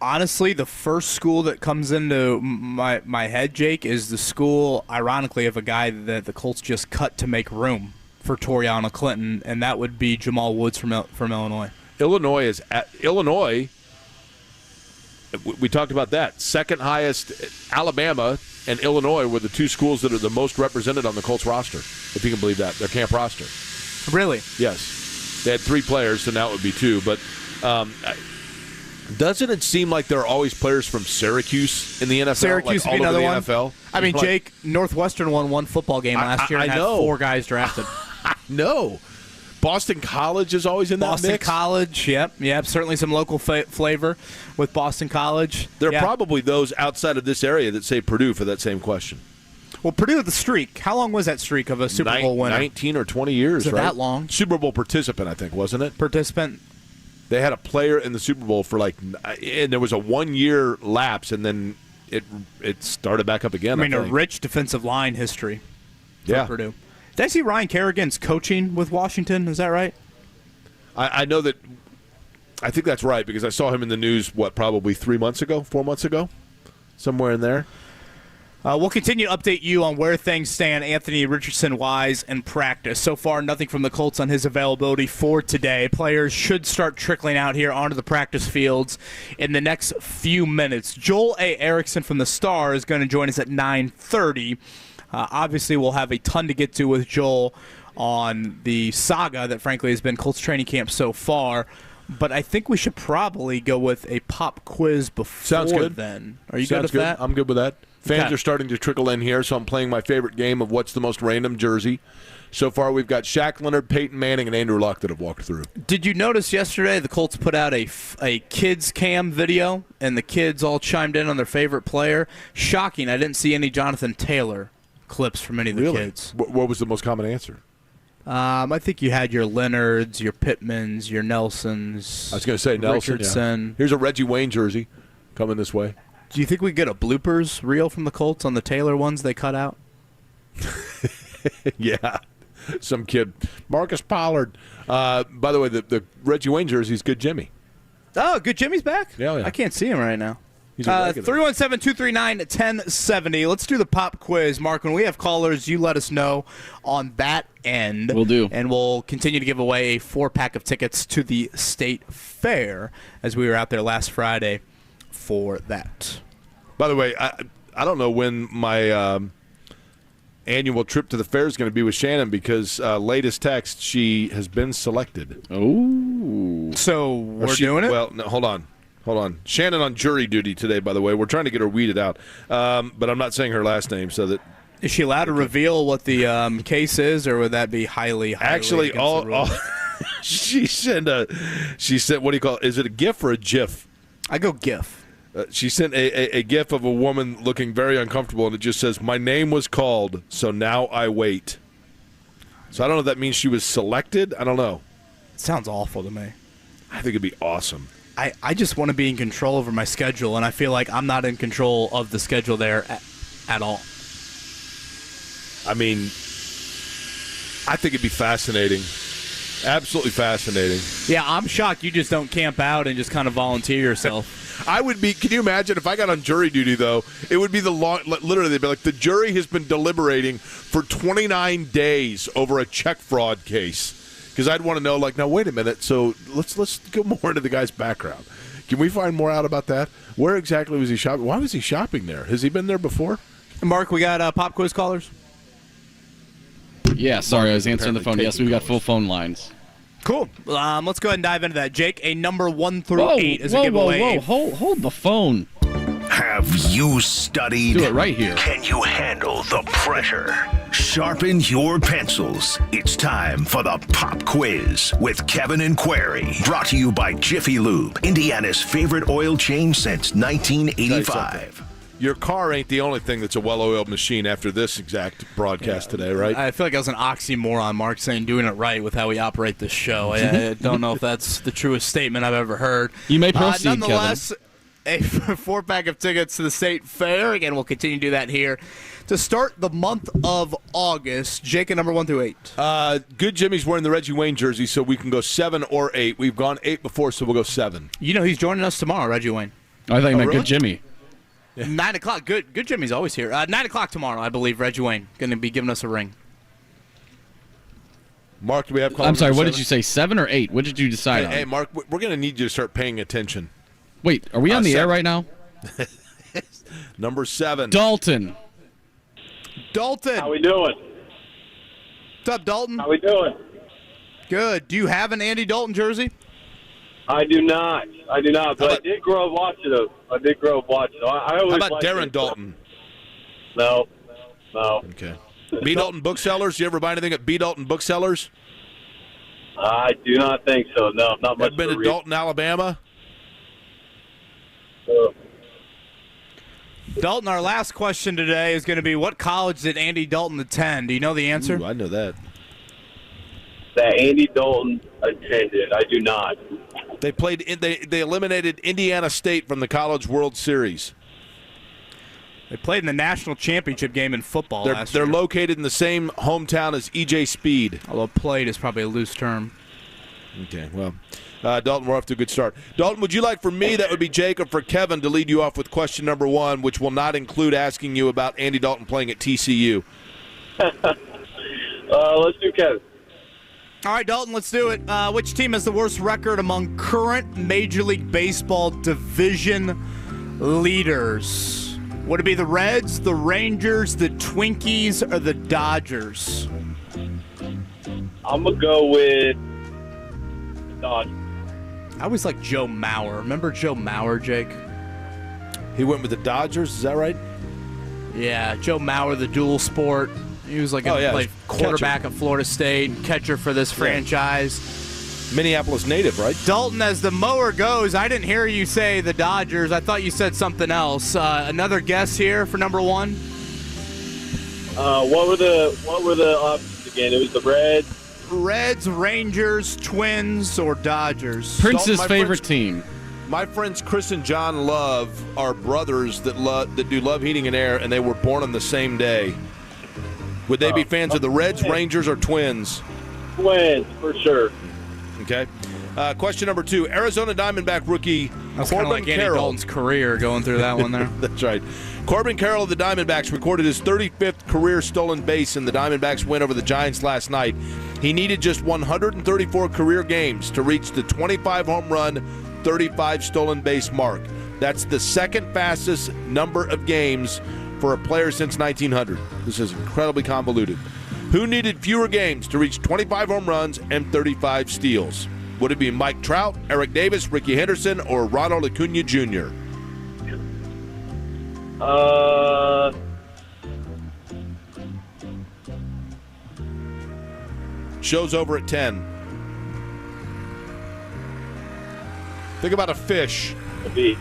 Honestly, the first school that comes into my head, Jake, is the school, ironically, of a guy that the Colts just cut to make room for Toriano Clinton, and that would be Jamal Woods from Illinois. Illinois, we talked about that. Second highest, Alabama and Illinois were the 2 schools that are the most represented on the Colts roster, if you can believe that, their camp roster. Really? Yes. They had 3 players, so now it would be 2. But doesn't it seem like there are always players from Syracuse in the NFL? Syracuse like would be another one. NFL? I mean, Jake, Northwestern won 1 football game last year and had 4 guys drafted. No. Boston College is always in that Boston mix? College, yep. Certainly some local flavor with Boston College. There are probably those outside of this area that say Purdue for that same question. Well, Purdue, the streak. How long was that streak of a Super Bowl winner? 19 or 20 years, right? that long? Super Bowl participant, I think, wasn't it? Participant. They had a player in the Super Bowl for and there was a 1-year lapse, and then it started back up again. I mean, a rich defensive line history for Purdue. Did I see Ryan Kerrigan's coaching with Washington? Is that right? I know that. I think that's right because I saw him in the news, probably 4 months ago? Somewhere in there. We'll continue to update you on where things stand Anthony Richardson-wise in practice. So far, nothing from the Colts on his availability for today. Players should start trickling out here onto the practice fields in the next few minutes. Joel A. Erickson from the Star is going to join us at 9:30. Obviously, we'll have a ton to get to with Joel on the saga that, frankly, has been Colts training camp so far. But I think we should probably go with a pop quiz before Sounds good. then. Are you good with that? I'm good with that. Fans are starting to trickle in here, so I'm playing my favorite game of what's the most random jersey. So far, we've got Shaq Leonard, Peyton Manning, and Andrew Luck that have walked through. Did you notice yesterday the Colts put out a kids cam video, and the kids all chimed in on their favorite player? Shocking, I didn't see any Jonathan Taylor clips from any of the kids. What was the most common answer? I think you had your Leonards, your Pittmans, your Nelsons. I was going to say Nelson. Richardson. Yeah. Here's a Reggie Wayne jersey coming this way. Do you think we get a bloopers reel from the Colts on the Taylor ones they cut out? Yeah. Some kid. Marcus Pollard. By the way, the Reggie Wayne jersey is Good Jimmy. Oh, Good Jimmy's back? Yeah. I can't see him right now. He's a regular. 317-239-1070. Let's do the pop quiz. Mark, when we have callers, you let us know on that end. Will do. And we'll continue to give away a 4-pack of tickets to the State Fair as we were out there last Friday for that. By the way, I don't know when my annual trip to the fair is going to be with Shannon because latest text, she has been selected. Oh. So we're doing it? Well, no, hold on. Shannon on jury duty today, by the way. We're trying to get her weeded out. But I'm not saying her last name so that. Is she allowed to reveal what the case is, or would that be highly Actually, against the rules? she sent what do you call it? Is it a GIF or a GIF? I go GIF. She sent a GIF of a woman looking very uncomfortable, and it just says, "My name was called, so now I wait." So I don't know if that means she was selected. I don't know. It sounds awful to me. I think it'd be awesome. I just want to be in control over my schedule, and I feel like I'm not in control of the schedule there at all. I mean, I think it'd be fascinating. Absolutely fascinating. Yeah, I'm shocked you just don't camp out and just kind of volunteer yourself. I would be. Can you imagine if I got on jury duty, though? It would be literally, they'd be like, the jury has been deliberating for 29 days over a check fraud case. Because I'd want to know, now, wait a minute. So let's go more into the guy's background. Can we find more out about that? Where exactly was he shopping? Why was he shopping there? Has he been there before? Mark, we got pop quiz callers? Yeah, sorry, I was answering the phone. Yes, we've got full phone lines. Cool. Let's go ahead and dive into that. Jake, a number 1 through 8 is a giveaway. Whoa. Hold the phone. Have you studied? Do it right here. Can you handle the pressure? Sharpen your pencils. It's time for the Pop Quiz with Kevin and Query. Brought to you by Jiffy Lube, Indiana's favorite oil change since 1985. Your car ain't the only thing that's a well-oiled machine after this exact broadcast today, right? I feel like I was an oxymoron, Mark, saying doing it right with how we operate this show. I don't know if that's the truest statement I've ever heard. You may proceed, nonetheless, a 4-pack of tickets to the State Fair. Again, we'll continue to do that here to start the month of August. Jake, a number 1 through 8. Good Jimmy's wearing the Reggie Wayne jersey, so we can go 7 or 8. We've gone 8 before, so we'll go 7. You know he's joining us tomorrow, Reggie Wayne. I thought you meant really? Good Jimmy. Yeah. 9 o'clock. Good Jimmy's always here. 9 o'clock tomorrow, I believe, Reggie Wayne going to be giving us a ring. Mark, do we have callers? I'm sorry, what 7? did you say, 7 or 8? What did you decide on? Hey, Mark, we're going to need you to start paying attention. Wait, are we on the 7. air right now? Number 7. Dalton. How we doing? What's up, Dalton? How we doing? Good. Do you have an Andy Dalton jersey? I do not, but I did grow up watching them. I always How about liked Darren it. Dalton? No. Okay. B. Dalton Booksellers? You ever buy anything at B. Dalton Booksellers? I do not think so. No, not much. Ever been to Dalton, Alabama? Dalton, our last question today is going to be, what college did Andy Dalton attend? Do you know the answer? Ooh, I know that. That Andy Dalton attended. I do not. They played. They eliminated Indiana State from the College World Series. They played in the national championship game in football last year. They're located in the same hometown as E.J. Speed. Although played is probably a loose term. Okay, well, Dalton, we're off to a good start. Dalton, would you like for me, that would be Jake, or for Kevin to lead you off with question number 1, which will not include asking you about Andy Dalton playing at TCU? Let's do Kevin. All right, Dalton, let's do it. Which team has the worst record among current Major League Baseball division leaders? Would it be the Reds, the Rangers, the Twinkies, or the Dodgers? I'm going to go with the Dodgers. I always like Joe Mauer. Remember Joe Mauer, Jake? He went with the Dodgers, is that right? Yeah, Joe Mauer, the dual sport. He was like a quarterback at Florida State, catcher for this franchise. Minneapolis native, right? Dalton, as the mower goes, I didn't hear you say the Dodgers. I thought you said something else. Another guess here for number 1? What were the options again? It was the Reds, Rangers, Twins, or Dodgers? Prince's favorite team. My friends Chris and John Love are brothers that do Love Heating and Air, and they were born on the same day. Would they be fans of the Reds, Rangers, or Twins? Twins, for sure. Okay. Question number 2. Arizona Diamondback rookie That's kind of like Andy Dalton's career going through that one there. That's right. Corbin Carroll of the Diamondbacks recorded his 35th career stolen base in the Diamondbacks' win over the Giants last night. He needed just 134 career games to reach the 25 home run, 35 stolen base mark. That's the second fastest number of games for a player since 1900. This is incredibly convoluted. Who needed fewer games to reach 25 home runs and 35 steals? Would it be Mike Trout, Eric Davis, Ricky Henderson, or Ronald Acuna Jr.? Show's over at 10. Think about a fish. A bee.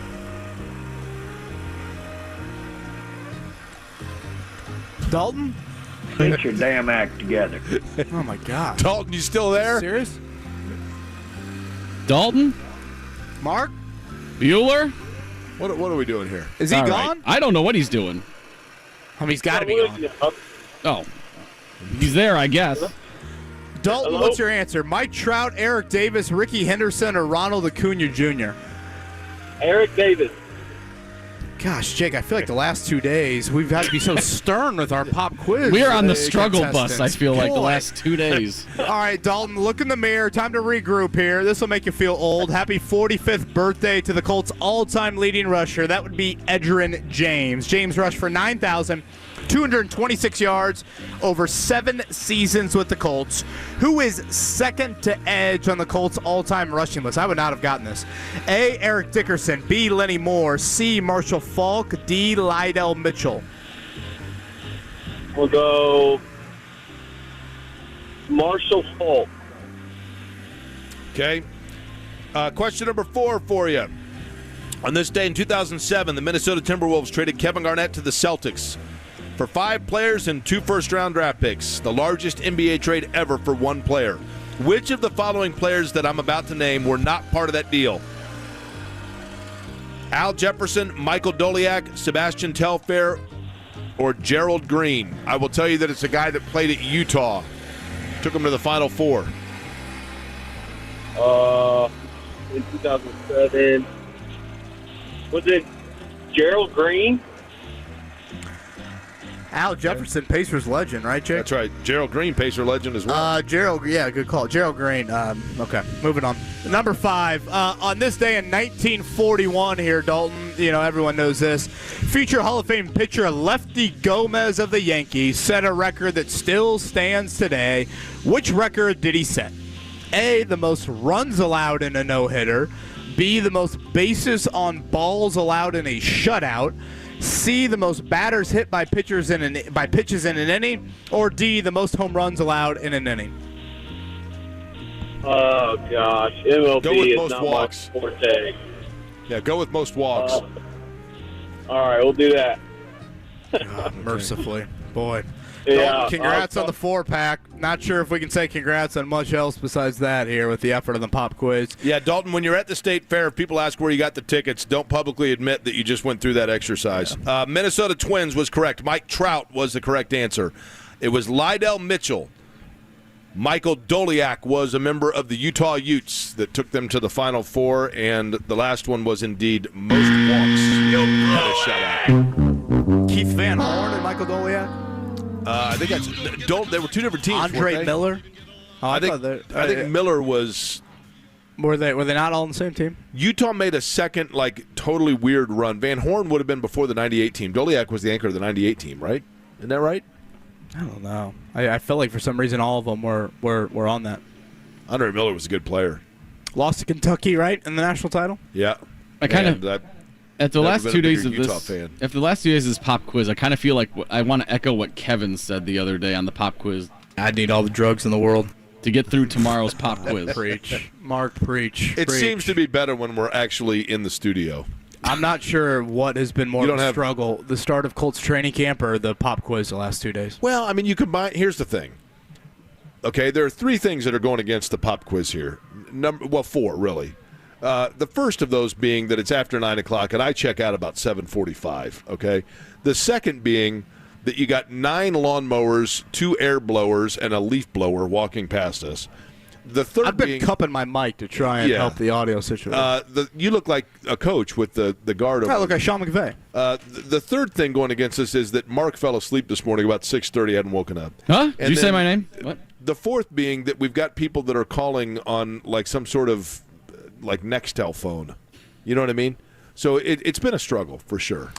Dalton? Get your damn act together. Oh, my God. Dalton, you still there? Serious? Dalton? Mark? Bueller? What are we doing here? Is he All gone? right. I don't know what he's doing. He's got to be gone. Oh. He's there, I guess. Dalton, what's your answer? Mike Trout, Eric Davis, Ricky Henderson, or Ronald Acuna Jr.? Eric Davis. Gosh, Jake, I feel like the last 2 days we've had to be so stern with our pop quiz. We are on the struggle bus, I feel like, the Boy. last 2 days. All right, Dalton, look in the mirror. Time to regroup here. This will make you feel old. Happy 45th birthday to the Colts' all-time leading rusher. That would be Edgerrin James. James rushed for 9,226 yards over 7 seasons with the Colts. Who is second to Edge on the Colts' all-time rushing list? I would not have gotten this. A, Eric Dickerson. B, Lenny Moore. C, Marshall Faulk. D, Lydell Mitchell. We'll go Marshall Faulk. Okay. Question number 4 for you. On this day in 2007, the Minnesota Timberwolves traded Kevin Garnett to the Celtics for 5 players and 2 first-round draft picks, the largest NBA trade ever for one player. Which of the following players that I'm about to name were not part of that deal? Al Jefferson, Michael Doliak, Sebastian Telfair, or Gerald Green? I will tell you that it's a guy that played at Utah. Took him to the Final Four. In 2007. Was it Gerald Green? Al Jefferson, Pacers legend, right, Jake? That's right. Gerald Green, Pacer legend as well. Gerald, yeah, good call. Gerald Green. Okay, moving on. Number 5. On this day in 1941 here, Dalton, everyone knows this. Future Hall of Fame pitcher Lefty Gomez of the Yankees set a record that still stands today. Which record did he set? A, the most runs allowed in a no-hitter. B, the most bases on balls allowed in a shutout. C, the most batters hit by pitches in an inning, or D, the most home runs allowed in an inning. Oh gosh, MLB go with is most not walks. my forte. Yeah, go with most walks. All right, we'll do that. Mercifully, boy. Yeah, Dalton, congrats on the 4-pack. Not sure if we can say congrats on much else besides that here with the effort of the pop quiz. Yeah, Dalton, when you're at the state fair, if people ask where you got the tickets, don't publicly admit that you just went through that exercise. Minnesota Twins was correct. Mike Trout was the correct answer. It was Lydell Mitchell. Michael Doliak was a member of the Utah Utes that took them to the Final Four, and the last one was indeed most walks. Had a shutout. Keith Van Horn and Michael Doliak? I think that's they were two different teams. Andre Miller? Oh, I think Miller was. Were they not all on the same team? Utah made a second, totally weird run. Van Horn would have been before the 98 team. Doliak was the anchor of the 98 team, right? Isn't that right? I don't know. I felt like for some reason all of them were on that. Andre Miller was a good player. Lost to Kentucky, right, in the national title? Yeah. I kind of after the last 2 days of this pop quiz, I kind of feel like I want to echo what Kevin said the other day on the pop quiz. I need all the drugs in the world to get through tomorrow's pop quiz. Preach. Mark, preach. It seems to be better when we're actually in the studio. I'm not sure what has been more of a struggle, the start of Colts training camp or the pop quiz the last 2 days. Well, I mean, you combine. Here's the thing. Okay, there are three things that are going against the pop quiz here. Four, really. The first of those being that it's after 9 o'clock, and I check out about 7:45, okay? The second being that you got 9 lawnmowers, 2 air blowers, and a leaf blower walking past us. The third I've been cupping my mic to try and help the audio situation. You look like a coach with the guard over. I look like Sean McVay. The third thing going against us is that Mark fell asleep this morning about 6:30, hadn't woken up. Huh? Did you say my name? What? The fourth being that we've got people that are calling on some sort of Nextel phone. You know what I mean? So it's been a struggle for sure.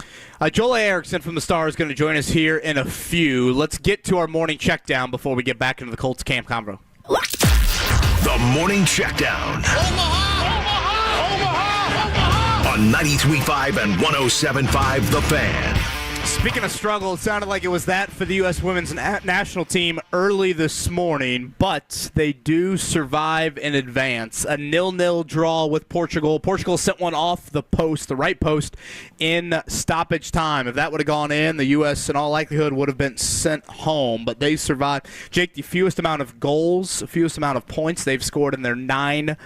Joel Erickson from the Star is going to join us here in a few. Let's get to our morning check down before we get back into the Colts camp convo. The Morning Checkdown. On 93.5 and 107.5 The Fan. Speaking of struggle, it sounded like it was that for the U.S. women's national team early this morning, but they do survive in advance. A 0-0 draw with Portugal. Portugal sent one off the post, the right post, in stoppage time. If that would have gone in, the U.S. in all likelihood would have been sent home, but they survived. Jake, the fewest amount of goals, fewest amount of points they've scored in their 9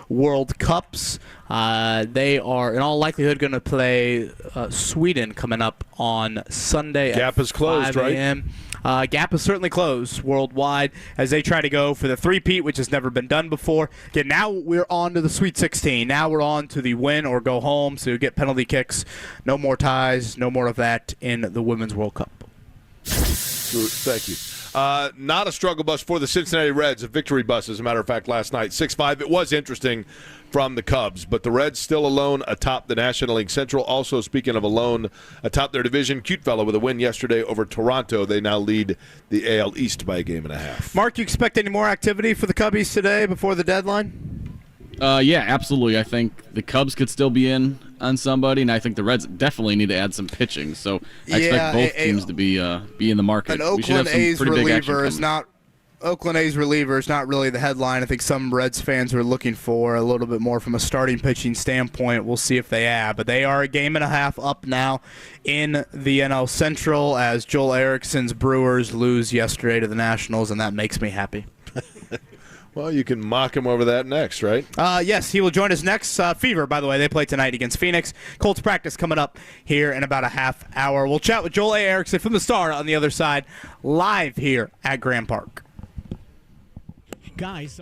World Cups. They are in all likelihood going to play Sweden coming up on Sunday. Gap is closed, 5 a.m. Gap is certainly closed worldwide as they try to go for the three-peat, which has never been done before. Again, now we're on to the Sweet 16. Now we're on to the win or go home, so you get penalty kicks. No more ties, no more of that in the Women's World Cup. Thank you. Not a struggle bus for the Cincinnati Reds, a victory bus, as a matter of fact, last night. 6-5. It was interesting from the Cubs, but the Reds still alone atop the National League Central. Also, speaking of alone atop their division, Cute Fellow with a win yesterday over Toronto. They now lead the AL East by a game and a half. Mark, you expect any more activity for the Cubbies today before the deadline? Yeah, absolutely. I think the Cubs could still be in on somebody, and I think the Reds definitely need to add some pitching. So I expect both teams to be in the market. An Oakland A's reliever is not really the headline. I think some Reds fans are looking for a little bit more from a starting pitching standpoint. We'll see if they add, but they are a game and a half up now in the NL Central as Joel Erickson's Brewers lose yesterday to the Nationals, and that makes me happy. Well, you can mock him over that next, right? Yes, he will join us next. Fever, by the way, they play tonight against Phoenix. Colts practice coming up here in about a half hour. We'll chat with Joel A. Erickson from the Star on the other side, live here at Grand Park. Guys.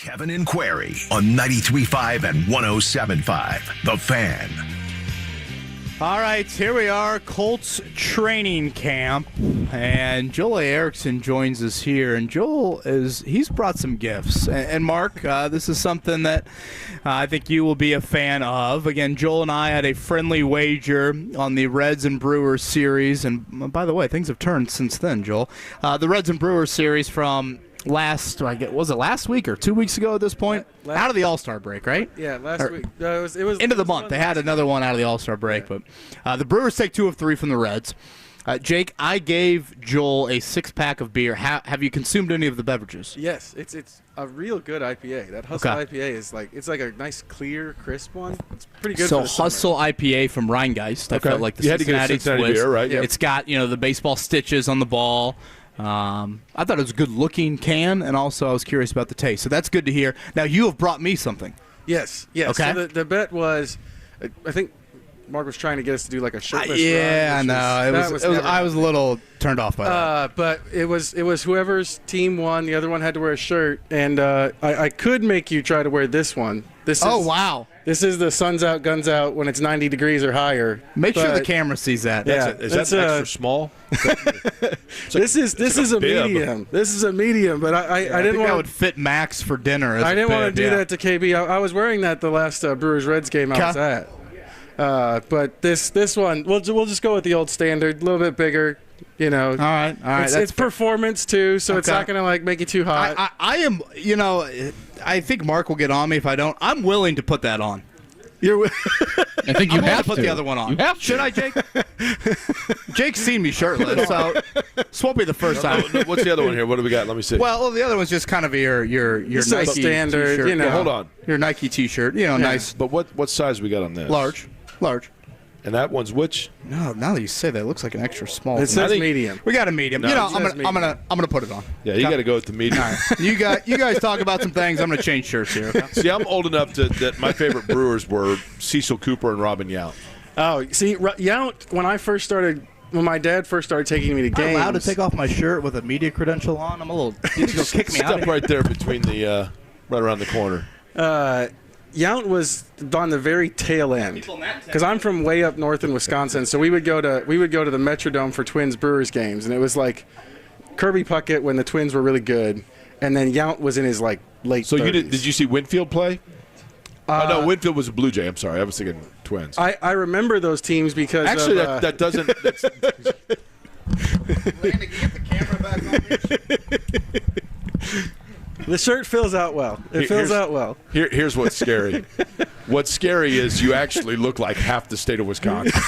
Kevin and Query on 93.5 and 107.5. The Fan. All right, here we are, Colts training camp, and Joel Erickson joins us here. And Joel he's brought some gifts. And Mark, this is something that I think you will be a fan of. Again, Joel and I had a friendly wager on the Reds and Brewers series, and by the way, things have turned since then, Joel. The Reds and Brewers series from was it last week or 2 weeks ago at this point? Out of the All-Star break, right? Yeah, last week. It was end of the month. They had another one out of the All-Star break, but the Brewers take 2 of 3 from the Reds. Jake, I gave Joel a 6-pack of beer. Have you consumed any of the beverages? Yes, it's a real good IPA. That Hustle IPA is it's like a nice, clear, crisp one. It's pretty good. So for the Hustle summer. IPA from Rheingeist. I felt like the You had to get a Cincinnati beer, right? Yeah. It's got the baseball stitches on the ball. I thought it was a good-looking can, and also I was curious about the taste. So that's good to hear. Now, you have brought me something. Yes. Okay. So the bet was, I think Mark was trying to get us to do like a shirtless yeah, run. I know. I was a little turned off by that. But it was whoever's team won. The other one had to wear a shirt, and I could make you try to wear this one. Wow. This is the sun's out, guns out when it's 90 degrees or higher. Make sure the camera sees that. Is that extra small? This is a medium. This is a medium, but I didn't want that would fit Max for dinner. I didn't want to do that to KB. I was wearing that the last Brewers-Reds game I was at. But this one, we'll just go with the old standard, a little bit bigger. All right. It's performance too, so it's not going to make you too hot. I am, I think Mark will get on me if I don't. I'm willing to put that on. I think you have to put the other one on. You have to. Should I, Jake? Jake's seen me shirtless, so this won't be the first time. What's the other one here? What do we got? Let me see. Well, the other one's just kind of your Nike standard, T-shirt. Yeah, hold on. Your Nike T-shirt, nice. But what size we got on this? Large. And that one's which? No, now that you say that, it looks like an extra small. It says medium. We got a medium. No, I'm gonna put it on. Yeah, you got to go with the medium. All right. You guys talk about some things. I'm gonna change shirts here. Okay? See, I'm old enough that my favorite Brewers were Cecil Cooper and Robin Yount. Oh, see, Yount, when my dad first started taking me to games. I'm allowed to take off my shirt with a media credential on. I'm a little. You go kick me out. Step right there between the right around the corner. Yount was on the very tail end because I'm from way up north in Wisconsin, so we would go to the Metrodome for Twins Brewers games, and it was like Kirby Puckett when the Twins were really good, and then Yount was in his late. So 30s. did you see Winfield play? No, Winfield was a Blue Jay. I'm sorry, I was thinking Twins. I remember those teams because actually that doesn't. Landon, can you get the camera back on me? The shirt fills out well. It fills out well. Here's what's scary. What's scary is you actually look like half the state of Wisconsin.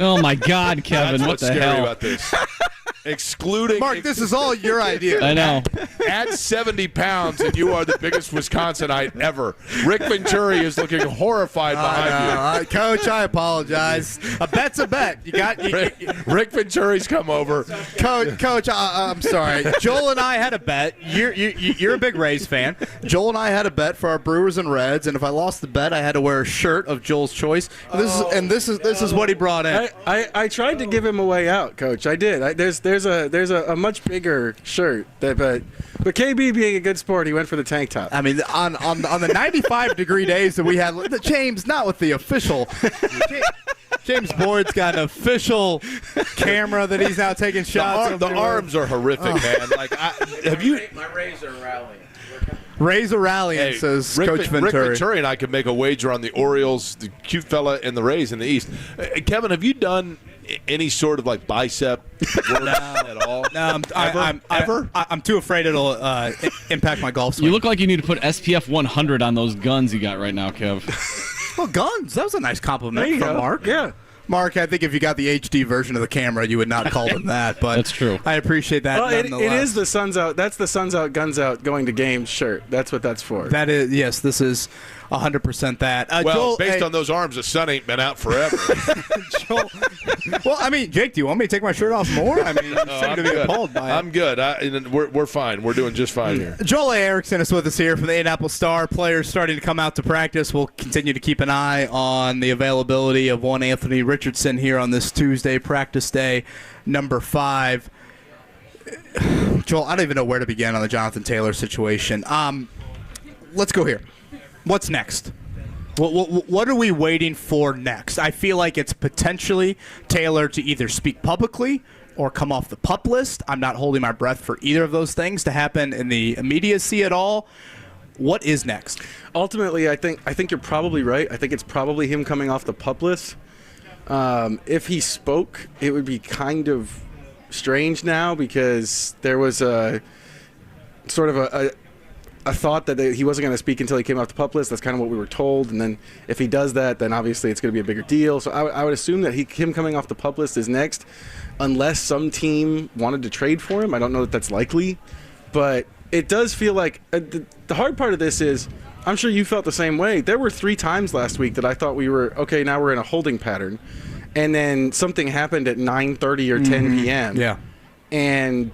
Oh, my God, Kevin. That's what what's the scary hell? about this. Excluding Mark, this is all your idea. I know. Add 70 pounds and you are the biggest Wisconsinite ever. Rick Venturi is looking horrified behind you. Coach, I apologize. A bet's a bet. You got Rick Venturi's come over. Coach, I'm sorry. Joel and I had a bet. You're a big Rays fan. Joel and I had a bet for our Brewers and Reds, and if I lost the bet, I had to wear a shirt of Joel's choice. This is what he brought in. I tried to give him a way out, Coach. I did. There's a much bigger shirt, but KB being a good sport, he went for the tank top. I mean, on the 95-degree days that we had, James, not with the official. James Boyd's got an official camera that he's now taking shots. The arms are horrific, man. Like, have you? My Rays are rallying. Rays are rallying, says Coach Venturi. Rick Venturi and I could make a wager on the Orioles, the cute fella, and the Rays in the East. Kevin, have you done any sort of like bicep work at all? No, I'm too afraid it'll impact my golf swing. You look like you need to put SPF 100 on those guns you got right now, Kev. Well, guns. That was a nice compliment from Mark. Yeah. Mark, I think if you got the HD version of the camera, you would not call them that. But that's true. I appreciate that. Well, it is the sun's out. That's the sun's out, guns out, going to games shirt. That's what that's for. That is, yes. This is 100% that. Well, Joel, based on those arms, the sun ain't been out forever. Joel, well, I mean, Jake, do you want me to take my shirt off more? I mean, you seem to be appalled by it. I'm good. We're fine. We're doing just fine here. Joel Erickson is with us here from the Indianapolis Star. Players starting to come out to practice. We'll continue to keep an eye on the availability of one Anthony Richardson here on this Tuesday, practice day number 5. Joel, I don't even know where to begin on the Jonathan Taylor situation. let's go here. What's next? What are we waiting for next? I feel like it's potentially Taylor to either speak publicly or come off the PUP list. I'm not holding my breath for either of those things to happen in the immediacy at all. What is next? Ultimately, I think you're probably right. I think it's probably him coming off the PUP list. If he spoke, it would be kind of strange now because there was a sort of a thought that he wasn't going to speak until he came off the PUP list. That's kind of what we were told. And then if he does that, then obviously it's going to be a bigger deal. So I would assume that him coming off the PUP list is next, unless some team wanted to trade for him. I don't know that that's likely. But it does feel like the hard part of this is, I'm sure you felt the same way. There were 3 times last week that I thought we were, okay, now we're in a holding pattern. And then something happened at 9:30 or 10 p.m. Yeah. And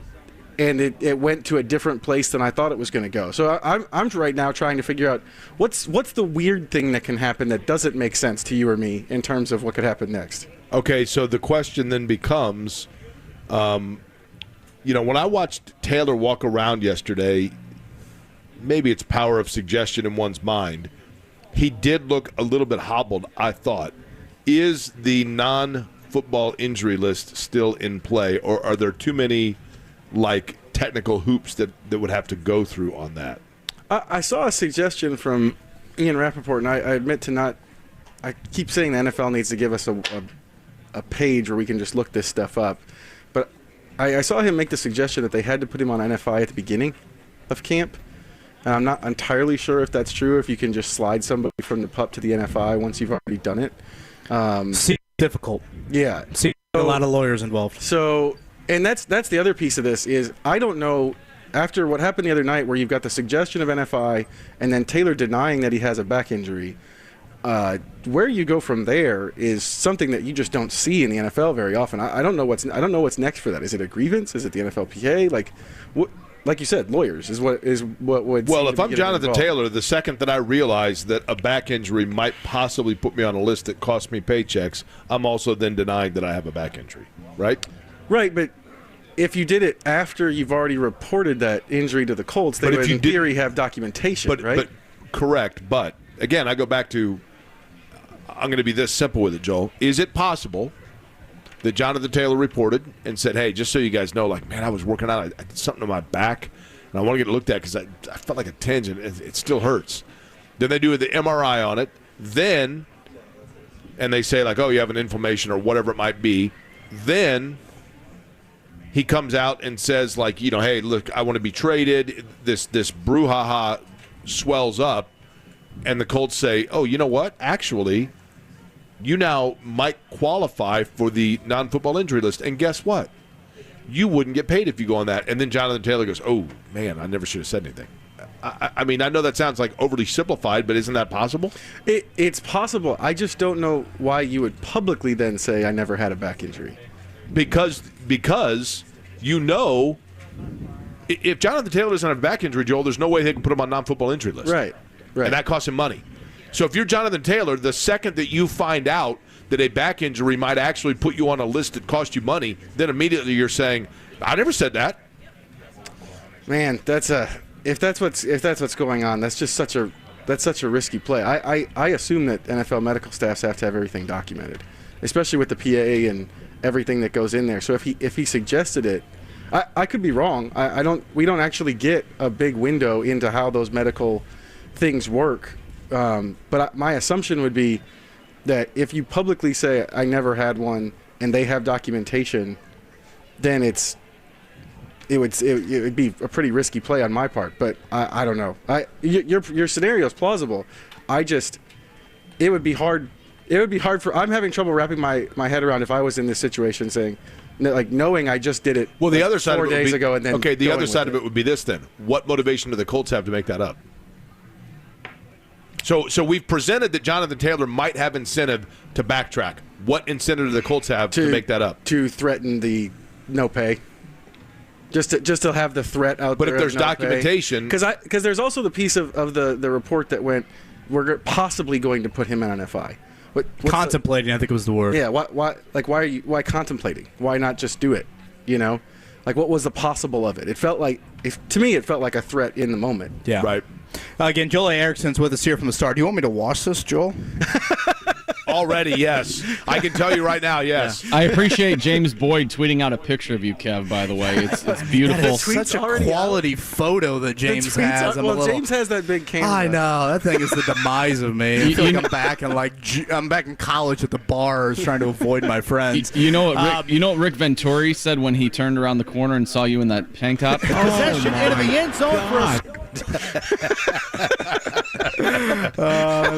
it went to a different place than I thought it was going to go. So I'm right now trying to figure out what's the weird thing that can happen that doesn't make sense to you or me in terms of what could happen next. Okay, so the question then becomes, when I watched Taylor walk around yesterday, maybe it's power of suggestion in one's mind, he did look a little bit hobbled, I thought. Is the non-football injury list still in play, or are there too many technical hoops that would have to go through on that? I saw a suggestion from Ian Rappaport, and I admit to not. I keep saying the NFL needs to give us a page where we can just look this stuff up. But I saw him make the suggestion that they had to put him on NFI at the beginning of camp. And I'm not entirely sure if that's true, if you can just slide somebody from the PUP to the NFI once you've already done it. Seems difficult. Yeah. Seems a lot of lawyers involved. So... And that's the other piece of this is I don't know, after what happened the other night where you've got the suggestion of NFI and then Taylor denying that he has a back injury, where you go from there is something that you just don't see in the NFL very often. I don't know what's next for that. Is it a grievance? Is it the NFLPA? Like you said, lawyers is what would. Well, if I'm Jonathan Taylor, the second that I realize that a back injury might possibly put me on a list that costs me paychecks, I'm also then denying that I have a back injury, right? Right, but if you did it after you've already reported that injury to the Colts, they would in theory have documentation, right? But correct. But, again, I go back to, I'm going to be this simple with it, Joel. Is it possible that Jonathan Taylor reported and said, hey, just so you guys know, man, I was working out, I did something to my back, and I want to get it looked at because I felt like a tinge, and it still hurts. Then they do the MRI on it. Then, and they say, oh, you have an inflammation or whatever it might be. Then he comes out and says, hey, look, I want to be traded. This brouhaha swells up, and the Colts say, oh, you know what? Actually, you now might qualify for the non-football injury list. And guess what? You wouldn't get paid if you go on that. And then Jonathan Taylor goes, oh, man, I never should have said anything. I mean, I know that sounds overly simplified, but isn't that possible? It's possible. I just don't know why you would publicly then say I never had a back injury. Because if Jonathan Taylor doesn't have a back injury, Joel, there's no way they can put him on non-football injury list. Right. And that costs him money. So if you're Jonathan Taylor, the second that you find out that a back injury might actually put you on a list that costs you money, then immediately you're saying, I never said that. Man, if that's what's going on, that's such a risky play. I assume that NFL medical staffs have to have everything documented, especially with the PA and everything that goes in there. So if he suggested it, I could be wrong. We don't actually get a big window into how those medical things work. But my assumption would be that if you publicly say I never had one and they have documentation, then it would be a pretty risky play on my part. But I don't know. Your scenario is plausible. It would be hard. It would be hard I'm having trouble wrapping my head around if I was in this situation saying, knowing I just did it. Well, the other side 4 of it days ago, and then the other side of it would be this then. What motivation do the Colts have to make that up? So we've presented that Jonathan Taylor might have incentive to backtrack. What incentive do the Colts have to make that up? To threaten the no pay. Just to have the threat out there. But if there's documentation, because there's also the piece of the report that went, we're possibly going to put him in NFI. Contemplating, I think was the word. Yeah. Why contemplating? Why not just do it? Like, what was the possible of it? It felt like, to me, it felt like a threat in the moment. Yeah. Right. Again, Joel Erickson's with us here from the start. Do you want me to watch this, Joel? Already, yes. I can tell you right now, yes. I appreciate James Boyd tweeting out a picture of you, Kev, by the way. It's beautiful. It's such a quality photo that James has. James has that big camera. I know. That thing is the demise of me. I feel like I'm back in I'm back in college at the bars trying to avoid my friends. You know what Rick Venturi said when he turned around the corner and saw you in that tank top? Possession into the end zone for a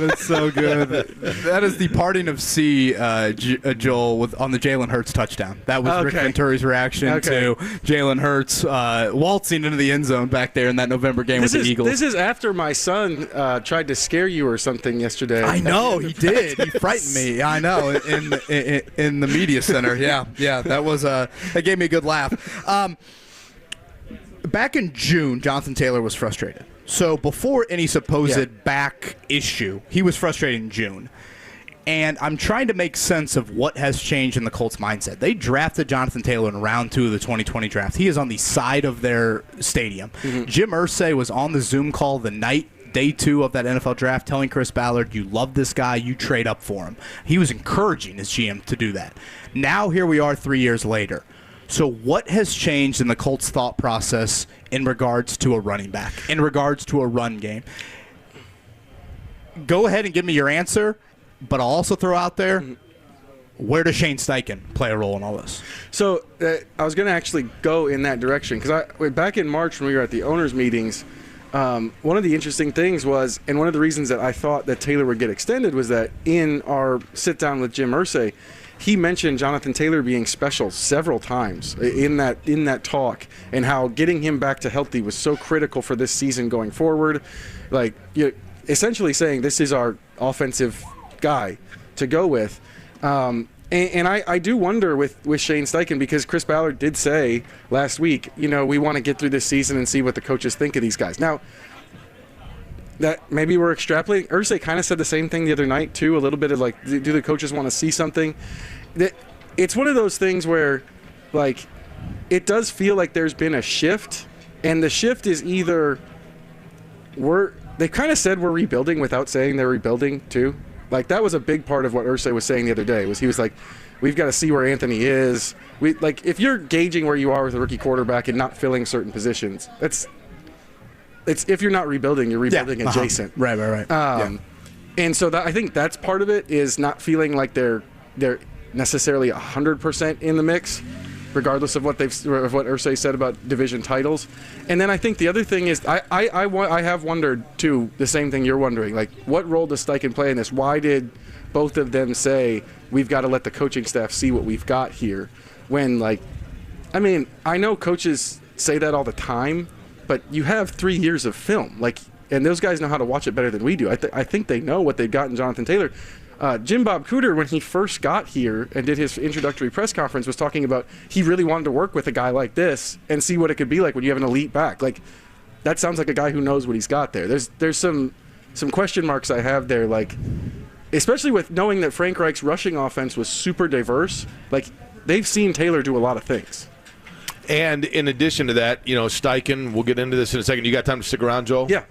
that's so good. That is the parting of C, Joel, on the Jalen Hurts touchdown. That was Rick Venturi's reaction to Jalen Hurts waltzing into the end zone back there in that November game with the Eagles. This is after my son tried to scare you or something yesterday. I know, he did. He frightened me. I know, in the media center. Yeah, that was that gave me a good laugh. Back in June, Jonathan Taylor was frustrated. So before any supposed back issue, he was frustrated in June. And I'm trying to make sense of what has changed in the Colts' mindset. They drafted Jonathan Taylor in round 2 of the 2020 draft. He is on the side of their stadium. Mm-hmm. Jim Irsay was on the Zoom call the night, day 2 of that NFL draft, telling Chris Ballard, you love this guy, you trade up for him. He was encouraging his GM to do that. Now here we are 3 years later. So what has changed in the Colts' thought process in regards to a running back, in regards to a run game? Go ahead and give me your answer, but I'll also throw out there, where does Shane Steichen play a role in all this? So I was going to actually go in that direction because back in March when we were at the owners' meetings, one of the interesting things was, and one of the reasons that I thought that Taylor would get extended was that in our sit-down with Jim Irsay, he mentioned Jonathan Taylor being special several times in that talk, and how getting him back to healthy was so critical for this season going forward. Like, you're essentially saying this is our offensive guy to go with. And I do wonder with Shane Steichen, because Chris Ballard did say last week, we want to get through this season and see what the coaches think of these guys. Now, that maybe we're extrapolating. Irsay kind of said the same thing the other night too, a little bit of like, do the coaches want to see something? It's one of those things where, like, it does feel like there's been a shift, and the shift is either they kind of said we're rebuilding without saying they're rebuilding too. Like, that was a big part of what Irsay was saying the other day. He was like, we've got to see where Anthony is. If you're gauging where you are with a rookie quarterback and not filling certain positions, it's if you're not rebuilding, you're rebuilding adjacent. Right. And so I think that's part of it, is not feeling like they're necessarily 100% in the mix, regardless of what Irsay said about division titles. And then I think the other thing is I have wondered too, the same thing you're wondering, like, what role does Steichen play in this? Why did both of them say we've got to let the coaching staff see what we've got here? When, I know coaches say that all the time, but you have 3 years of film, and those guys know how to watch it better than we do. I think they know what they've got in Jonathan Taylor. Jim Bob Cooter, when he first got here and did his introductory press conference, was talking about he really wanted to work with a guy like this and see what it could be like when you have an elite back. Like, that sounds like a guy who knows what he's got there. There's some question marks I have there, like, especially with knowing that Frank Reich's rushing offense was super diverse. Like, they've seen Taylor do a lot of things. And in addition to that, Steichen, we'll get into this in a second. You got time to stick around, Joel? Yeah.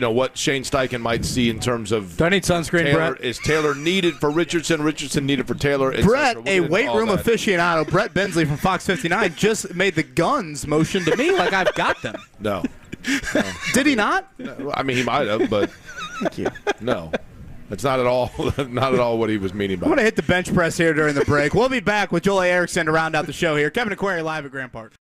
What Shane Steichen might see in terms of... Do I need sunscreen, Taylor, Brett? Is Taylor needed for Richardson? Richardson needed for Taylor? Brett, a weight room aficionado, Brett Bensley from Fox 59, just made the guns motion to me like I've got them. No. Did he not? No. I mean, he might have, but... Thank you. No. That's not at all what he was meaning by it. I'm going to hit the bench press here during the break. We'll be back with Joel Erickson to round out the show here. Kevin Aquari live at Grand Park.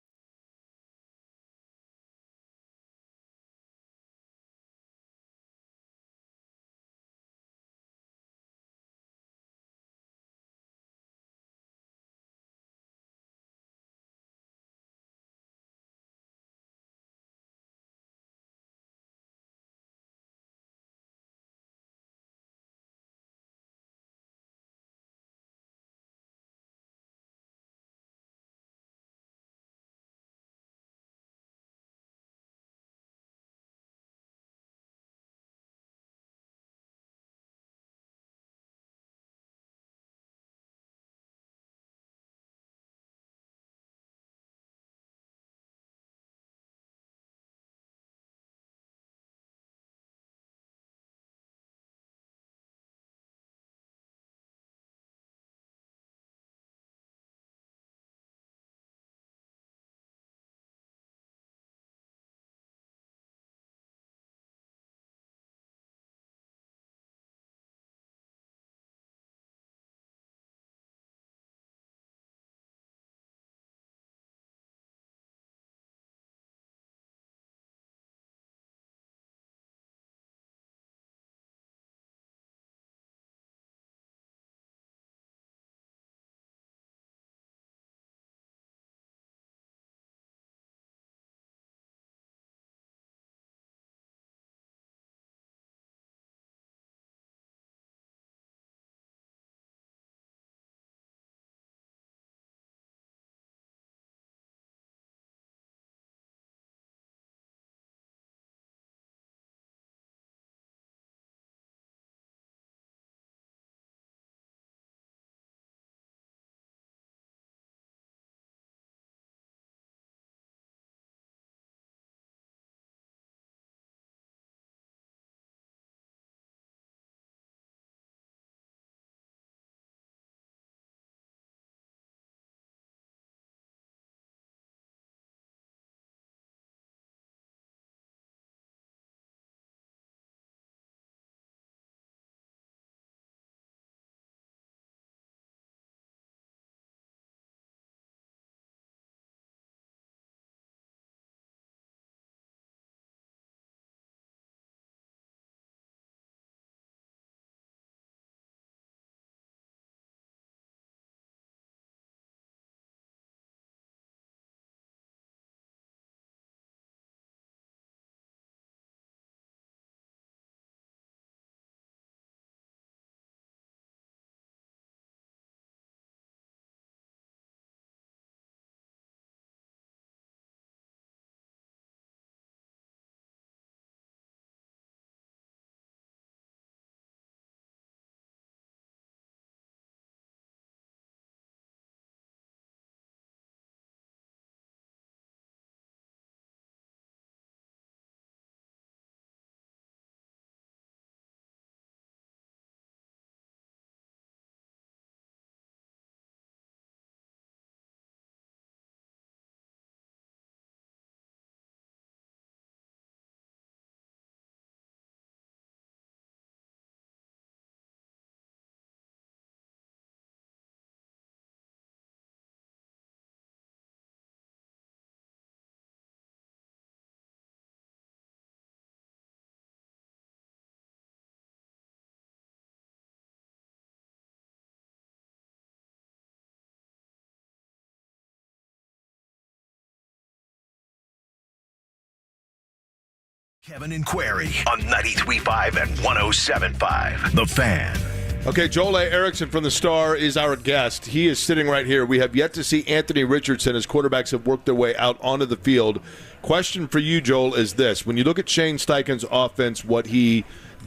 Kevin and Query on 93.5 and 107.5. The Fan. Okay, Joel A. Erickson from the Star is our guest. He is sitting right here. We have yet to see Anthony Richardson as quarterbacks have worked their way out onto the field. Question for you, Joel, is this. When you look at Shane Steichen's offense, what he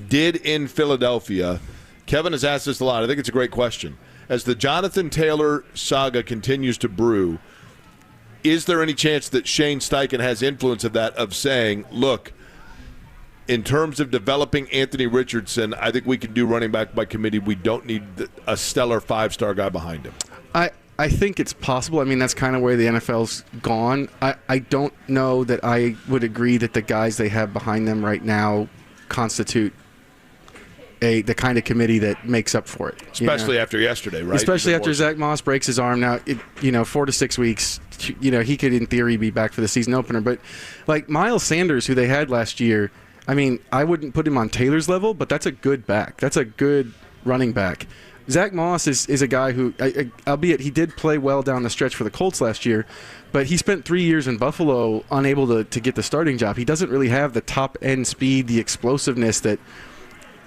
did in Philadelphia, Kevin has asked this a lot. I think it's a great question. As the Jonathan Taylor saga continues to brew, is there any chance that Shane Steichen has influence of that, of saying, look, in terms of developing Anthony Richardson, I think we can do running back by committee. We don't need a stellar five-star guy behind him. I think it's possible. I mean, that's kind of where the NFL's gone. I don't know that I would agree that the guys they have behind them right now constitute the kind of committee that makes up for it. Especially after yesterday, right? Especially after Zach Moss breaks his arm. Now, 4 to 6 weeks, he could, in theory, be back for the season opener. But, like, Miles Sanders, who they had last year, I mean, I wouldn't put him on Taylor's level, but that's a good back. That's a good running back. Zach Moss is a guy who, albeit he did play well down the stretch for the Colts last year, but he spent 3 years in Buffalo unable to get the starting job. He doesn't really have the top-end speed, the explosiveness that,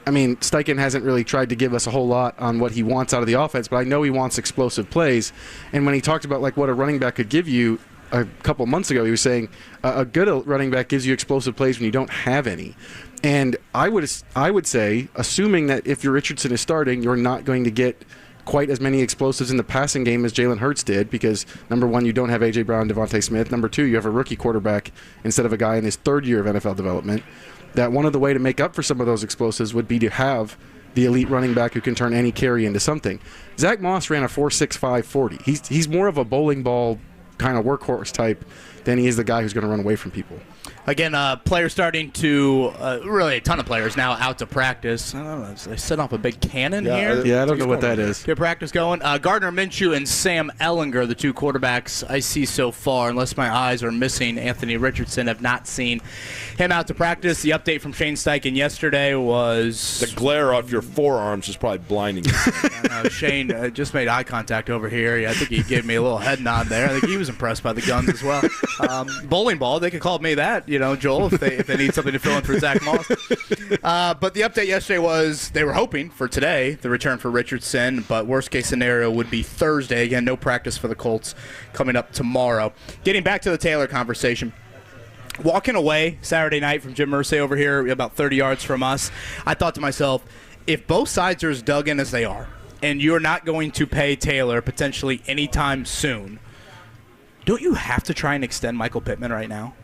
I mean, Steichen hasn't really tried to give us a whole lot on what he wants out of the offense, but I know he wants explosive plays. And when he talked about like what a running back could give you, a couple months ago, he was saying a good running back gives you explosive plays when you don't have any. And I would say, assuming that if your Richardson is starting, you're not going to get quite as many explosives in the passing game as Jalen Hurts did, because number one, you don't have A.J. Brown, Devontae Smith. Number two, you have a rookie quarterback instead of a guy in his third year of NFL development. That one of the way to make up for some of those explosives would be to have the elite running back who can turn any carry into something. Zach Moss ran a 4.65 40. He's more of a bowling ball kind of workhorse type than he is the guy who's going to run away from people. Again, players starting to, really a ton of players now out to practice. I don't know, they set off a big cannon here? Yeah, I don't know what that is. Get practice going. Gardner Minshew and Sam Ehlinger, the two quarterbacks I see so far, unless my eyes are missing Anthony Richardson, have not seen him out to practice. The update from Shane Steichen yesterday was... The glare off your forearms is probably blinding you. I know, Shane just made eye contact over here. Yeah, I think he gave me a little head nod there. I think he was impressed by the guns as well. Bowling ball, they could call me that, Joel, if they need something to fill in for Zach Moss. But the update yesterday was they were hoping for today, the return for Richardson, but worst case scenario would be Thursday. Again, no practice for the Colts coming up tomorrow. Getting back to the Taylor conversation. Walking away Saturday night from Jim Irsay over here, about 30 yards from us, I thought to myself, if both sides are as dug in as they are, and you're not going to pay Taylor potentially anytime soon, don't you have to try and extend Michael Pittman right now?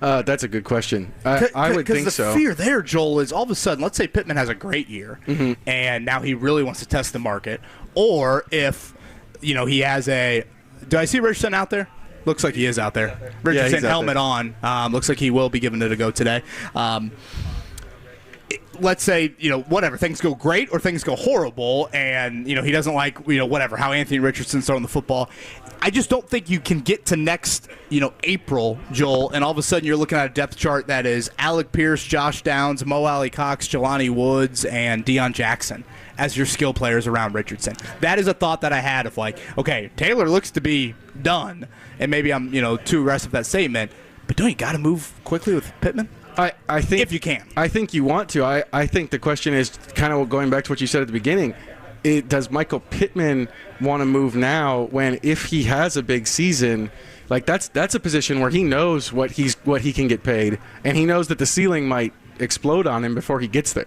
That's a good question. I would think so. Because the fear there, Joel, is all of a sudden, let's say Pittman has a great year, and now he really wants to test the market. Or if, he has a – do I see Richardson out there? Looks like he is out there. Richardson, helmet on. Looks like he will be given it a go today. Let's say, whatever, things go great or things go horrible, and, he doesn't like, whatever, how Anthony Richardson's throwing the football. I just don't think you can get to next, April, Joel, and all of a sudden you're looking at a depth chart that is Alec Pierce, Josh Downs, Mo Alley Cox, Jelani Woods, and Deion Jackson as your skill players around Richardson. That is a thought that I had of like, okay, Taylor looks to be done, and maybe I'm, too aggressive with that statement, but don't you got to move quickly with Pittman? I think if you can. I think you want to. I think the question is kind of going back to what you said at the beginning. Does Michael Pittman want to move now when if he has a big season, like that's a position where he knows what he can get paid, and he knows that the ceiling might explode on him before he gets there.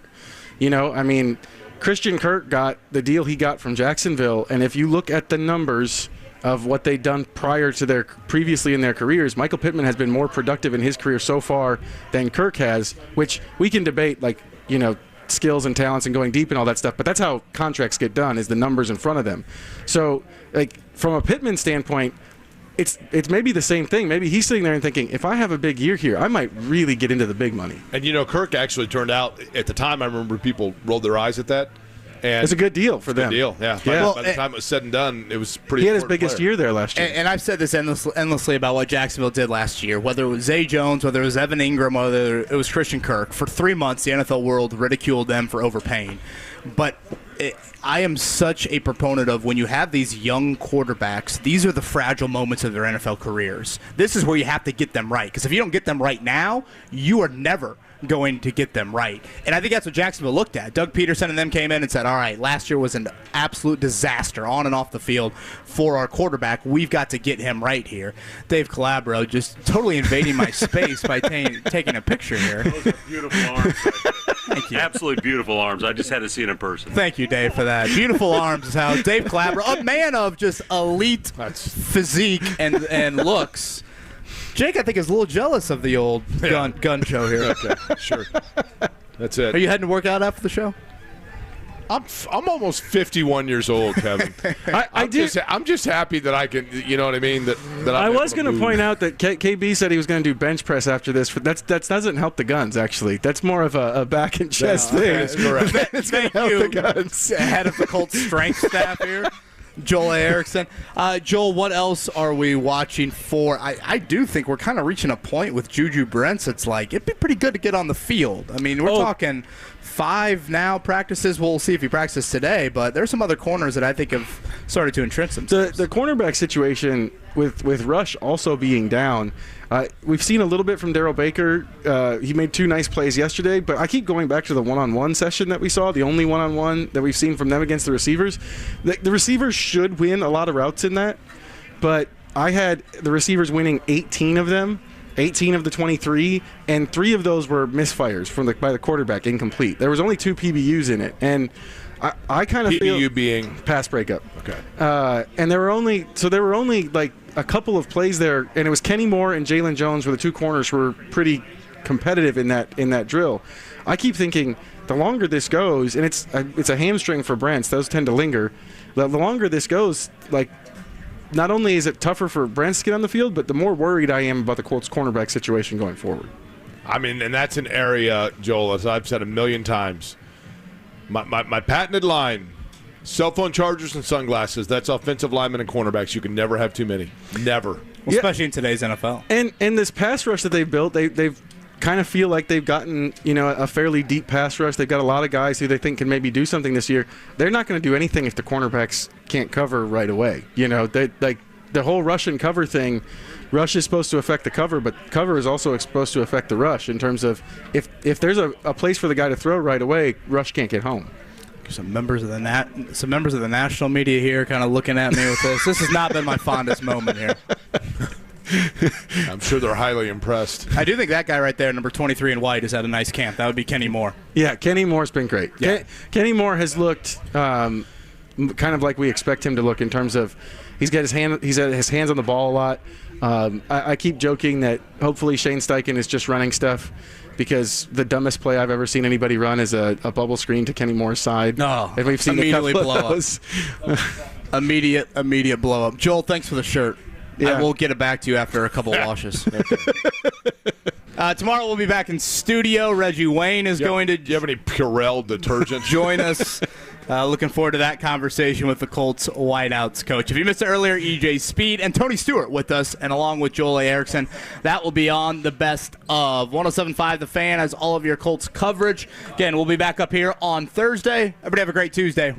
I mean, Christian Kirk got the deal he got from Jacksonville, and if you look at the numbers of what they'd done previously in their careers, Michael Pittman has been more productive in his career so far than Kirk has, which we can debate, skills and talents and going deep and all that stuff, but that's how contracts get done, is the numbers in front of them. So, from a Pittman standpoint, it's maybe the same thing. Maybe he's sitting there and thinking, if I have a big year here, I might really get into the big money. And, Kirk actually turned out, at the time, I remember people rolled their eyes at that. And it's a good deal for them. Good deal, yeah. By the time it was said and done, it was pretty. He had his biggest year there last year. And I've said this endlessly about what Jacksonville did last year. Whether it was Zay Jones, whether it was Evan Ingram, whether it was Christian Kirk. For 3 months, the NFL world ridiculed them for overpaying. But I am such a proponent of when you have these young quarterbacks, these are the fragile moments of their NFL careers. This is where you have to get them right. Because if you don't get them right now, you are never going to get them right. And I think that's what Jacksonville looked at. Doug Peterson and them came in and said, all right, last year was an absolute disaster on and off the field for our quarterback. We've got to get him right here. Dave Calabro just totally invading my space by taking a picture here. Those are beautiful arms right there. Thank you. Absolutely beautiful arms. I just had to see it in person. Thank you, Dave, for that. Beautiful arms is how Dave Calabro, a man of just elite physique and looks. Jake, I think, is a little jealous of the old gun show here. Okay, sure. That's it. Are you heading to work out after the show? I'm almost 51 years old, Kevin. I'm just happy that I can, you know what I mean? That I was going to point out that KB said he was going to do bench press after this. But that doesn't help the guns, actually. That's more of a back and chest thing. That's correct. It's going to help the guns. Head of the Colts strength staff here. Joel Erickson. Joel, what else are we watching for? I do think we're kind of reaching a point with Juju Brents. It's like, it'd be pretty good to get on the field. I mean, we're talking 5 now practices. We'll see if he practices today, but there's some other corners that I think have started to entrench themselves. The cornerback situation with Rush also being down, we've seen a little bit from Darrell Baker. He made 2 nice plays yesterday, but I keep going back to the one-on-one session that we saw, the only one-on-one that we've seen from them against the receivers. The receivers should win a lot of routes in that, but I had the receivers winning 18 of them, 18 of the 23, and 3 of those were misfires by the quarterback, incomplete. There was only 2 PBUs in it, and I kind of feel PBU being pass breakup. Okay. And there were only like a couple of plays there, and it was Kenny Moore and Jalen Jones where the 2 corners were pretty competitive in that drill. I keep thinking the longer this goes, and it's a hamstring for Brents, those tend to linger. The longer this goes, like, not only is it tougher for Brents to get on the field, but the more worried I am about the Colts cornerback situation going forward. I mean, and that's an area, Joel, as I've said a million times, my patented line, cell phone chargers and sunglasses, that's offensive linemen and cornerbacks. You can never have too many. Never. Well, especially in today's NFL. And this pass rush that they've built, they've kind of feel like they've gotten, a fairly deep pass rush. They've got a lot of guys who they think can maybe do something this year. They're not going to do anything if the cornerbacks can't cover right away. The whole rush and cover thing, rush is supposed to affect the cover, but cover is also supposed to affect the rush in terms of if there's a place for the guy to throw right away, rush can't get home. Some members of the national media here kind of looking at me with this. This has not been my fondest moment here. I'm sure they're highly impressed. I do think that guy right there, number 23 in white, has had a nice camp. That would be Kenny Moore. Yeah, Kenny Moore's been great. Yeah. Kenny Moore has looked kind of like we expect him to look in terms of he's had his hands on the ball a lot. I keep joking that hopefully Shane Steichen is just running stuff, because the dumbest play I've ever seen anybody run is a bubble screen to Kenny Moore's side. No, and we've seen immediately a couple blow of those. up. immediate blow up. Joel, thanks for the shirt. Yeah. I will get it back to you after a couple washes. Tomorrow we'll be back in studio. Reggie Wayne is going to. Do you have any Purell detergent? Join us. Looking forward to that conversation with the Colts wideouts coach. If you missed it earlier, E.J. Speed and Tony Stewart with us, and along with Joel Erickson. That will be on the best of 107.5 The Fan has all of your Colts coverage. Again, we'll be back up here on Thursday. Everybody have a great Tuesday.